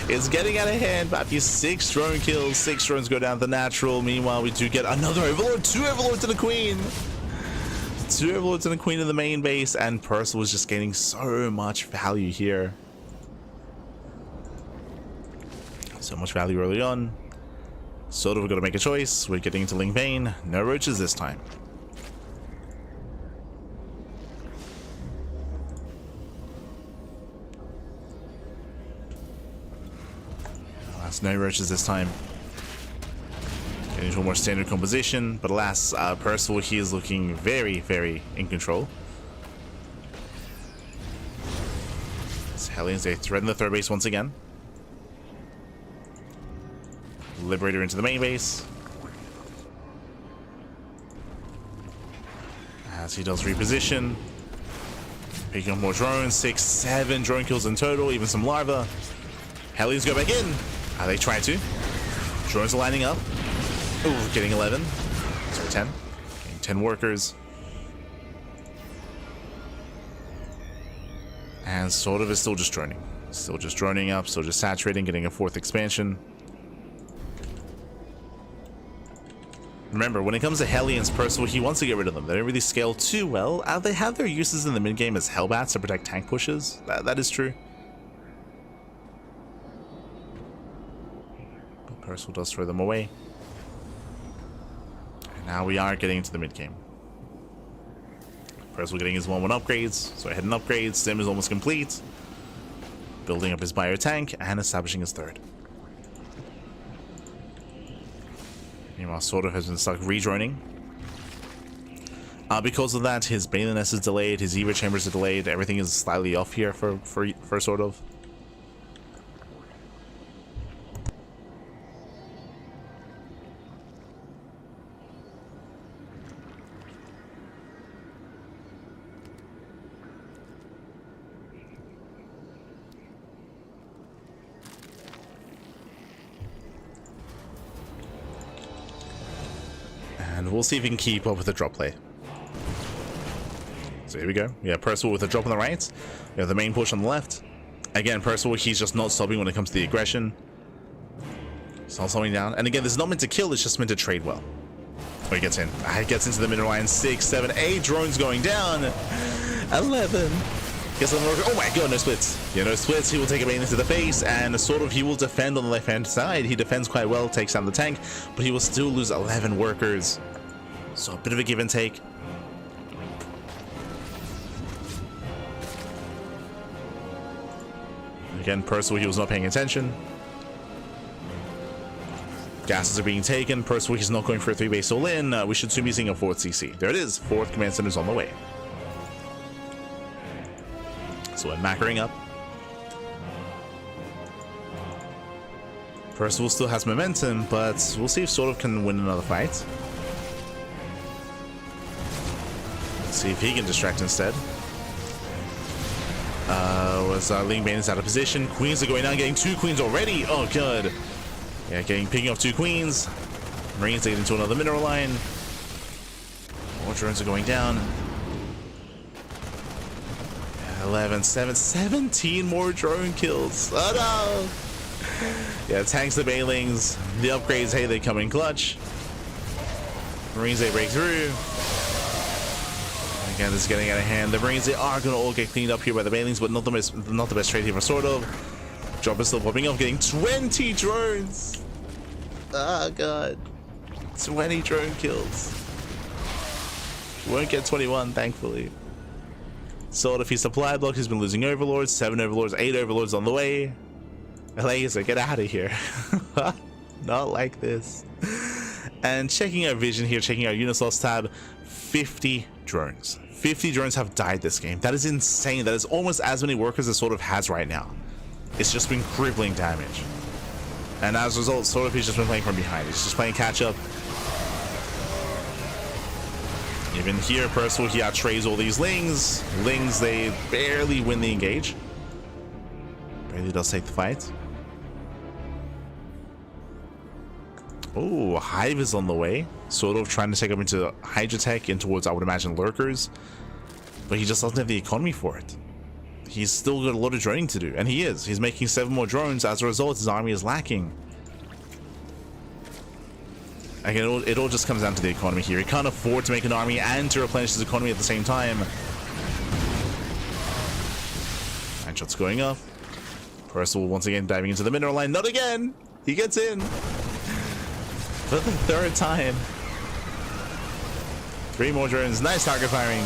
It's getting out of hand. Matthew, 6 drone kills, 6 drones go down to the natural. Meanwhile, we do get another Overlord, 2 Overlords and a Queen. 2 Overlords and a Queen in the main base, and Percival was just gaining so much value here. So much value early on. SortOf, we're going to make a choice. We're getting into Ling Bane. No roaches this time. No roaches this time. Getting into a more standard composition, but alas, Percival, he is looking very, very in control. So Hellions, they threaten the 3rd base once again. Liberator into the main base. As he does reposition. Picking up more drones, 6, 7 drone kills in total, even some larvae. Hellions go back in. Are they trying to? Drones are lining up. Ooh, getting 11. Sorry, 10. Getting 10 workers. And SortOf is still just droning. Still just droning up, still just saturating, getting a 4th expansion. Remember, when it comes to Hellions, Percival, he wants to get rid of them. They don't really scale too well. They have their uses in the mid-game as Hellbats to protect tank pushes. That is true. Percival does throw them away. And now we are getting into the mid-game. Percival getting his 1-1 upgrades. So ahead and upgrades. Sim is almost complete. Building up his bio tank and establishing his 3rd. Meanwhile, SortOf has been stuck redroning. Because of that, his Baliness is delayed, his Eva chambers are delayed, everything is slightly off here for SortOf. And we'll see if he can keep up with the drop play. So here we go. Yeah, Percival with a drop on the right. We have the main push on the left. Again, Percival, he's just not stopping when it comes to the aggression. He's not slowing down. And again, this is not meant to kill, it's just meant to trade well. Oh, he gets in. He gets into the middle line. 6, 7, 8 drones going down. 11. Gets on the... Oh my god, no splits. Yeah, no splits. He will take a main into the face, and SortOf, he will defend on the left-hand side. He defends quite well, takes down the tank, but he will still lose 11 workers. So a bit of a give and take. Again, Percival, he was not paying attention. Gases are being taken. Percival, he's not going for a 3-base all-in. We should soon be seeing a 4th CC. There it is. 4th command center is on the way. So we're macroing up. Percival still has momentum, but we'll see if SortOf can win another fight. Let's see if he can distract instead. as Ling Bane is out of position. Queens are going down, getting 2 queens already. Oh, good. Yeah, picking off 2 queens. Marines lead into another mineral line. More drones are going down. 11, 7, 17 more drone kills. Oh no! Yeah, tanks the Bailings. The upgrades, hey, they come in clutch. Marines, they break through. Again, this is getting out of hand. The Marines, they are going to all get cleaned up here by the Bailings, but not the best trade here for SortOf. Drop is still popping up, getting 20 drones. Oh god. 20 drone kills. Won't get 21, thankfully. SortOf, his supply block has been losing overlords. 7 overlords, 8 overlords on the way. Laser, get out of here. Not like this. And checking our vision here, checking our unit loss tab, 50 drones. 50 drones have died this game. That is insane. That is almost as many workers as SortOf has right now. It's just been crippling damage. And as a result, SortOf has just been playing from behind. He's just playing catch up. Even here, Percival, he outtrays all these Lings. Lings, they barely win the engage. Barely does take the fight. Oh, Hive is on the way. SortOf trying to take up into Hydra Tech and towards, I would imagine, Lurkers. But he just doesn't have the economy for it. He's still got a lot of droning to do. And he is. He's making 7 more drones. As a result, his army is lacking. Again, it all just comes down to the economy here. He can't afford to make an army and to replenish his economy at the same time. And shots going up. Percival once again diving into the mineral line. Not again! He gets in! For the 3rd time. 3 more drones. Nice target firing.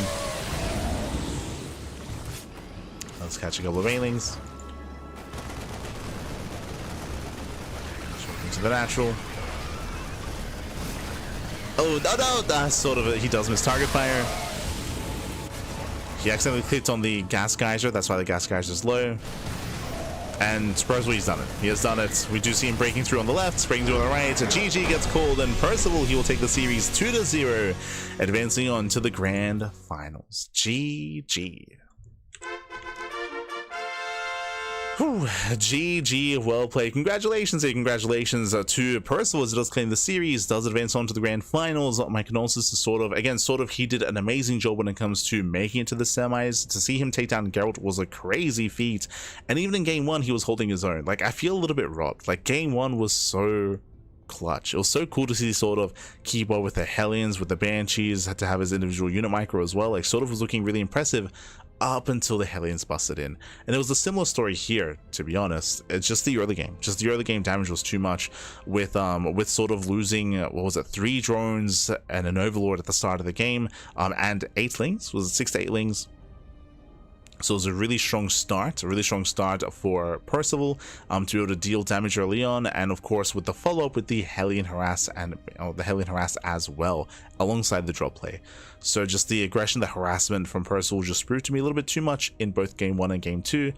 Let's catch a couple of Bailings. Into the natural. Oh, no, that's sort of he does miss target fire. He accidentally clicked on the gas geyser. That's why the gas geyser is low. And Percival, he's done it. He has done it. We do see him breaking through on the left, breaking through on the right. A GG gets called, and Percival, he will take the series 2-0, advancing on to the grand finals. GG. Whew, GG, well played. Congratulations, congratulations to Percival as it does claim the series, does advance on to the grand finals. My condolences to SortOf. Again, SortOf, he did an amazing job when it comes to making it to the semis. To see him take down Gerald was a crazy feat. And even in game 1, he was holding his own. Like, I feel a little bit robbed. Like, game 1 was so clutch. It was so cool to see SortOf keep up with the Hellions, with the Banshees, had to have his individual unit micro as well. Like, SortOf was looking really impressive up until the Hellions busted in. And it was a similar story here, to be honest. It's just the early game. Just the early game damage was too much with SortOf losing, what was it, 3 drones and an overlord at the start of the game, and 8 lings. Was it 6 to 8 lings? So it was a really strong start for Percival to be able to deal damage early on, and of course with the follow-up with the Hellion Harass and the Hellion Harass as well, alongside the drop play. So just the aggression, the harassment from Percival just proved to me a little bit too much in both game 1 and game 2,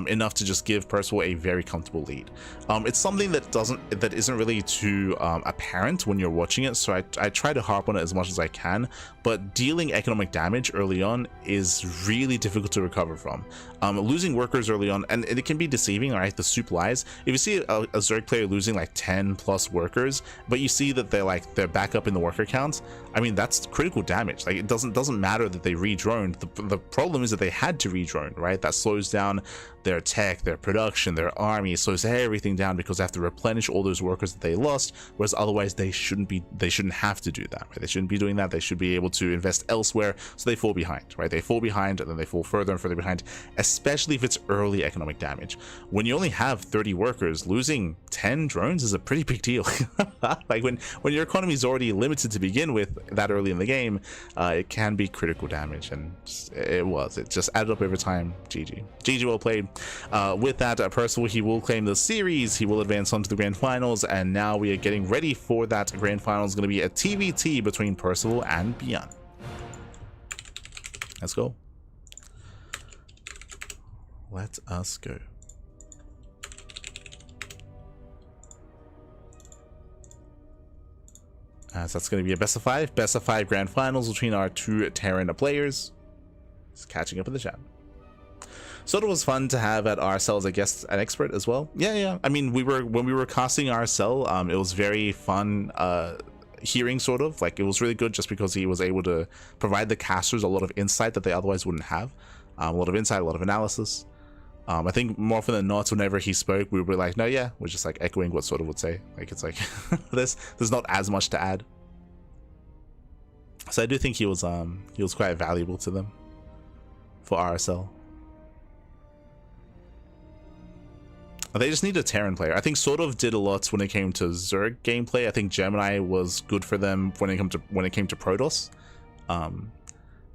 enough to just give Percival a very comfortable lead. It's something that isn't really too apparent when you're watching it, so I try to harp on it as much as I can, but dealing economic damage early on is really difficult to recover from. Losing workers early on, and it can be deceiving, right? The soup lies. If you see a Zerg player losing like 10 plus workers, but you see that they're back up in the worker count, I mean, that's critical damage. Like, it doesn't matter that they redroned. The problem is that they had to redrone, right? That slows down their tech, their production, their army, slows everything down because they have to replenish all those workers that they lost, whereas otherwise they shouldn't have to do that, right? They shouldn't be doing that. They should be able to invest elsewhere, so they fall behind, right? They fall behind and then they fall further and further behind, especially if it's early economic damage. When you only have 30 workers, losing 10 drones is a pretty big deal. Like when your economy is already limited to begin with that early in the game, it can be critical damage, and it just added up over time. GG well played. With that, Percival, he will claim the series, he will advance on to the grand finals, and now we are getting ready for that grand finals. Going to be a TVT between Percival and ByuN. Let's go. Let us go. So that's going to be a best of 5 grand finals between our 2 Terran players. Just catching up in the chat. Sort of was fun to have at RSL as a guest, an expert as well. Yeah. I mean, when we were casting RSL, it was very fun hearing sort of like, it was really good just because he was able to provide the casters a lot of insight that they otherwise wouldn't have. A lot of insight, a lot of analysis. I think more often than not, whenever he spoke, we were like, no, yeah, we're just like echoing what sort of would say. Like, it's like there's not as much to add. So I do think he was quite valuable to them for RSL. They just need a Terran player. I think SortOf did a lot when it came to Zerg gameplay. I think Gemini was good for them when it came to Protoss.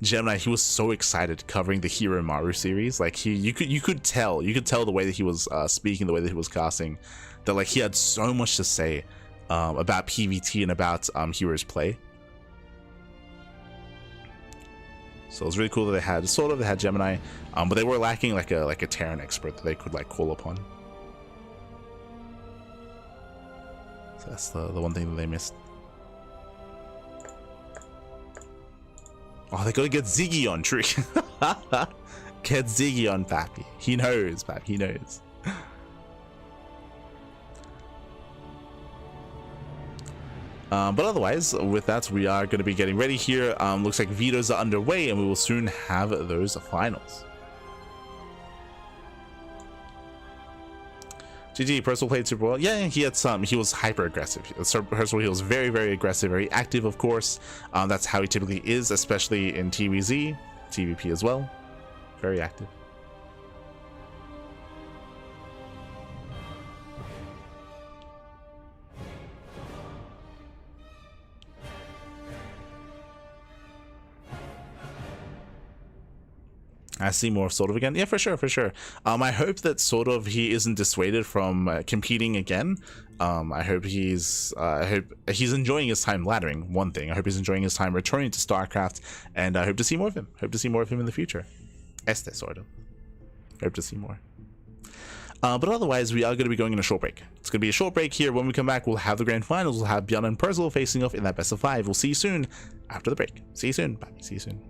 Gemini, he was so excited covering the Hero Maru series. Like you could tell the way that he was speaking, the way that he was casting, that like he had so much to say about PvT and about Heroes play. So it was really cool that they had SortOf, they had Gemini, but they were lacking like a Terran expert that they could like call upon. So that's the one thing that they missed. Oh, they gotta get Ziggy on, true. Get Ziggy on, Pappy. He knows, Pappy, he knows. But otherwise, with that, we are going to be getting ready here. Looks like vetoes are underway, and we will soon have those finals. GG, Percival played super well. Yeah, he had some. He was hyper aggressive. Percival, he was very, very aggressive, very active, of course. That's how he typically is, especially in TVZ, TVP as well. Very active. I see more of SortOf again. Yeah, for sure, for sure. I hope that SortOf he isn't dissuaded from competing again. I hope he's enjoying his time laddering. One thing, I hope he's enjoying his time returning to StarCraft, and I hope to see more of him. Hope to see more of him in the future. SortOf. Hope to see more. But otherwise, we are going to be going in a short break. It's going to be a short break here. When we come back, we'll have the grand finals. We'll have ByuN and Percival facing off in that best of 5. We'll see you soon after the break. See you soon. Bye. See you soon.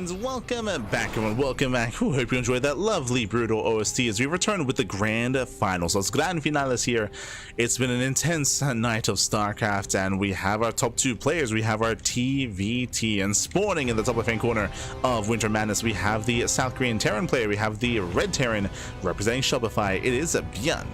And welcome back, everyone. Welcome back. Ooh, hope you enjoyed that lovely brutal OST as we return with the grand finals. Los Grand Finales here. It's been an intense night of StarCraft, and we have our top 2 players. We have our TVT, and spawning in the top left-hand corner of Winter Madness, we have the South Korean Terran player. We have the Red Terran representing Shopify. It is ByuN.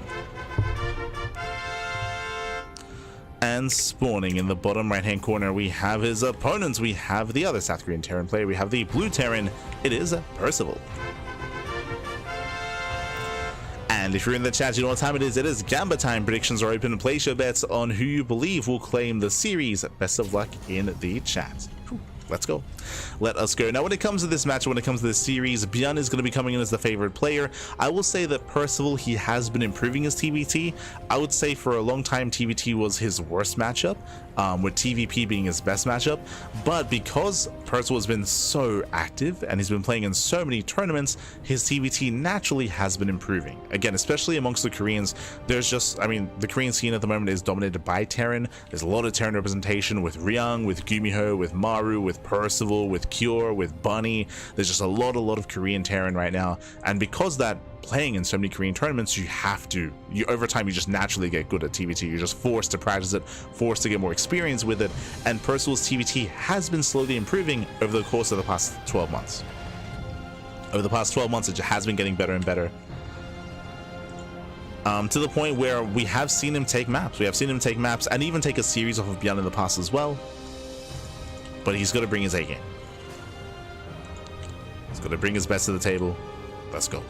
And spawning in the bottom right hand corner, we have his opponents. We have the other South Korean Terran player. We have the Blue Terran. It is Percival. And if you're in the chat, you know what time it is. It is Gamba time. Predictions are open. Place your bets on who you believe will claim the series. Best of luck in the chat. Let's go. Let us go. Now, when it comes to this match, when it comes to this series, ByuN is going to be coming in as the favorite player. I will say that Percival, he has been improving his TVT. I would say for a long time, TVT was his worst matchup, with TVP being his best matchup. But because Percival has been so active and he's been playing in so many tournaments, his TVT naturally has been improving. Again, especially amongst the Koreans, there's just, I mean, the Korean scene at the moment is dominated by Terran. There's a lot of Terran representation with Ryung, with Gumiho, with Maru, with with Percival, with Cure, with Bunny. There's just a lot of Korean Terran right now, and because that playing in so many Korean tournaments, you have to, over time you just naturally get good at TVT. You're just forced to practice it, forced to get more experience with it, and Percival's TVT has been slowly improving over the course of the past 12 months. Over the past 12 months, it has been getting better and better. To the point where we have seen him take maps. We have seen him take maps and even take a series off of ByuN in the past as well. But he's got to bring his A game. He's got to bring his best to the table. Let's go.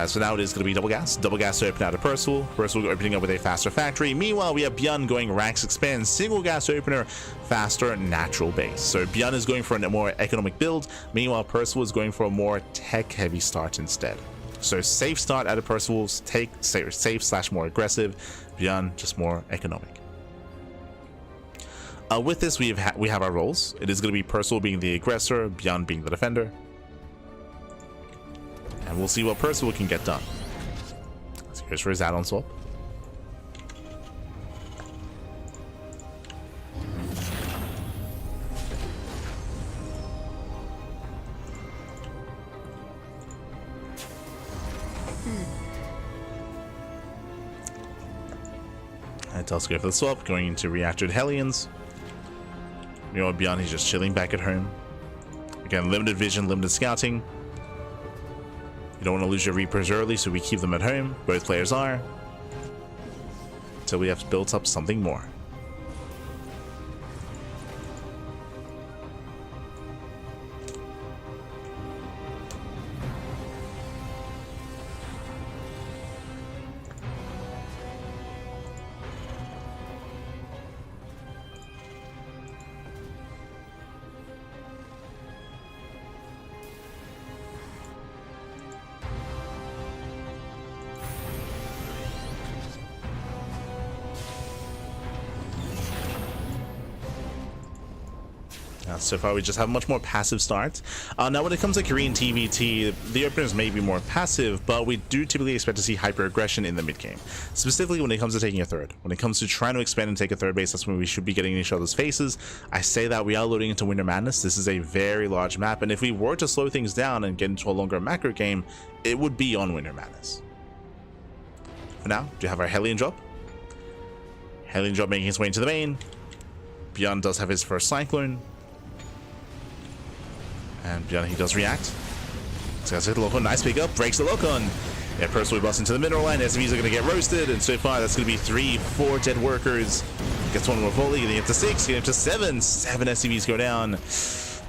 So now it is going to be double gas to open out of Percival. Percival opening up with a faster factory. Meanwhile, we have ByuN going Rax Expand, single gas opener, faster natural base. So ByuN is going for a more economic build. Meanwhile, Percival is going for a more tech heavy start instead. So safe start out of Percival's, take safe slash more aggressive. ByuN just more economic. With this, we have our roles. It is going to be Percival being the aggressor, ByuN being the defender. And we'll see what Percival can get done. So here's for his add-on swap. And Tussle go for the swap, going into reactored Hellions. You know, ByuN, he's just chilling back at home. Again, limited vision, limited scouting. You don't want to lose your Reapers early, so we keep them at home. Both players are. Until we have built up something more. So far we just have a much more passive start. Now when it comes to Korean TVT, the openers may be more passive, but we do typically expect to see hyper aggression in the mid game, specifically when it comes to taking a third. When it comes to trying to expand and take a third base, that's when we should be getting in each other's faces. I say that we are loading into Winter Madness. This is a very large map, and if we were to slow things down and get into a longer macro game, it would be on Winter Madness. For now, do you have our Hellion drop? Hellion drop making his way into the main. ByuN does have his first Cyclone. And ByuN, he does react. So that's it, lock-on, nice pick up, breaks the lock-on. Yeah, Percival busts into the mineral line, SCVs are going to get roasted, and so far that's going to be 3-4 dead workers. Gets one more volley, getting up to 6, getting up to 7. 7 SCVs go down.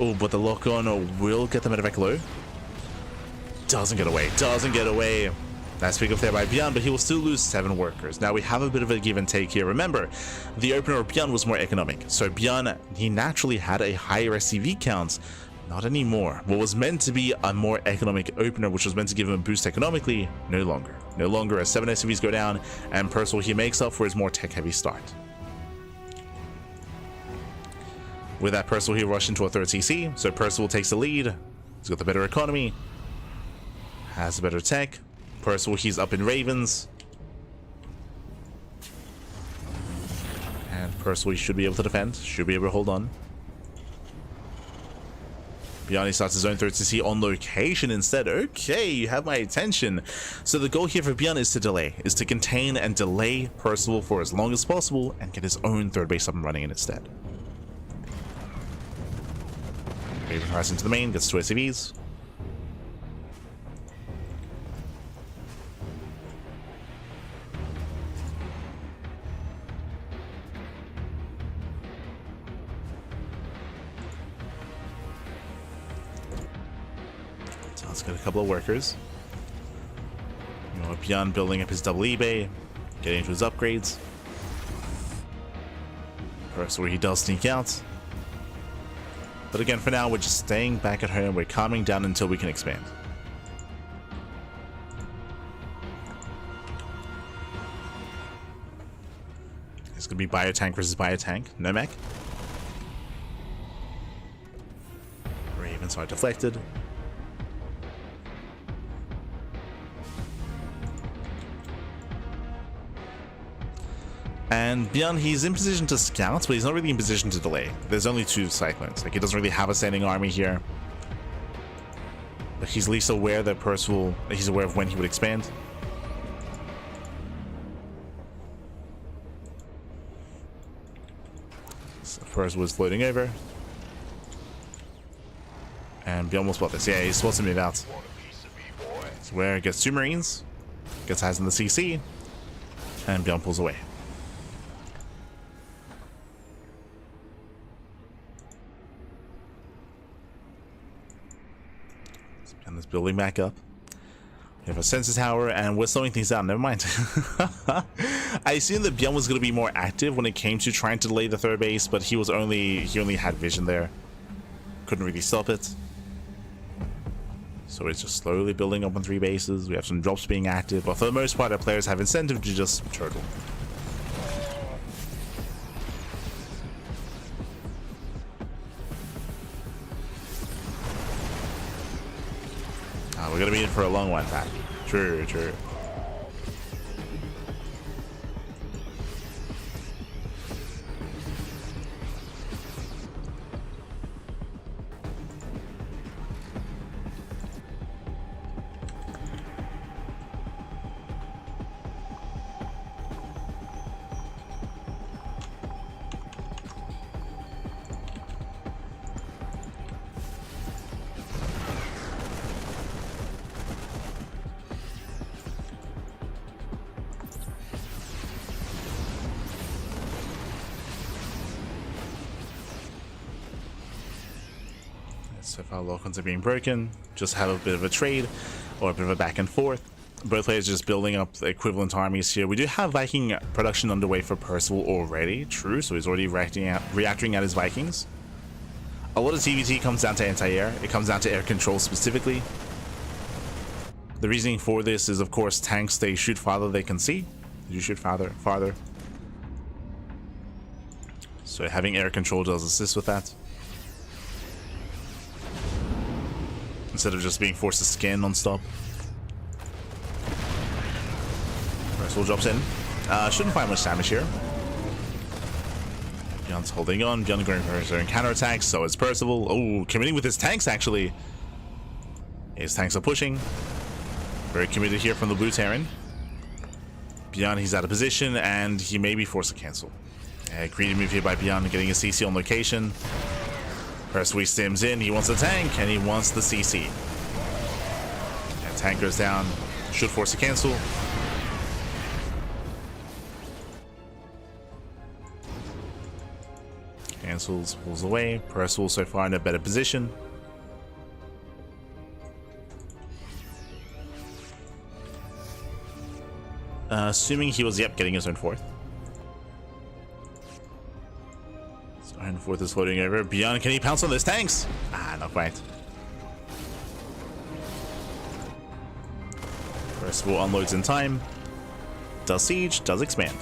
Oh, but the lock-on will get the medevac low. Doesn't get away. Nice pick up there by ByuN, but he will still lose 7 workers. Now we have a bit of a give and take here. Remember, the opener of ByuN was more economic, so ByuN, he naturally had a higher SCV count. Not anymore. What was meant to be a more economic opener, which was meant to give him a boost economically, no longer. No longer, as 7 SCVs go down, and Percival, he makes up for his more tech-heavy start. With that, Percival, he rushed into a third CC, so Percival takes the lead. He's got the better economy, has the better tech. Percival, he's up in Ravens. And Percival, he should be able to defend, should be able to hold on. ByuN starts his own third CC on location instead. Okay, you have my attention. So the goal here for ByuN is to delay, is to contain and delay Percival for as long as possible and get his own third base up and running in instead. Raven crashes into the main, gets 2 SCVs. Let's get a couple of workers. You know, ByuN building up his double eBay, getting into his upgrades. First, where he does sneak out. But again, for now, we're just staying back at home. We're calming down until we can expand. It's gonna be Biotank versus Biotank. No mech. Ravens are deflected. And ByuN, he's in position to scout, but he's not really in position to delay. There's only 2 Cyclones. Like, he doesn't really have a standing army here. But he's at least aware that Percival, he's aware of when he would expand. So Percival is floating over. And ByuN will spot this. Yeah, he spots to move out. So where gets 2 Marines, gets eyes in the CC, and ByuN pulls away. And it's building back up. We have a sensor tower, and we're slowing things down. Never mind. I assumed that ByuN was going to be more active when it came to trying to delay the 3rd base, but he only had vision there. Couldn't really stop it. So it's just slowly building up on 3 bases. We have some drops being active, but for the most part, our players have incentive to just turtle. We're gonna be in for a long one, Pat. True, true. So far, lock-ons are being broken. Just have a bit of a trade or a bit of a back and forth. Both players just building up equivalent armies here. We do have Viking production underway for Percival already. True, so he's already reacting at his Vikings. A lot of TVT comes down to anti-air. It comes down to air control specifically. The reasoning for this is, of course, tanks, they shoot farther they can see. You shoot farther. So having air control does assist with that. Instead of just being forced to scan non-stop. Percival drops in. Shouldn't find much damage here. ByuN's holding on. ByuN going for his own counterattacks. So is Percival. Oh, committing with his tanks, actually. His tanks are pushing. Very committed here from the blue Terran. ByuN, he's out of position, and he may be forced to cancel. Greedy move here by ByuN, getting a CC on location. Percival stims in, he wants the tank, and he wants the CC. And tank goes down, should force a cancel. Cancels, pulls away. Percival so far in a better position. Assuming he was, getting his own 4th. And 4th is floating over. ByuN, can he pounce on those tanks? Ah, not quite. Percival unloads in time. Does siege, does expand.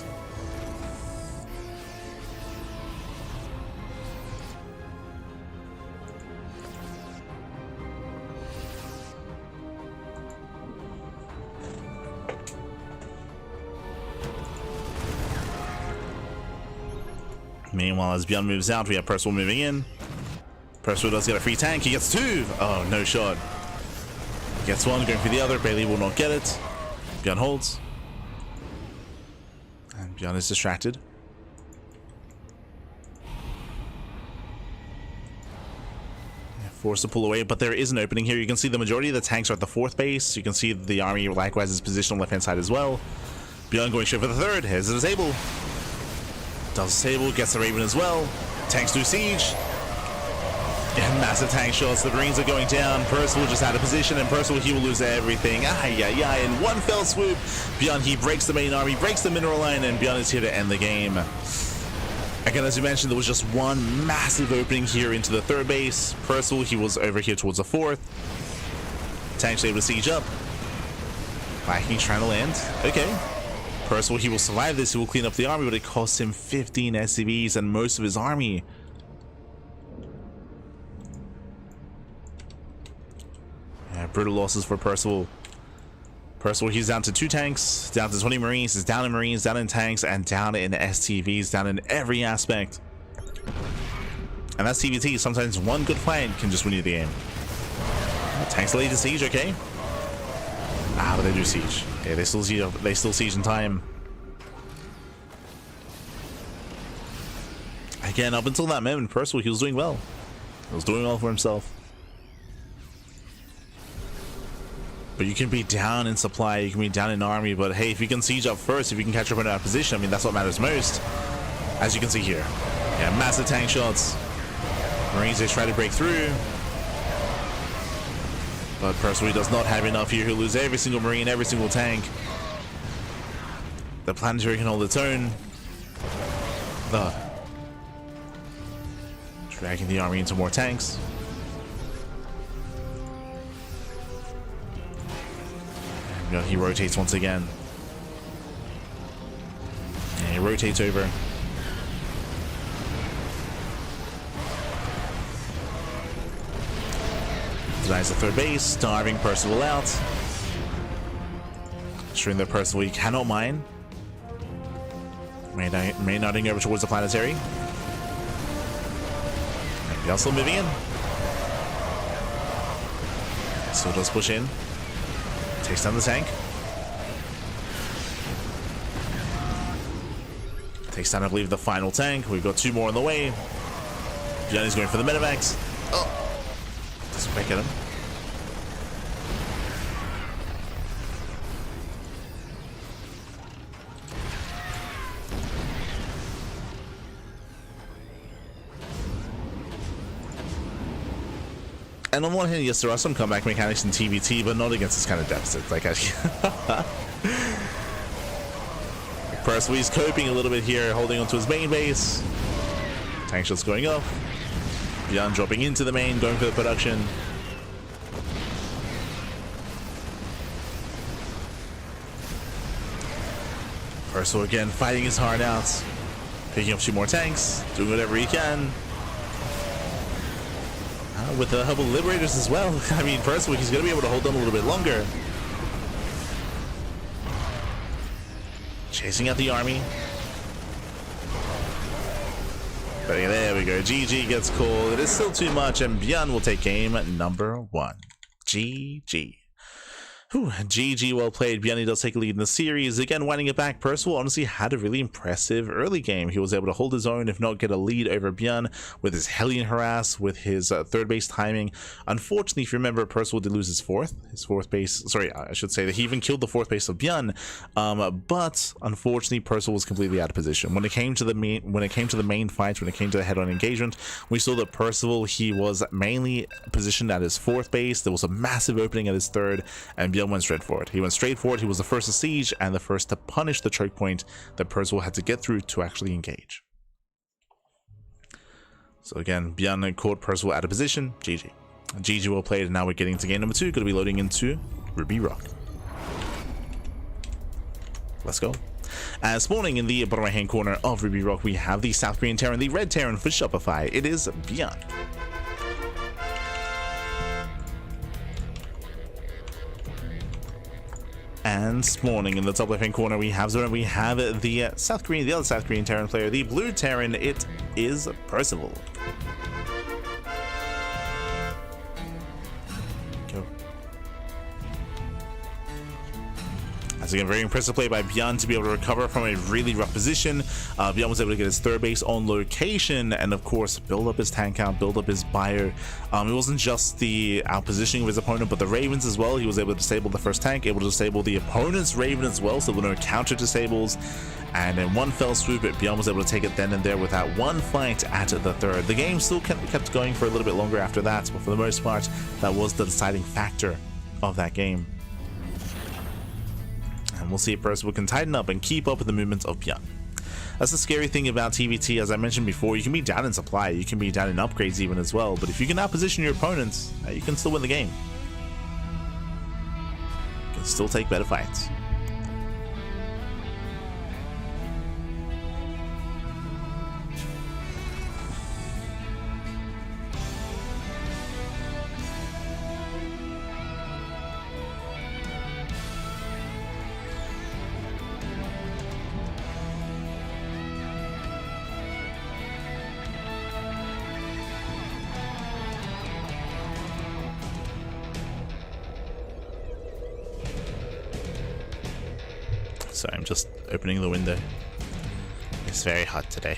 Meanwhile, as ByuN moves out, we have Percival moving in. Percival does get a free tank. He gets 2. Oh, no shot. Gets 1, going for the other. Bailey will not get it. ByuN holds. And ByuN is distracted. Forced to pull away, but there is an opening here. You can see the majority of the tanks are at the 4th base. You can see the army likewise is positioned on the left-hand side as well. ByuN going straight for the 3rd. Here's the disable. Does disable, gets the Raven as well. Tanks do siege. And massive tank shots. The Marines are going down. Percival just out of position, and Percival, he will lose everything. In one fell swoop, ByuN, he breaks the main army, breaks the mineral line, and ByuN is here to end the game. Again, as you mentioned, there was just one massive opening here into the 3rd base. Percival, he was over here towards the 4th. Tanks able to siege up. Vikings trying to land. Okay. Percival, he will survive this, he will clean up the army, but it costs him 15 SCVs and most of his army. Yeah, brutal losses for Percival. Percival, he's down to 2 tanks, down to 20 Marines, he's down in Marines, down in tanks, and down in STVs, down in every aspect. And that's TVT. Sometimes one good fight can just win you the game. Tanks lead to siege, okay? Ah, but they do siege. Okay, they still siege in time. Again, up until that moment, Percival, he was doing well. He was doing well for himself. But you can be down in supply, you can be down in army, but hey, if you can siege up first, if you can catch up in that position, I mean, that's what matters most. As you can see here. Yeah, massive tank shots. Marines, they try to break through. But Percival does not have enough here. He'll lose every single Marine, every single tank. The planetary can hold its own. Dragging the army into more tanks. And he rotates once again. And he rotates over. Denies the third base, starving Percival out. Showing that Percival he cannot mine. May nodding over towards the planetary. And Tussle moving in. Still does push in. Takes down the tank. Takes down, I believe, the final tank. We've got 2 more on the way. ByuN is going for the medevacs. Oh! Just back at him. And on one hand, yes, there are some comeback mechanics in TVT, but not against this kind of deficit. Like, Percival, he's coping a little bit here, holding onto his main base. Tank shots going off. ByuN dropping into the main, going for the production. Percival again fighting his heart out. Picking up 2 more tanks, doing whatever he can. With the Hubble Liberators as well. I mean, Percival, he's going to be able to hold on a little bit longer. Chasing out the army. But there we go. GG gets called. It is still too much, and ByuN will take game number 1. GG. Whew, GG, well played. ByuN does take a lead in the series. Again, winding it back, Percival honestly had a really impressive early game. He was able to hold his own, if not get a lead over ByuN with his Hellion harass, with his third base timing. Unfortunately, if you remember, Percival did lose his fourth base. Sorry, I should say that he even killed the 4th base of ByuN. But unfortunately, Percival was completely out of position. When it came to the main fight, when it came to the head-on engagement, we saw that Percival, he was mainly positioned at his 4th base. There was a massive opening at his 3rd, and ByuN went straight for it. He went straight for it. He was the first to siege and the first to punish the choke point that Percival had to get through to actually engage. So again, ByuN caught Percival out of position. GG. GG, well played. And now we're getting to game number 2. Going to be loading into Ruby Rock. Let's go. Spawning in the bottom right hand corner of Ruby Rock, we have the South Korean Terran, the Red Terran for Shopify. It is ByuN. And spawning in the top left hand corner, we have the other South Korean Terran player, the Blue Terran. It is Percival. Go. As again, very impressive play by ByuN to be able to recover from a really rough position. ByuN was able to get his 3rd base on location and, of course, build up his tank count, build up his bio. It wasn't just the outpositioning of his opponent, but the Ravens as well. He was able to disable the first tank, able to disable the opponent's Raven as well, so there were no counter disables. And in one fell swoop, ByuN was able to take it then and there without one fight at the 3rd. The game still kept going for a little bit longer after that, but for the most part, that was the deciding factor of that game. And we'll see if Percival can tighten up and keep up with the movements of ByuN. That's the scary thing about TVT. As I mentioned before, you can be down in supply, you can be down in upgrades even as well, but if you can outposition your opponents, you can still win the game. You can still take better fights. So I'm just opening the window. It's very hot today.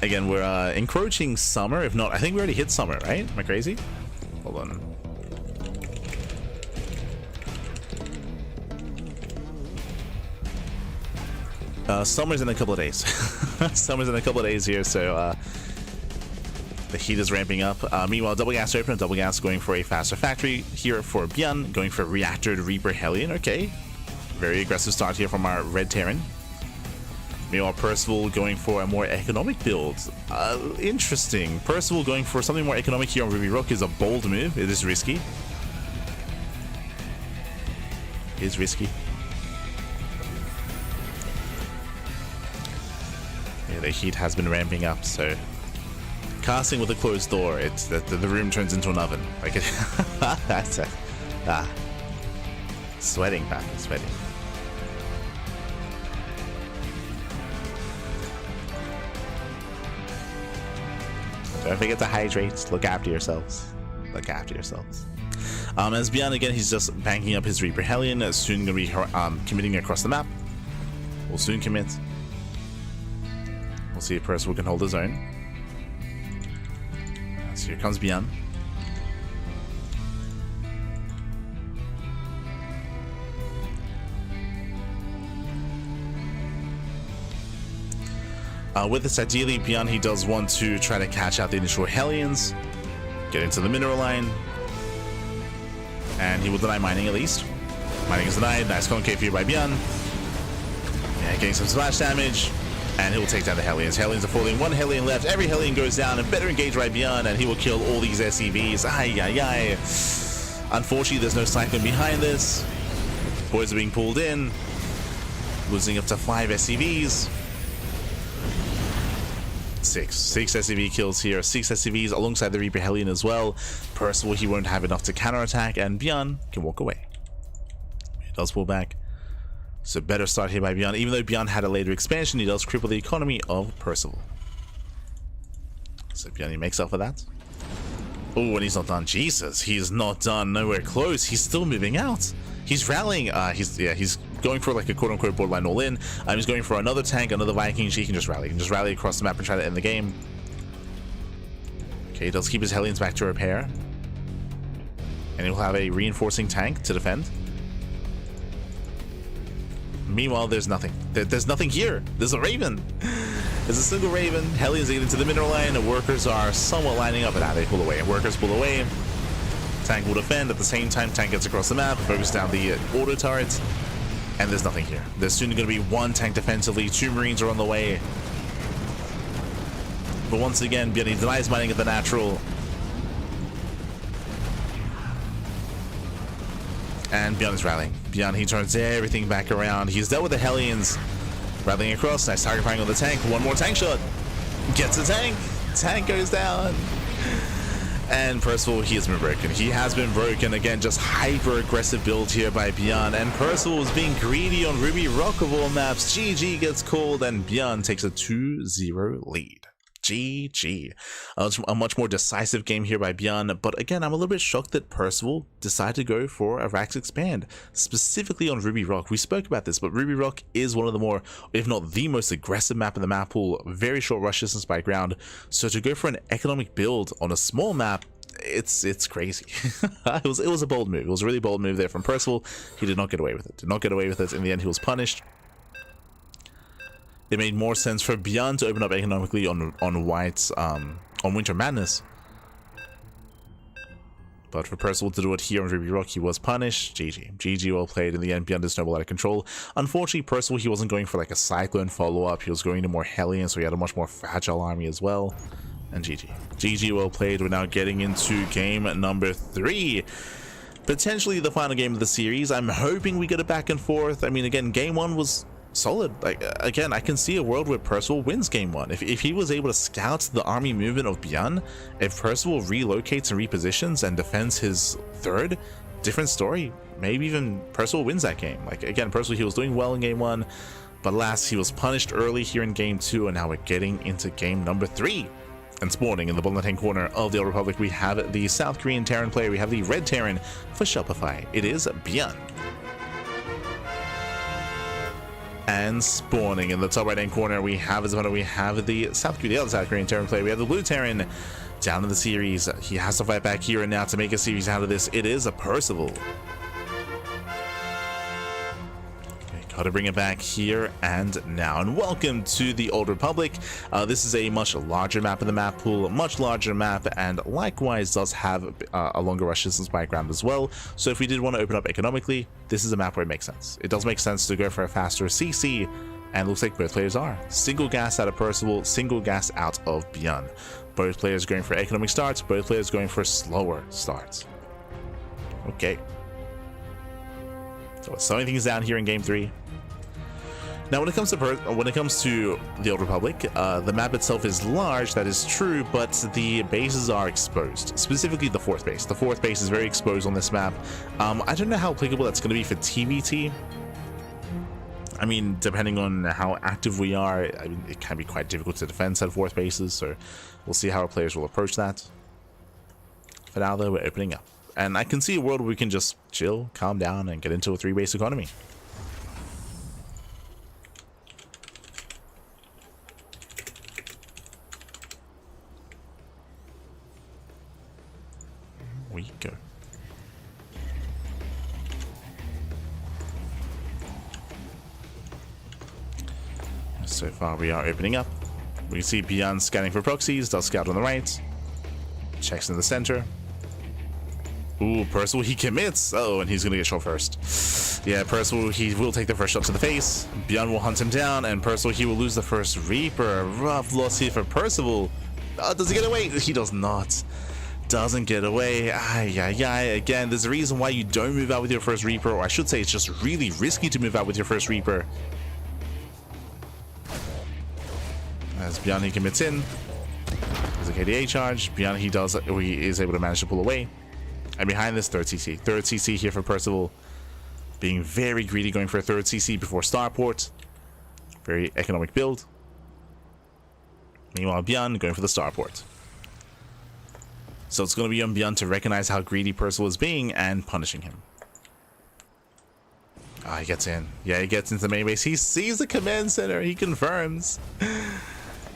Again, we're encroaching summer. If not, I think we already hit summer, right? Am I crazy? Hold on. Summer's in a couple of days. Summer's in a couple of days here, so the heat is ramping up. Meanwhile, double gas open, double gas going for a faster factory here for ByuN, going for reactor Reaper Hellion. Okay, very aggressive start here from our red Terran. Meanwhile, Percival going for a more economic build. Interesting. Percival going for something more economic here on Ruby Rock is a bold move. It is risky. It is risky. Yeah, the heat has been ramping up, so casting with a closed door, it's the room turns into an oven. Like it, that's it. Sweating, man, sweating. Don't forget to hydrate. Look after yourselves. Look after yourselves. As ByuN again, he's just banking up his Reaper Hellion. Soon gonna be committing across the map. We'll soon commit. We'll see if Percival can hold his own. So here comes ByuN. With this, ideally, ByuN, he does want to try to catch out the initial Hellions, get into the mineral line, and he will deny mining at least. Mining is denied. Nice concave here by ByuN. Yeah, getting some splash damage, and he will take down the Hellions. Hellions are falling. One Hellion left. Every Hellion goes down, and better engaged by ByuN, and he will kill all these SCVs. Ay, ay, ay. Unfortunately, there's no cyclone behind this. Boys are being pulled in, losing up to 5 SCVs. Six SCV kills here, 6 SCVs alongside the Reaper Hellion as well. Percival, he won't have enough to counterattack, and ByuN can walk away. He does pull back. So better start here by ByuN. Even though ByuN had a later expansion, he does cripple the economy of Percival. So ByuN, he makes up for that. Oh, and he's not done. Jesus, he's not done. Nowhere close. He's still moving out. He's rallying. He's going for like a quote-unquote borderline all-in. He's going for another tank, another Viking. He can just rally. He can just rally across the map and try to end the game. Okay, he does keep his Hellions back to repair. And he'll have a reinforcing tank to defend. Meanwhile, there's nothing. There's nothing here. There's a Raven. There's a single Raven. Hellions get into the mineral line. The workers are somewhat lining up, and now they pull away. Workers pull away. Tank will defend. At the same time, tank gets across the map, focus down the auto turrets, and there's nothing here. There's soon going to be 1 tank defensively. 2 Marines are on the way. But once again, ByuN denies mining at the natural. And ByuN is rallying. ByuN, he turns everything back around. He's dealt with the Hellions. Rallying across. Nice target firing on the tank. 1 more tank shot. Gets a tank. Tank goes down. And Percival, he has been broken. He has been broken. Again, just hyper-aggressive build here by ByuN. And Percival is being greedy on Ruby Rock of all maps. GG gets called, and ByuN takes a 2-0 lead. GG. A much more decisive game here by ByuN, but again, I'm a little bit shocked that Percival decided to go for a Rax Expand, specifically on Ruby Rock. We spoke about this, but Ruby Rock is one of the more, if not the most aggressive map in the map pool, very short rush distance by ground, so to go for an economic build on a small map, it's crazy. it was a bold move. It was a really bold move there from Percival. He did not get away with it. In the end, he was punished. It made more sense for ByuN to open up economically on White's on Winter Madness, but for Percival to do it here on Ruby Rock, he was punished. GG, well played. In the end, ByuN did snowball out of control. Unfortunately, Percival, he wasn't going for like a Cyclone follow-up. He was going to more Hellion, so he had a much more fragile army as well. And GG, well played. We're now getting into game number 3. Potentially the final game of the series. I'm hoping we get a back and forth. I mean, again, game 1 was solid. Like, again, I can see a world where Percival wins game 1. If he was able to scout the army movement of ByuN, if Percival relocates and repositions and defends his 3rd, different story. Maybe even Percival wins that game. Like, again, Percival, he was doing well in game 1, but last he was punished early here in game 2, and now we're getting into game number 3. And spawning in the bottom left-hand corner of the Old Republic, we have the South Korean Terran player. We have the Red Terran for Shopify. It is ByuN. and spawning. In the top right hand corner, we have the South Korea, the other South Korean Terran player. We have the blue Terran down in the series. He has to fight back here and now to make a series out of this. It is a Percival. Got to bring it back here and now. And welcome to the Old Republic. This is a much larger map in the map pool, a much larger map, and likewise does have a longer rush distance by ground as well. So if we did want to open up economically, this is a map where it makes sense. It does make sense to go for a faster CC, and looks like both players are. Single gas out of Percival, single gas out of ByuN. Both players going for economic starts, both players going for slower starts. Okay. So slowing things down here in game 3. Now, when it comes to the Old Republic, the map itself is large, that is true, but the bases are exposed. Specifically, the fourth base. The fourth base is very exposed on this map. I don't know how applicable that's going to be for TVT. I mean, depending on how active we are, I mean, it can be quite difficult to defend said fourth bases, so we'll see how our players will approach that. For now, though, we're opening up. And I can see a world where we can just chill, calm down, and get into a 3-base economy. We go. So far we are opening up. We can see ByuN scanning for proxies, does scout on the right, checks in the center. Ooh, Percival, he commits. Oh, and he's gonna get shot first. Yeah, Percival, he will take the first shot to the face. ByuN will hunt him down, and Percival, he will lose the first Reaper. Rough loss here for Percival. Does he get away? He does not. Doesn't get away. Again, there's a reason why you don't move out with your first Reaper, or I should say it's just really risky to move out with your first Reaper. As ByuN, he commits in. There's a KDA charge. ByuN, he is able to manage to pull away. And behind this, third CC. Third CC here for Percival. Being very greedy, going for a third CC before starport. Very economic build. Meanwhile, ByuN going for the starport. So it's going to be on ByuN to recognize how greedy Percival is being and punishing him. Ah, he gets in. Yeah, he gets into the main base. He sees the command center. He confirms.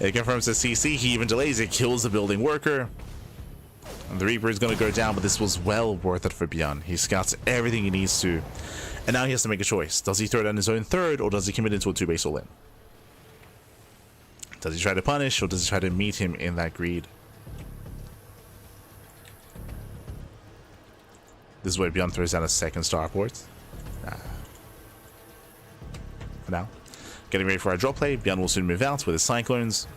It confirms the CC. He even delays it. Kills the building worker. And the Reaper is going to go down, but this was well worth it for ByuN. He scouts everything he needs to. And now he has to make a choice. Does he throw down his own third, or does he commit into a 2-base all-in? Does he try to punish, or does he try to meet him in that greed? This is where ByuN throws down a second starport. For now. Getting ready for our drop play. ByuN will soon move out with his Cyclones.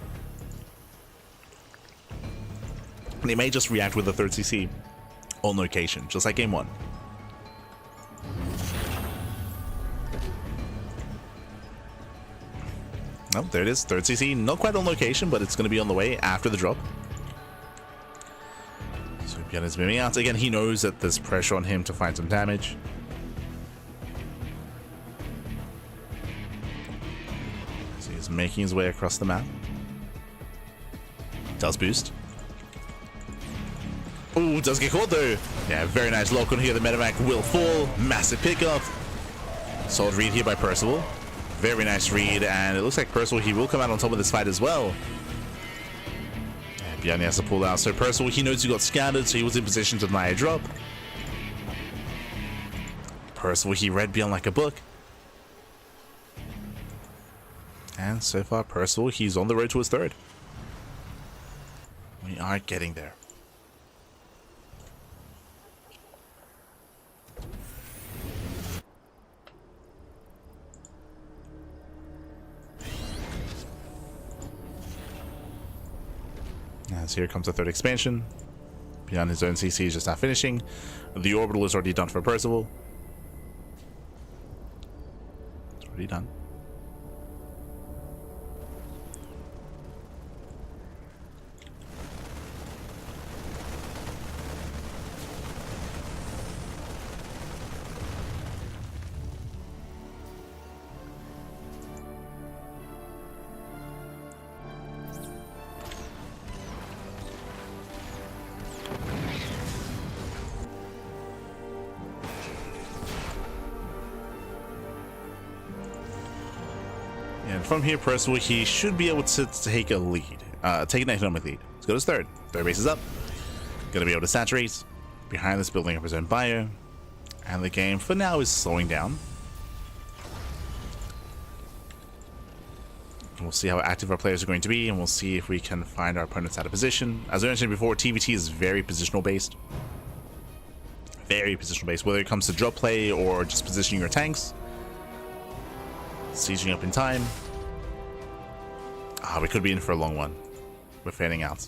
And he may just react with the third CC on location, just like game 1. Oh, there it is. Third CC. Not quite on location, but it's going to be on the way after the drop. So ByuN is moving out. Again, he knows that there's pressure on him to find some damage. So he's making his way across the map. Does boost. Ooh, does get caught though. Yeah, very nice lock on here. The Metamac will fall. Massive pickup. Solid read here by Percival. Very nice read, and it looks like Percival, he will come out on top of this fight as well. And ByuN has to pull out. So Percival, he knows he got scattered, so he was in position to deny a drop. Percival, he read ByuN like a book. And so far, Percival, he's on the road to his third. We are getting there. As here comes the third expansion. ByuN, his own CC is just not finishing. The orbital is already done for Percival. It's already done. And from here, Percival, he should be able to take a lead. Take an economic lead. Let's go to his third. Third base is up. Gonna be able to saturate. Behind this building represent ByuN. And the game, for now, is slowing down. We'll see how active our players are going to be, and we'll see if we can find our opponents out of position. As I mentioned before, TVT is very positional based. Very positional based, whether it comes to drop play or just positioning your tanks. Sieging up in time. We could be in for a long one. We're fanning out.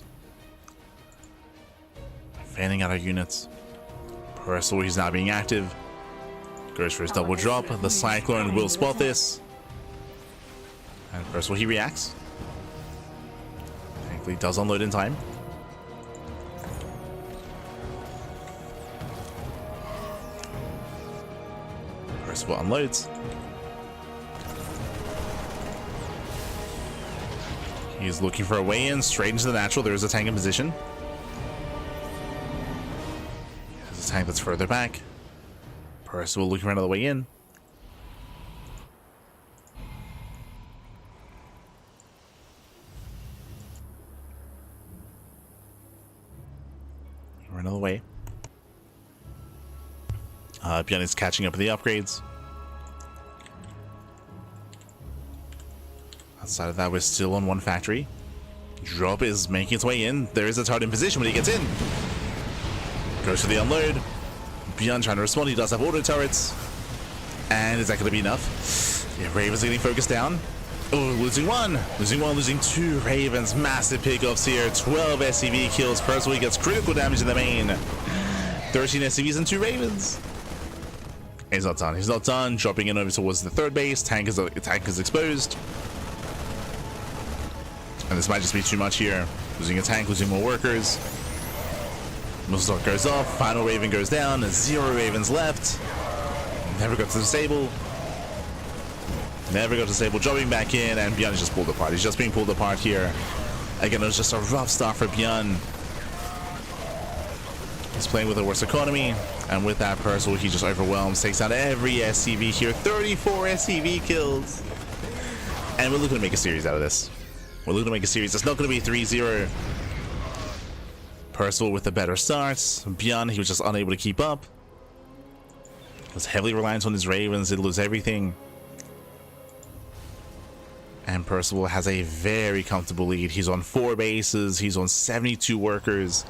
Fanning out our units. Percival, he's now being active. Goes for his double drop. The Cyclone will spot this. And Percival, he reacts. Thankfully, does unload in time. Percival unloads. He's looking for a way in, straight into the natural. There is a tank in position. There's a tank that's further back. Percival looking for another way in. Another way. ByuN is catching up with the upgrades. Outside of that, we're still on one factory. Drop is making its way in. There is a turret in position when he gets in. Goes for the unload. ByuN trying to respond. He does have auto turrets. And is that going to be enough? Yeah, Ravens getting focused down. Oh, losing one, losing two Ravens. Massive pickoffs here. 12 SCV kills. Percival gets critical damage in the main. 13 SCVs and 2 Ravens. He's not done. He's not done. Dropping in over towards the third base. Tank is exposed. And this might just be too much here. Losing a tank, losing more workers. Missile dart goes off. Final Raven goes down. 0 Ravens left. Never got to disable. Never got disabled, dropping back in, and ByuN is just pulled apart. He's just being pulled apart here. Again, it was just a rough start for ByuN. He's playing with a worse economy, and with that, Percival, he just overwhelms, takes out every SCV here. 34 SCV kills. And we're looking to make a series out of this. We're looking to make a series. It's not going to be 3-0. Percival with the better starts. ByuN, he was just unable to keep up. He was heavily reliant on his Ravens. He'd lose everything. And Percival has a very comfortable lead. He's on 4 bases. He's on 72 workers.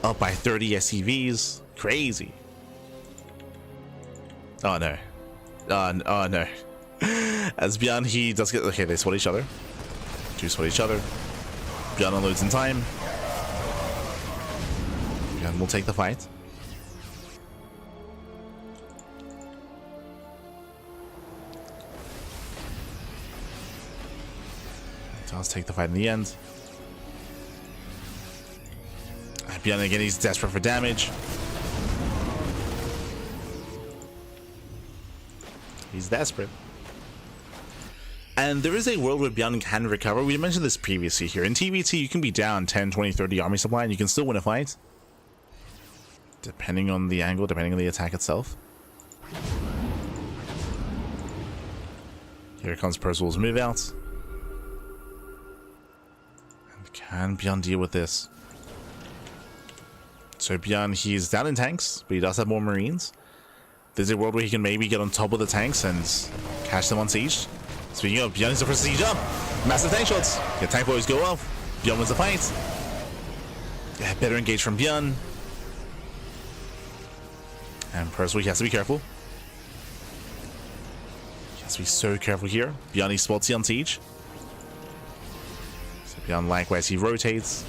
Up by 30 SCVs. Crazy. Oh no. Oh no. As ByuN, he does get... Okay, they spot each other. 2 spot each other. ByuN unloads in time. ByuN will take the fight. Does take the fight in the end. ByuN again, he's desperate for damage. He's desperate. And there is a world where ByuN can recover. We mentioned this previously here. In TVT, you can be down 10, 20, 30 army supply and you can still win a fight. Depending on the angle, depending on the attack itself. Here comes Percival's move out. Can ByuN deal with this? So ByuN, he's down in tanks, but he does have more Marines. There's a world where he can maybe get on top of the tanks and catch them on siege. Speaking of, ByuN is the first siege up. Massive tank shots. The tank boys go off. ByuN wins the fight. Yeah, better engage from ByuN. And Percival, he has to be careful. He has to be so careful here. ByuN, he spots the on siege. ByuN, likewise, he rotates.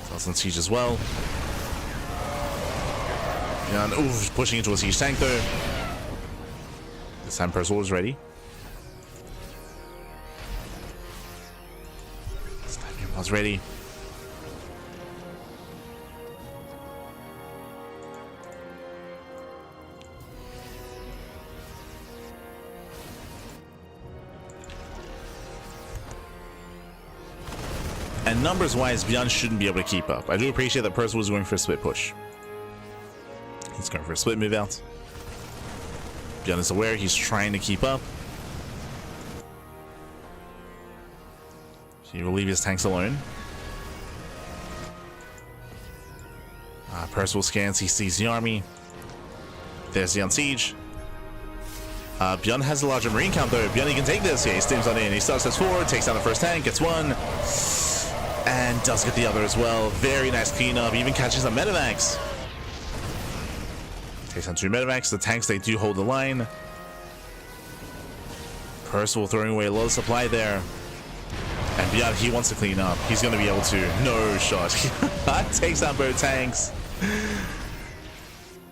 Does on siege as well. ByuN, ooh, pushing into a siege tank though. This time Percival is ready. Sniping was ready. And numbers-wise, ByuN shouldn't be able to keep up. I do appreciate that Percival was going for a split push. He's going for a split move out. ByuN is aware he's trying to keep up. He will leave his tanks alone. Percival scans, he sees the army. There's the Unsiege. ByuN has a larger marine count though. ByuN, he can take this. Yeah, he steams on in. He starts us forward, takes down the first tank, gets one, and does get the other as well. Very nice cleanup. Even catches some medevacs. Takes down 2 medevacs. The tanks, they do hold the line. Percival throwing away a lot of supply there. And ByuN, he wants to clean up. He's going to be able to. No shot. Takes down both tanks.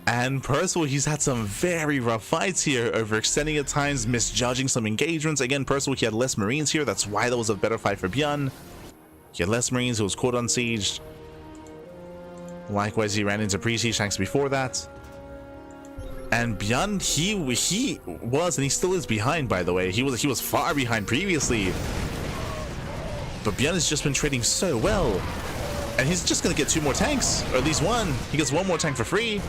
And Percival, he's had some very rough fights here, overextending at times, misjudging some engagements. Again, Percival, he had less Marines here. That's why that was a better fight for ByuN. He had less Marines. He was caught unsieged. Likewise, he ran into pre-siege tanks before that. And ByuN, he was, and he still is behind, by the way. He was far behind previously. But ByuN has just been trading so well. And he's just going to get 2 more tanks, or at least 1. He gets 1 more tank for free.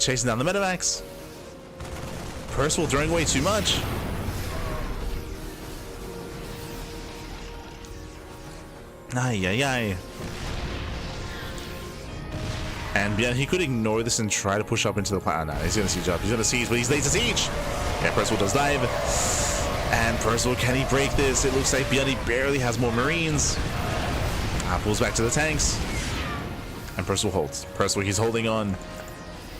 Chasing down the medevacs. Percival throwing away too much. Ay, ay, ay. And ByuN, he could ignore this and try to push up into the planet. No, he's going to siege up. He's going to siege, but he's late to siege. Yeah, Percival does dive. And Percival, can he break this? It looks like ByuN, he barely has more Marines. Pulls back to the tanks. And Percival holds. Percival, he's holding on.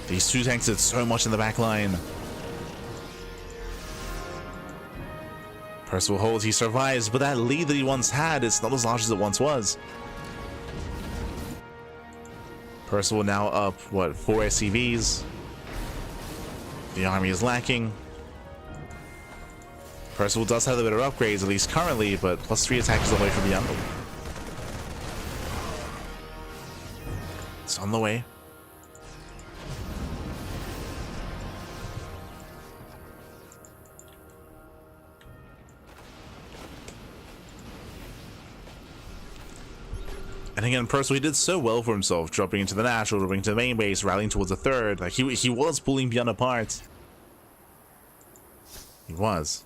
These 2 tanks did so much in the back line. Percival holds, he survives, but that lead that he once had, it's not as large as it once was. Percival now up, what, 4 SCVs. The army is lacking. Percival does have a bit of upgrades, at least currently, but plus 3 attacks away from ByuN. It's on the way. And again, Percival, he did so well for himself, dropping into the natural, dropping into the main base, rallying towards the third. Like, he was pulling ByuN apart. He was.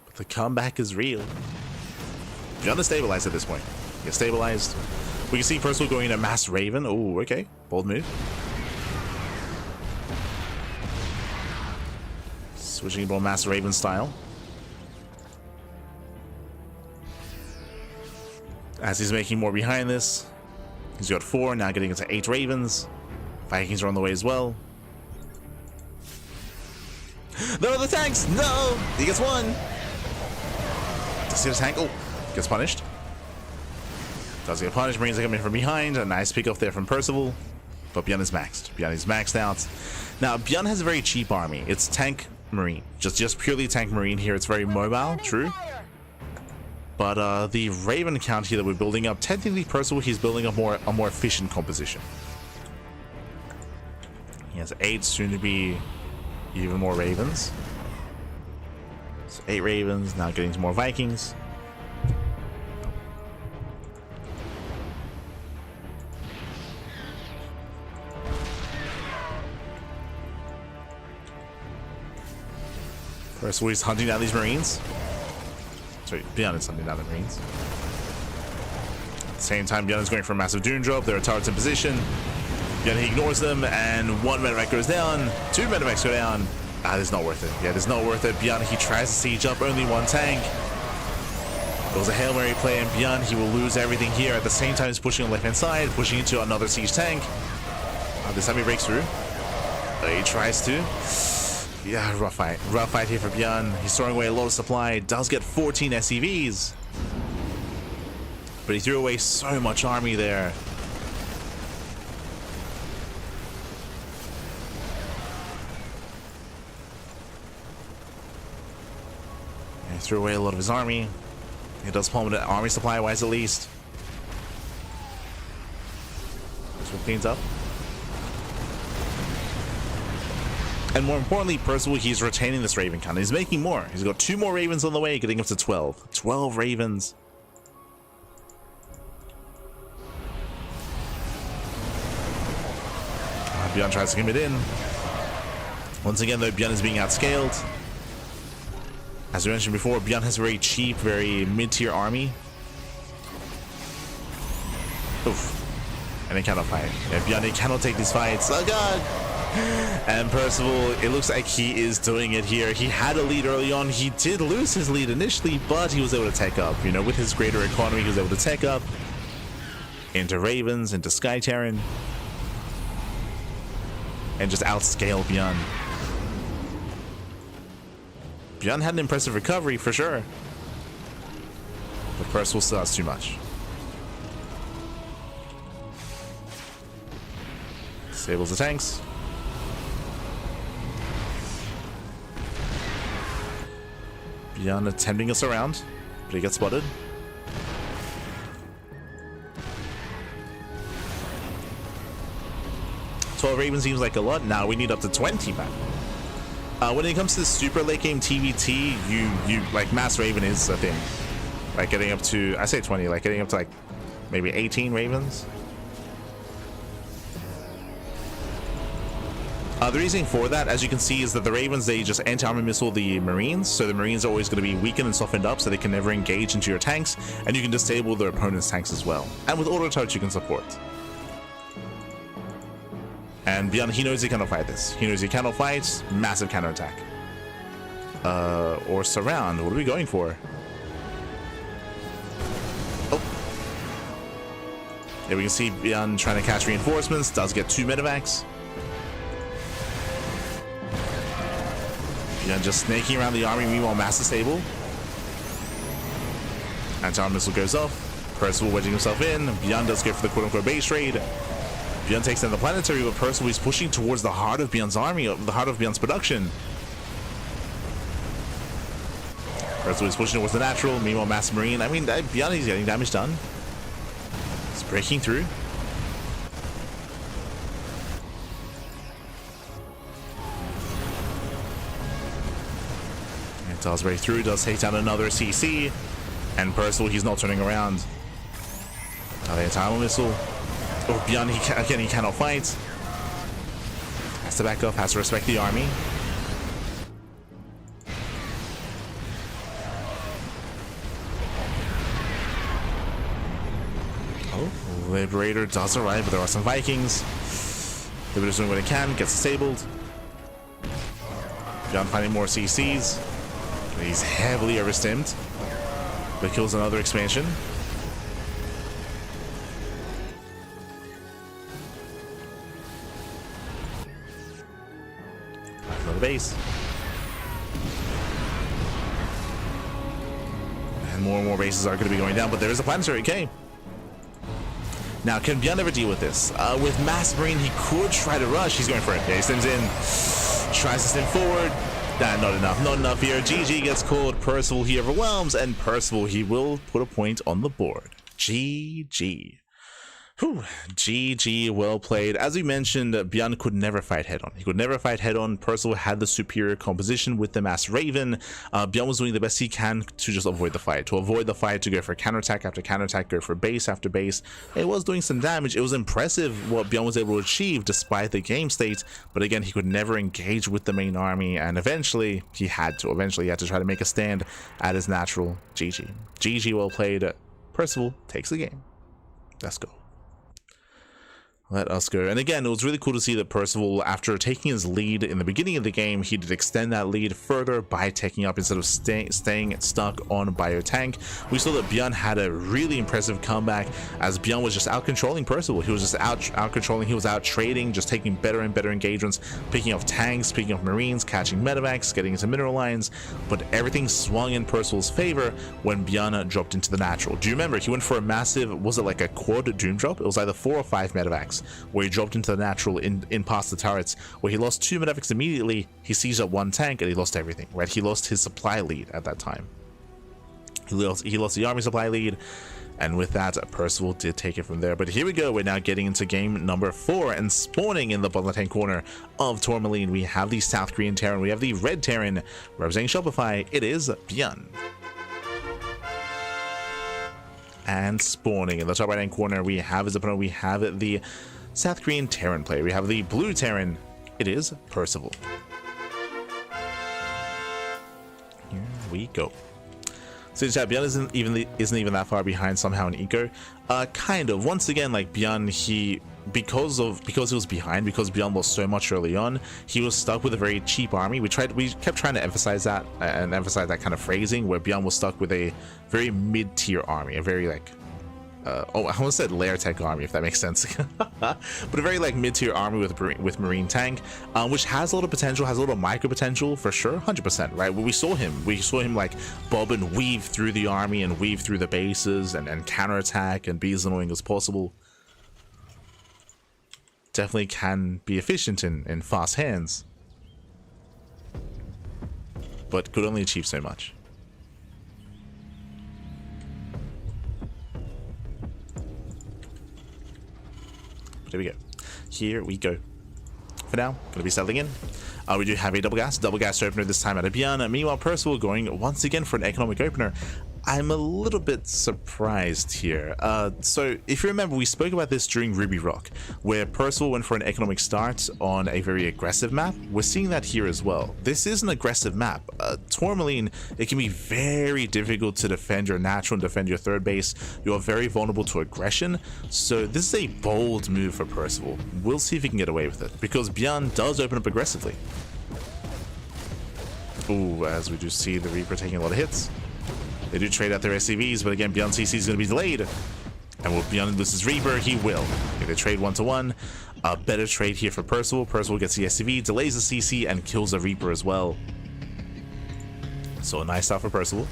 But the comeback is real. ByuN is stabilized at this point. He's stabilized. We can see Percival going into Mass Raven. Oh, okay. Bold move. Switching into Mass Raven style. As he's making more behind this. He's got 4, now getting into 8 Ravens. Vikings are on the way as well. No, the tanks! No! He gets 1. Does he get a tank? Oh, gets punished. Does get punished. Marines are coming from behind. A nice pick off there from Percival. But ByuN is maxed. ByuN is maxed out. Now, ByuN has a very cheap army. It's tank Marine. Just purely tank Marine here. It's very mobile, true. But the Raven count here that we're building up, technically Percival, he's building up a more efficient composition. He has 8, soon to be even more Ravens. So 8 Ravens, now getting some more Vikings. Percival, he's hunting down these Marines. Sorry, ByuN is hunting down the Marines. At the same time, ByuN is going for a massive Dune drop. There are turrets in position. ByuN, he ignores them, and 1 medevac goes down. 2 medevacs go down. Ah, this is not worth it. Yeah, this is not worth it. ByuN, he tries to siege up only 1 tank. It was a Hail Mary play, and ByuN, he will lose everything here. At the same time, he's pushing on the left-hand side, pushing into another siege tank. This time he breaks through. He tries to. Yeah, rough fight. Rough fight here for ByuN. He's throwing away a lot of supply. Does get 14 SCVs. But he threw away so much army there. He threw away a lot of his army. He does plummet it army supply-wise at least. So it cleans up. And more importantly, Percival, he's retaining this Raven count. He's making more. He's got 2 more Ravens on the way, getting up to 12. 12 Ravens. ByuN tries to commit in. Once again, though, ByuN is being outscaled. As we mentioned before, ByuN has a very cheap, very mid-tier army. Oof. And they cannot fight. Yeah, ByuN, he cannot take these fights. Oh god! And Percival, it looks like he is doing it here. He had a lead early on. He did lose his lead initially, but he was able to tech up. You know, with his greater economy, he was able to tech up into Ravens, into Sky Terran, and just outscale ByuN. ByuN had an impressive recovery for sure, but Percival still has too much. Disables the tanks. ByuN attempting us around, but he gets spotted. Ravens seems like a lot. Now we need up to 20, man. When it comes to super late game TVT, you like mass Raven is a thing. Like getting up to, I say 20, like getting up to like maybe 18 Ravens. The reason for that, as you can see, is that the Ravens, they just anti-armor missile the Marines, so the Marines are always going to be weakened and softened up, so they can never engage into your tanks, and you can disable their opponent's tanks as well. And with auto touch, you can support. And ByuN, he knows he cannot fight this. He knows he cannot fight. Massive counterattack. Or surround. What are we going for? Oh. Here we can see ByuN trying to catch reinforcements. Does get 2 medevacs. ByuN just snaking around the army. Meanwhile, mass disable. Anti-armor missile goes off. Percival wedging himself in. ByuN does go for the quote-unquote base trade. ByuN takes down the planetary, but Percival is pushing towards the heart of ByuN's army, the heart of ByuN's production. Percival is pushing towards the natural. Meanwhile, Mass Marine. I mean, ByuN is getting damage done. It's breaking through. It does break through. Does take down another CC. And Percival, he's not turning around. Another anti-armor missile. Oh, ByuN, he cannot fight. Has to back up, has to respect the army. Oh, Liberator does arrive, but there are some Vikings. Liberator's doing what it can, gets disabled. ByuN finding more CCs. He's heavily overstimmed, but kills another expansion. Base. And more bases are going to be going down, but there is a planetary, okay. Now, can ByuN ever deal with this? With Mass Marine, he could try to rush. He's going for it. Yeah, he stims in. Tries to stim forward. Nah, not enough. Not enough here. GG gets called. Percival, he overwhelms, and Percival, he will put a point on the board. GG. Whew, GG, well played. As we mentioned, ByuN could never fight head-on. He could never fight head-on. Percival had the superior composition with the Mass Raven. ByuN was doing the best he can to just avoid the fight. To avoid the fight, to go for counterattack after counterattack, go for base after base. It was doing some damage. It was impressive what ByuN was able to achieve despite the game state. But again, he could never engage with the main army. And eventually, he had to. Eventually, he had to try to make a stand at his natural. GG. GG, well played. Percival takes the game. Let's go. Let us go. And again, it was really cool to see that Percival, after taking his lead in the beginning of the game, he did extend that lead further by taking up instead of staying stuck on Biotank. We saw that ByuN had a really impressive comeback as ByuN was just out controlling Percival. He was just out controlling, he was out trading, just taking better and better engagements, picking off tanks, picking off Marines, catching medevacs, getting into mineral lines, but everything swung in Percival's favor when ByuN dropped into the natural. Do you remember? He went for a massive, was it like a quad doom drop? It was either 4 or 5 medevacs, where he dropped into the natural in past the turrets, where he lost 2 medevacs immediately. He seized up 1 tank and he lost everything, right? He lost his supply lead at that time. He lost the army supply lead, and with that, Percival did take it from there. But here we go, we're now getting into game number 4, and spawning in the bottom left-hand corner of Tourmaline, we have the South Korean Terran, we have the Red Terran, representing Shopify, it is ByuN. And spawning in the top right-hand corner, we have his opponent, we have the South Korean Terran player. We have the blue Terran. It is Percival. Here we go. So ByuN isn't even that far behind somehow in eco. Kind of. Once again, like ByuN, because he was behind, because ByuN was so much early on, he was stuck with a very cheap army. We kept trying to emphasize that and emphasize that kind of phrasing, where ByuN was stuck with a very mid-tier army, a very like I almost said lair tech army, if that makes sense. But a very like mid-tier army with marine tank, which has a lot of potential, has a little micro potential for sure, 100%, right? We saw him like bob and weave through the army and weave through the bases and counterattack and be as annoying as possible. Definitely can be efficient in fast hands, but could only achieve so much. Here we go. Here we go. For now, gonna be settling in. We do have a double gas opener this time out of ByuN. Meanwhile, Percival going once again for an economic opener. I'm a little bit surprised here. So if you remember, we spoke about this during Ruby Rock, where Percival went for an economic start on a very aggressive map. We're seeing that here as well. This is an aggressive map. Tourmaline, it can be very difficult to defend your natural and defend your third base. You are very vulnerable to aggression. So this is a bold move for Percival. We'll see if he can get away with it, because ByuN does open up aggressively. Ooh, as we do see the Reaper taking a lot of hits. They do trade out their SCVs, but again, ByuN CC is going to be delayed. And will ByuN lose his Reaper? He will. Okay, they trade 1-to-1. A better trade here for Percival. Percival gets the SCV, delays the CC, and kills the Reaper as well. So a nice start for Percival.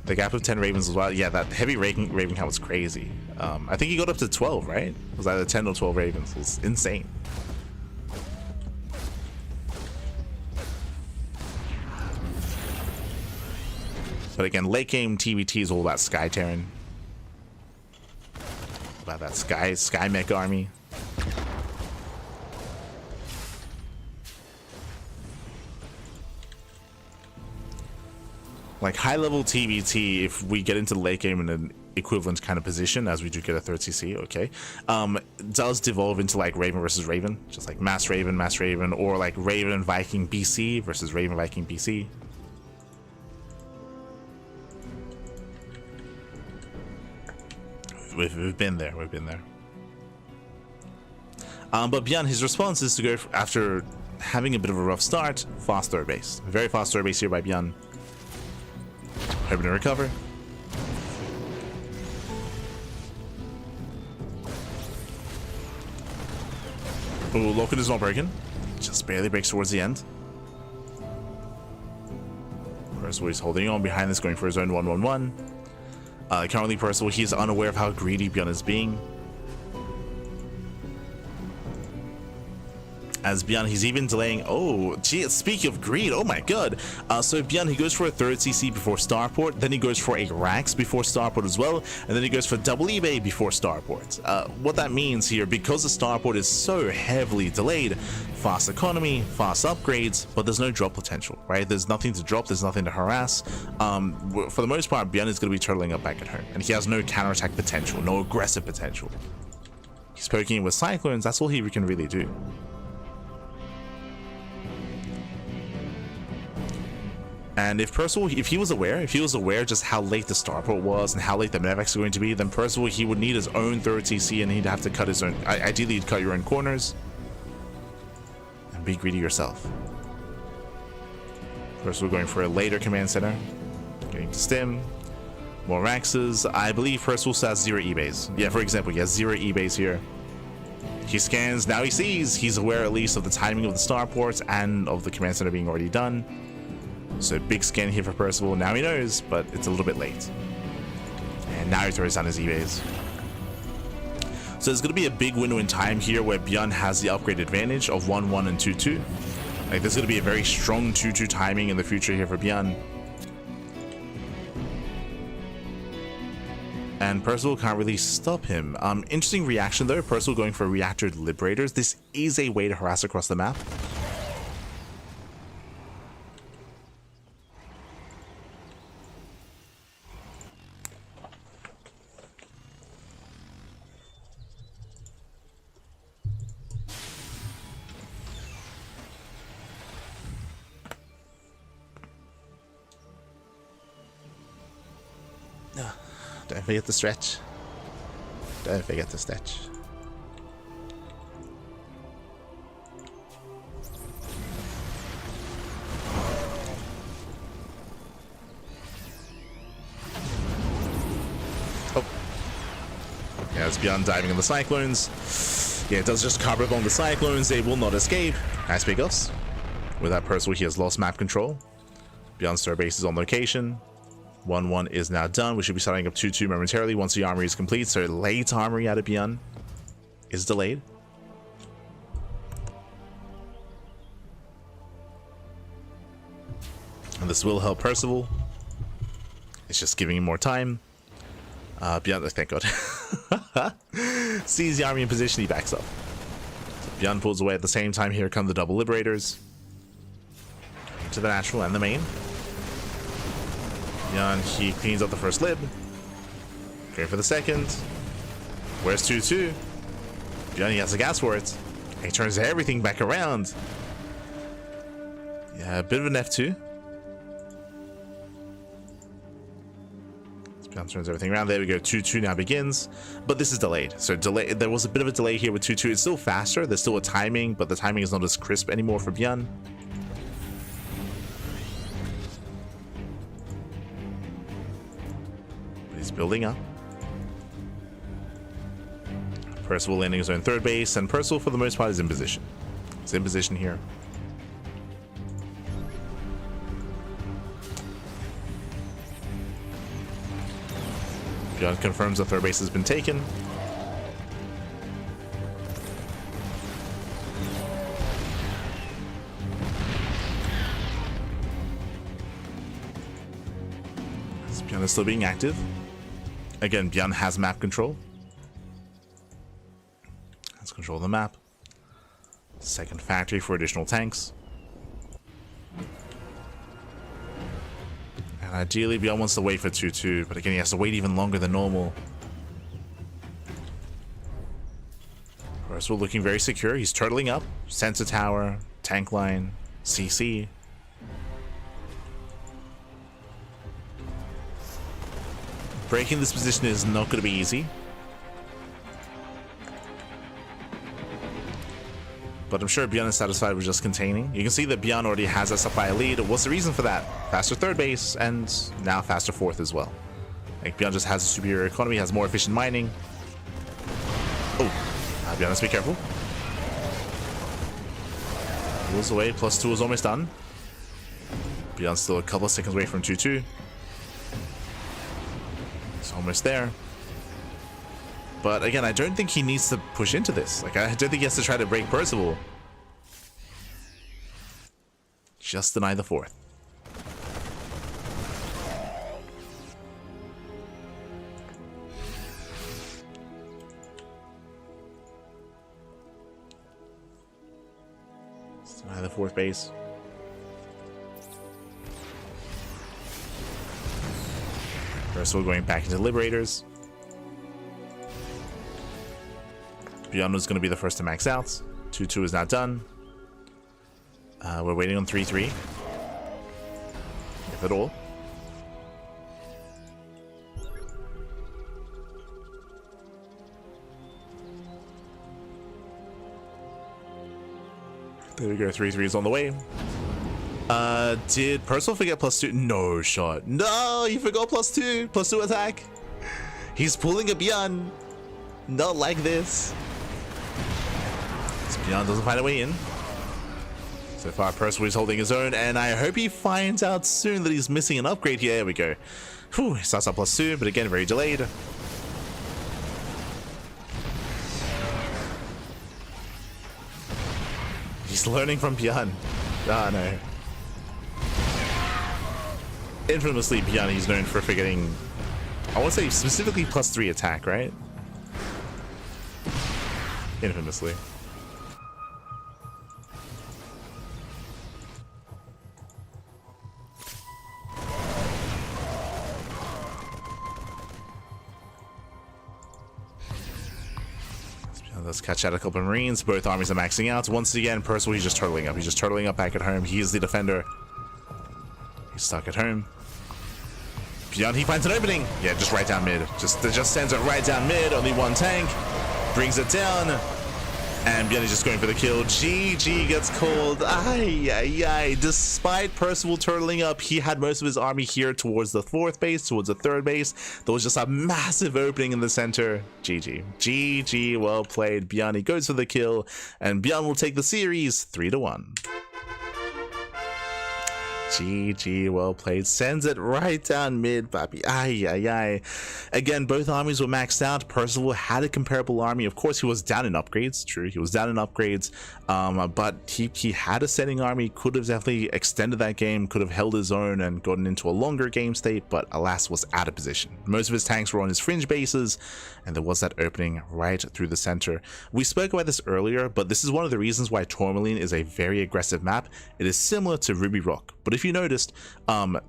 The gap of 10 Ravens as well. Yeah, that heavy Raven count was crazy. I think he got up to 12, right? It was either 10 or 12 Ravens. It was insane. But again, late game TBT is all about Sky Terran. About that Sky Mech army. Like high level TBT, if we get into late game in an equivalent kind of position, as we do get a third CC, okay, does devolve into like Raven versus Raven, just like Mass Raven, or like Raven Viking BC versus Raven Viking BC. We've been there. But ByuN, his response is to go after having a bit of a rough start, fast third base. Very fast third base here by ByuN. Hoping to recover. Ooh, Loken is not broken. Just barely breaks towards the end. Percival is holding on behind this, going for his own 1-1-1. Currently, Percival, he's unaware of how greedy ByuN is being. As ByuN, he's even delaying. Oh, gee, speaking of greed, oh my god. So ByuN, he goes for a third CC before Starport, then he goes for a Rax before Starport as well, and then he goes for double eBay before Starport. What that means here, because the Starport is so heavily delayed, fast economy, fast upgrades, but there's no drop potential, right? There's nothing to drop, there's nothing to harass. For the most part, ByuN is going to be turtling up back at home, and he has no counterattack potential, no aggressive potential. He's poking with Cyclones, that's all he can really do. And if Percival, if he was aware just how late the Starport was and how late the Medevacs are going to be, then Percival, he would need his own third TC and he'd have to cut his own, ideally you'd cut your own corners and be greedy yourself. Percival going for a later command center, getting to stim, more Raxes. I believe Percival has 0 eBays. Yeah, for example, he has 0 eBays here. He scans, now he sees, he's aware at least of the timing of the Starports and of the command center being already done. So big scan here for Percival. Now he knows, but it's a little bit late. And now he throws down his eBays. So there's going to be a big window in time here where ByuN has the upgrade advantage of 1-1 and 2-2. Like there's going to be a very strong 2-2 timing in the future here for ByuN. And Percival can't really stop him. Interesting reaction though. Percival going for Reactor Liberators. This is a way to harass across the map. Don't forget to stretch. Don't forget to stretch. Oh. Yeah, it's ByuN diving in the Cyclones. Yeah, it does just cover up on the Cyclones. They will not escape. Nice pickups. With that Percival, he has lost map control. ByuN's third base is on location. 1-1 is now done. We should be starting up 2-2 momentarily once the armory is complete. So late armory out of ByuN is delayed. And this will help Percival. It's just giving him more time. ByuN, thank God. Sees the army in position, he backs up. So ByuN pulls away at the same time. Here come the double liberators. To the natural and the main. ByuN, he cleans up the first lib. Going for the second. Where's 2-2? ByuN, he has the gas for it. He turns everything back around. Yeah, a bit of an F2. ByuN turns everything around. There we go. 2-2 now begins. But this is delayed. So delay. There was a bit of a delay here with 2-2. It's still faster. There's still a timing, but the timing is not as crisp anymore for ByuN. He's building up. Percival landing his own third base, and Percival for the most part is in position. He's in position here. ByuN confirms the third base has been taken. ByuN is still being active. Again, ByuN has map control. Let's control the map. Second factory for additional tanks. And ideally, ByuN wants to wait for 2-2, but again, he has to wait even longer than normal. Percival looking very secure. He's turtling up. Sensor tower, tank line, CC. Breaking this position is not going to be easy. But I'm sure ByuN is satisfied with just containing. You can see that ByuN already has a supply lead. What's the reason for that? Faster third base, and now faster fourth as well. Like, ByuN just has a superior economy, has more efficient mining. Oh, ByuN, let's be careful. Pulls away, +2 is almost done. ByuN's still a couple of seconds away from 2-2. Almost there. But again, I don't think he needs to push into this. Like, I don't think he has to try to break Percival. Just deny the fourth. Just deny the fourth base. Percival going back into Liberators. ByuN was going to be the first to max out. 2-2 is now done. We're waiting on 3-3. If at all. There we go, 3-3 is on the way. Did Percival forget +2? No shot. No, he forgot +2. +2 attack. He's pulling a ByuN. Not like this. ByuN doesn't find a way in. So far, Percival is holding his own, and I hope he finds out soon that he's missing an upgrade here. There we go. Whew, he starts up +2, but again, very delayed. He's learning from ByuN. Ah, no. Infamously, ByuN, he's known for forgetting, I want to say specifically +3 attack, right? Infamously. Let's catch out a couple of Marines. Both armies are maxing out. Once again, Percival, he's just turtling up. He's just turtling up back at home. He is the defender. He's stuck at home. ByuN, he finds an opening. Yeah, just right down mid. Just sends it right down mid. Only one tank. Brings it down. And ByuN is just going for the kill. GG gets called. Ay, ay, ay. Despite Percival turtling up, he had most of his army here towards the 4th base, towards the 3rd base. There was just a massive opening in the center. GG. GG, well played. ByuN, he goes for the kill, and ByuN will take the series 3-1. GG, well played. Sends it right down mid, papi. Ay, ay, ay. Again, both armies were maxed out. Percival had a comparable army. Of course, he was down in upgrades. True, he was down in upgrades. But he had a setting army. Could have definitely extended that game. Could have held his own and gotten into a longer game state. But alas, was out of position. Most of his tanks were on his fringe bases. And there was that opening right through the center. We spoke about this earlier, but this is one of the reasons why Tourmaline is a very aggressive map. It is similar to Ruby Rock. But if you noticed,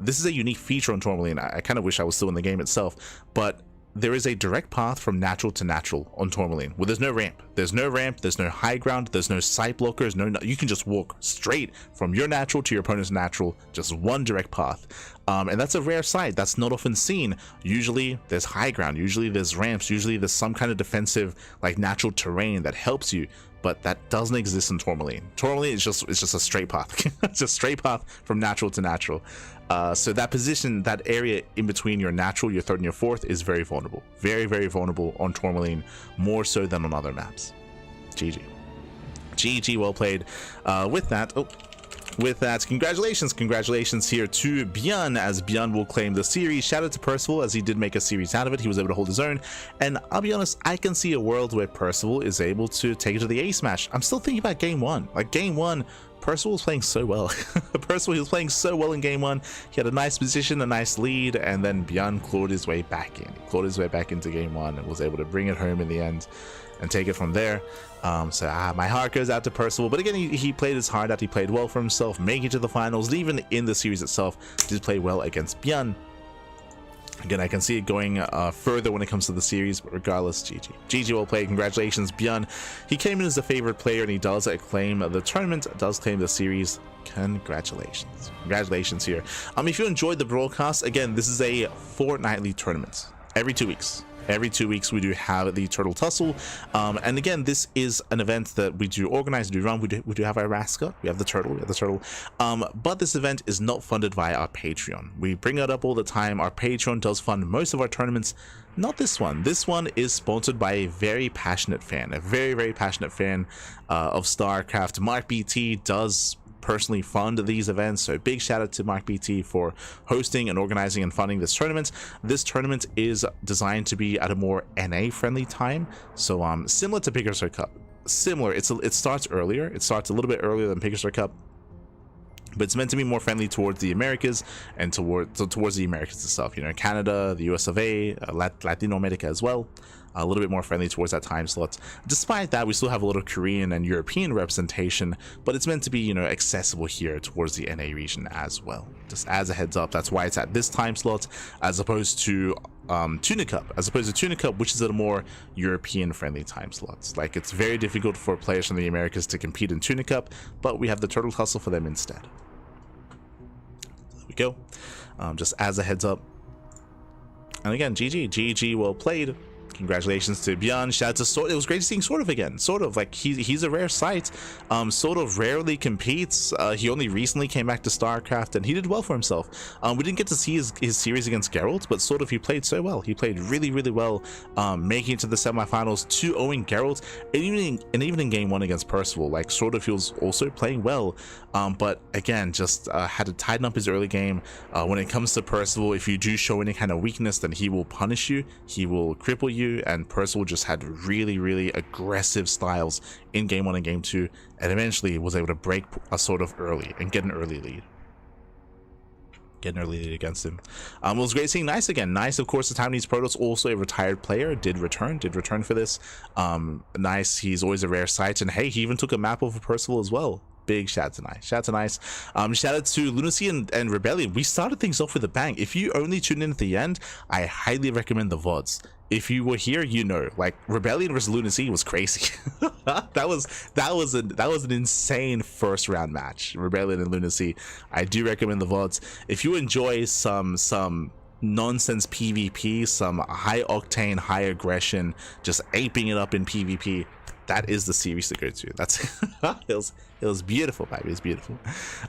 this is a unique feature on Tourmaline. I kind of wish I was still in the game itself, but there is a direct path from natural to natural on Tourmaline where there's no ramp. There's no ramp, there's no high ground, there's no site blockers, you can just walk straight from your natural to your opponent's natural, just one direct path. And that's a rare sight. That's not often seen. Usually there's high ground, usually there's ramps, usually there's some kind of defensive like natural terrain that helps you. But that doesn't exist in Tourmaline. Tourmaline is just a straight path. It's a straight path from natural to natural. So that position, that area in between your natural, your 3rd and your 4th is very vulnerable. Very, very vulnerable on Tourmaline, more so than on other maps. GG. GG, well played. With that, congratulations here to ByuN, as ByuN will claim the series. Shout out to Percival, as he did make a series out of it. He was able to hold his own, and I'll be honest, I can see a world where Percival is able to take it to the ace match. I'm still thinking about game 1. Like game 1, Percival was playing so well. Percival, he was playing so well in game 1. He had a nice position, a nice lead, and then ByuN clawed his way back in. He clawed his way back into game 1 and was able to bring it home in the end and take it from there. My heart goes out to Percival, but again, he played his heart out. He played well for himself, making it to the finals, and even in the series itself did play well against ByuN. Again, I can see it going further when it comes to the series, but regardless, GG. GG, well played. Congratulations, ByuN. He came in as the favorite player, and he does claim the tournament, does claim the series. Congratulations. Congratulations here. If you enjoyed the broadcast, again, this is a fortnightly tournament. Every 2 weeks. Every 2 weeks we do have the Turtle Tussle, and again, this is an event that we do organize, we do run. We do have our mascot, we have the turtle, but this event is not funded via our Patreon. We bring it up all the time. Our Patreon does fund most of our tournaments, not this one. This one is sponsored by a very passionate fan, a very, very passionate fan of StarCraft. Mark BT does personally fund these events, so big shout out to Mark BT for hosting and organizing and funding this tournament. This tournament is designed to be at a more NA friendly time, so similar to Picasso Cup. Similar, it starts earlier, it starts a little bit earlier than Picasso Cup, but it's meant to be more friendly towards the Americas and towards the Americas itself, you know, Canada, the US of A, Latin America as well. A little bit more friendly towards that time slot. Despite that, we still have a lot of Korean and European representation, but it's meant to be, you know, accessible here towards the NA region as well. Just as a heads up, that's why it's at this time slot as opposed to Tuna Cup, which is at a more European friendly time slots. Like, it's very difficult for players from the Americas to compete in Tuna Cup, but we have the Turtle Tussle for them instead. There we go. Just as a heads up. And again, GG, well played. Congratulations to ByuN. Shout out to SortOf. It was great seeing SortOf again. SortOf, like, he's a rare sight. SortOf rarely competes. He only recently came back to StarCraft, and he did well for himself. We didn't get to see his series against Gerald, but SortOf, he played so well. He played really, really well, making it to the semifinals, 2-0ing Gerald, and even in game 1 against Percival, like, SortOf, he was also playing well. But again, just had to tighten up his early game. When it comes to Percival, if you do show any kind of weakness, then he will punish you, he will cripple you, and Percival just had really, really aggressive styles in game 1 and game 2, and eventually was able to break a SortOf early and get an early lead. Against him. It was great seeing Nice again. Nice, of course, the Taiwanese Protoss, also a retired player, did return for this. Nice, he's always a rare sight, and hey, he even took a map over Percival as well. Big shout out to Nice. Shout out to Lunacy and Rebellion. We started things off with a bang. If you only tune in at the end, I highly recommend the VODs. If you were here, you know, like, Rebellion versus Lunacy was crazy. that was an insane first round match. Rebellion and Lunacy. I do recommend the VODs. If you enjoy some nonsense PvP, some high octane, high aggression, just aping it up in PvP, that is the series to go to. That's it was beautiful, baby. It was beautiful.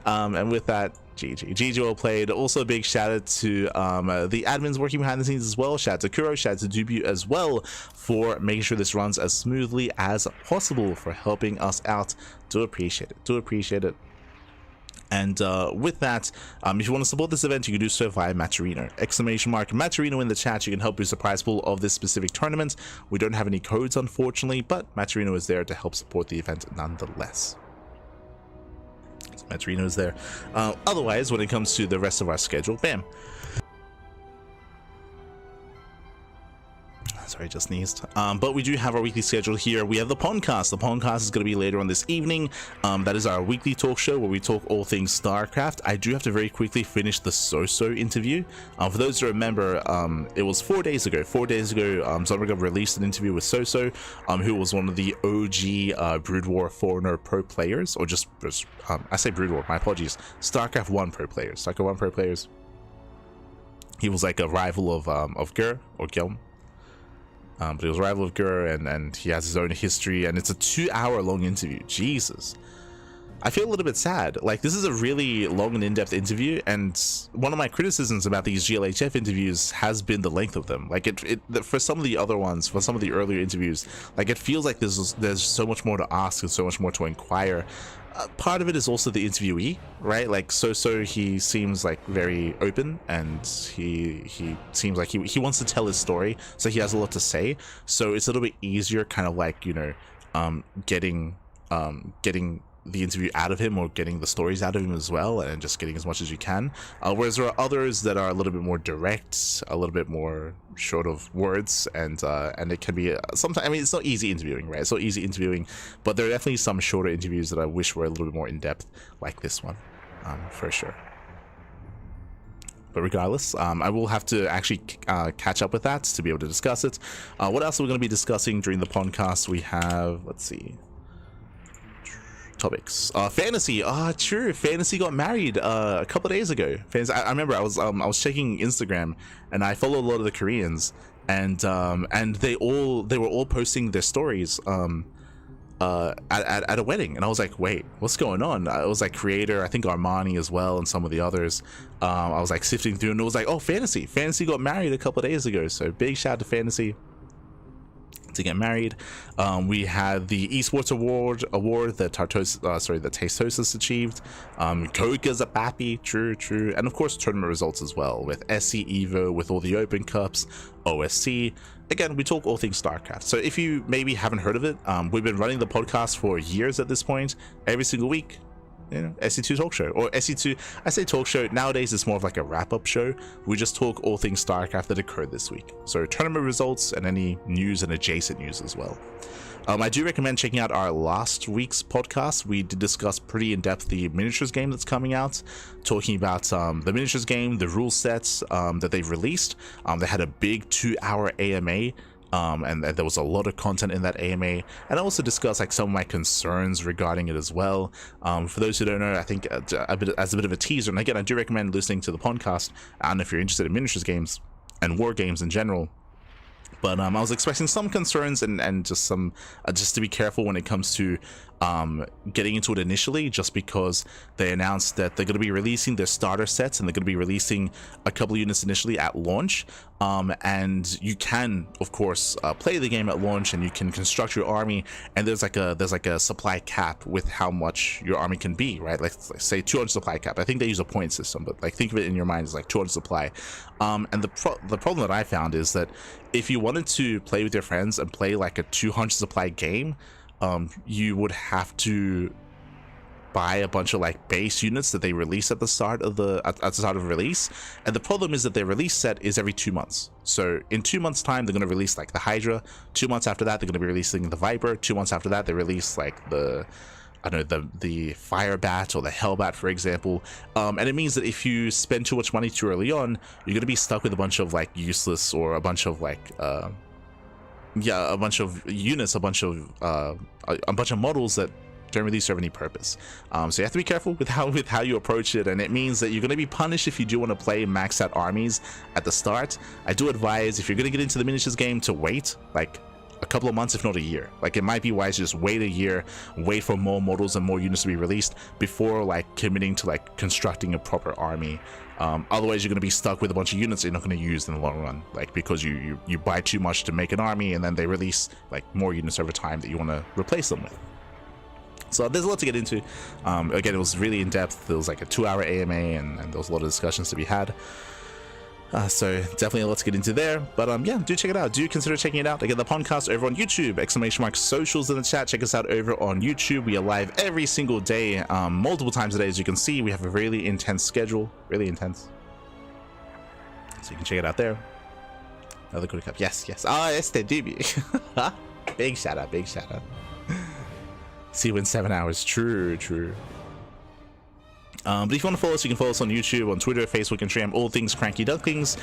And with that, GG well played. Also a big shout out to the admins working behind the scenes as well. Shout out to Kuro, shout out to Dubu as well for making sure this runs as smoothly as possible, for helping us out. Do appreciate it. And with that, if you want to support this event, you can do so via Matcherino. !Matcherino in the chat. You can help boost the prize pool of this specific tournament. We don't have any codes, unfortunately, but Matcherino is there to help support the event nonetheless. So Matcherino is there. Otherwise, when it comes to the rest of our schedule, bam. Sorry, just sneezed. But we do have our weekly schedule here. We have the podcast. The podcast is going to be later on this evening. That is our weekly talk show where we talk all things StarCraft. I do have to very quickly finish the So interview. For those who remember, it was 4 days ago. 4 days ago, Zomberg released an interview with So, who was one of the OG Brood War Foreigner pro players, or just I say Brood War, my apologies, StarCraft 1 pro players. StarCraft 1 pro players. He was like a rival of Ger or Gilm. But he was a rival of Gur, and he has his own history, and it's a 2-hour long interview. Jesus. I feel a little bit sad. Like, this is a really long and in-depth interview, and one of my criticisms about these GLHF interviews has been the length of them. Like, for some of the other ones, for some of the earlier interviews, like, it feels like there's so much more to ask and so much more to inquire. Part of it is also the interviewee, right? Like So he seems like very open, and he seems like he wants to tell his story, so he has a lot to say. So it's a little bit easier, kind of like, you know, getting the interview out of him, or getting the stories out of him as well, and just getting as much as you can. Whereas there are others that are a little bit more direct, a little bit more short of words, and it can be sometimes, I mean, it's not easy interviewing, right? It's not easy interviewing, but there are definitely some shorter interviews that I wish were a little bit more in depth, like this one, for sure. But regardless, I will have to actually catch up with that to be able to discuss it. What else are we going to be discussing during the podcast? We have, let's see, topics. Fantasy. True. Fantasy got married a couple of days ago. Fantasy, I remember I was checking Instagram, and I follow a lot of the Koreans, and they were all posting their stories at a wedding, and I was like, wait, what's going on? It was like Creator, I think Armani as well, and some of the others. I was like sifting through, and it was like, oh, Fantasy got married a couple of days ago. So big shout out to Fantasy to get married. We had the esports award that Tenacious achieved. Koga's a Bappy, true, and of course tournament results as well, with SC Evo, with all the Open Cups, OSC. Again, we talk all things StarCraft. So if you maybe haven't heard of it, we've been running the podcast for years at this point, every single week. You know, SC2 talk show, or SC2, I say talk show, nowadays it's more of like a wrap-up show. We just talk all things StarCraft that occurred this week, so tournament results and any news and adjacent news as well. I do recommend checking out our last week's podcast. We did discuss pretty in depth the miniatures game that's coming out, talking about the miniatures game, the rule sets that they've released. They had a big 2-hour AMA, and there was a lot of content in that AMA, and I also discussed like some of my concerns regarding it as well. For those who don't know, I think as a bit of a teaser, and again, I do recommend listening to the podcast, and if you're interested in miniatures games and war games in general. But I was expressing some concerns and just some just to be careful when it comes to getting into it initially, just because they announced that they're going to be releasing their starter sets, and they're going to be releasing a couple units initially at launch, and you can of course play the game at launch, and you can construct your army, and there's like a supply cap with how much your army can be, right? Like say 200 supply cap. I think they use a point system, but like think of it in your mind as like 200 supply. And the problem that I found is that if you wanted to play with your friends and play like a 200 supply game, you would have to buy a bunch of like base units that they release at the start of release. And the problem is that their release set is every 2 months. So in 2 months time, they're going to release like the Hydra. 2 months after that, they're going to be releasing the Viper. 2 months after that, they release like the Fire Bat or the Hellbat, for example. And it means that if you spend too much money too early on, you're going to be stuck with a bunch of like useless, or a bunch of like a bunch of units, a bunch of models that don't really serve any purpose. So you have to be careful with how you approach it, and it means that you're going to be punished if you do want to play maxed out armies at the start. I do advise, if you're going to get into the miniatures game, to wait like a couple of months, if not a year. Like, it might be wise to just wait a year, wait for more models and more units to be released before like committing to like constructing a proper army. Otherwise you're going to be stuck with a bunch of units that you're not going to use in the long run, like because you buy too much to make an army, and then they release like more units over time that you want to replace them with. So there's a lot to get into. Again, it was really in depth. There was like a 2-hour AMA, and there was a lot of discussions to be had. So definitely a lot to get into there, but yeah, do check it out. Do consider checking it out. Again, the podcast over on YouTube, !socials in the chat. Check us out over on YouTube. We are live every single day, multiple times a day. As you can see, we have a really intense schedule, really intense. So you can check it out there. Another good cup. Yes. Ah, este DB. Big shout out, big shout out. See you in 7 hours. True. But if you want to follow us, you can follow us on YouTube, on Twitter, Facebook, Instagram, all things CranKy Ducklings.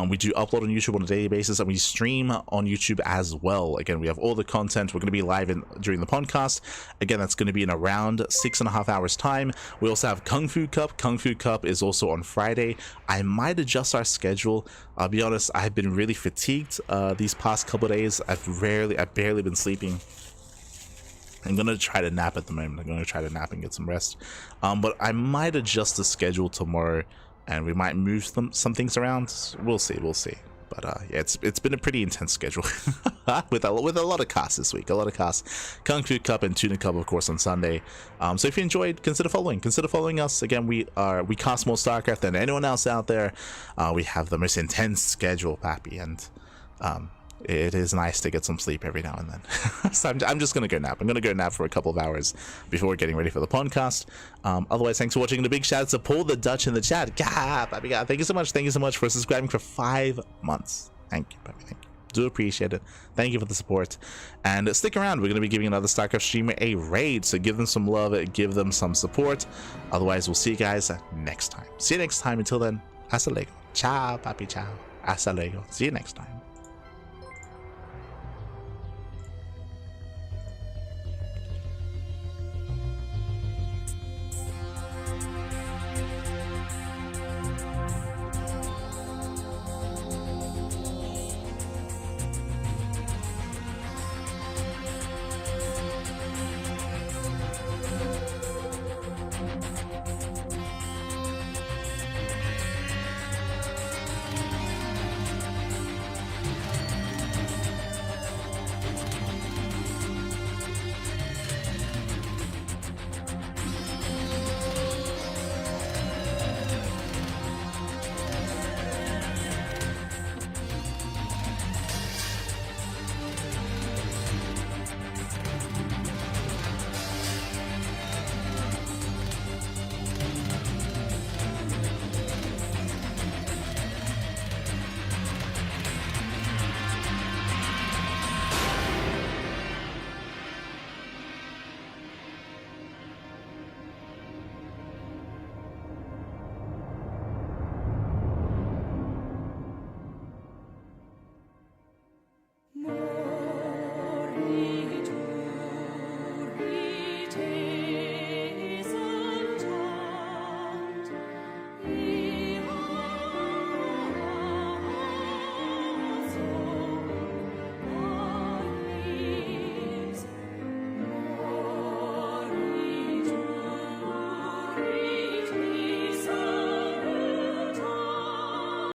We do upload on YouTube on a daily basis, and we stream on YouTube as well. Again, we have all the content. We're going to be live during the podcast. Again, that's going to be in around 6.5 hours time. We also have Kung Fu Cup. Kung Fu Cup is also on Friday. I might adjust our schedule. I'll be honest, I've been really fatigued these past couple of days. I've barely been sleeping. I'm gonna try to nap at the moment. I'm gonna try to nap and get some rest, but I might adjust the schedule tomorrow, and we might move some things around. We'll see. But yeah, it's been a pretty intense schedule with a lot of casts this week. A lot of casts. Kung Fu Cup and Tuna Cup, of course, on Sunday. So if you enjoyed, consider following us. Again, we cast more StarCraft than anyone else out there. We have the most intense schedule, Pappy, and it is nice to get some sleep every now and then. So I'm just gonna go nap. I'm gonna go nap for a couple of hours before getting ready for the podcast. Otherwise, thanks for watching, and a big shout out to Paul the Dutch in the chat. Pappy, thank you so much for subscribing for 5 months. Thank you, Pappy, thank you. Do appreciate it. Thank you for the support, and stick around. We're going to be giving another StarCraft streamer a raid, so give them some love, give them some support. Otherwise, we'll see you guys next time. See you next time. Until then, hasta luego. Ciao, Pappy, ciao. Hasta luego. See you next time.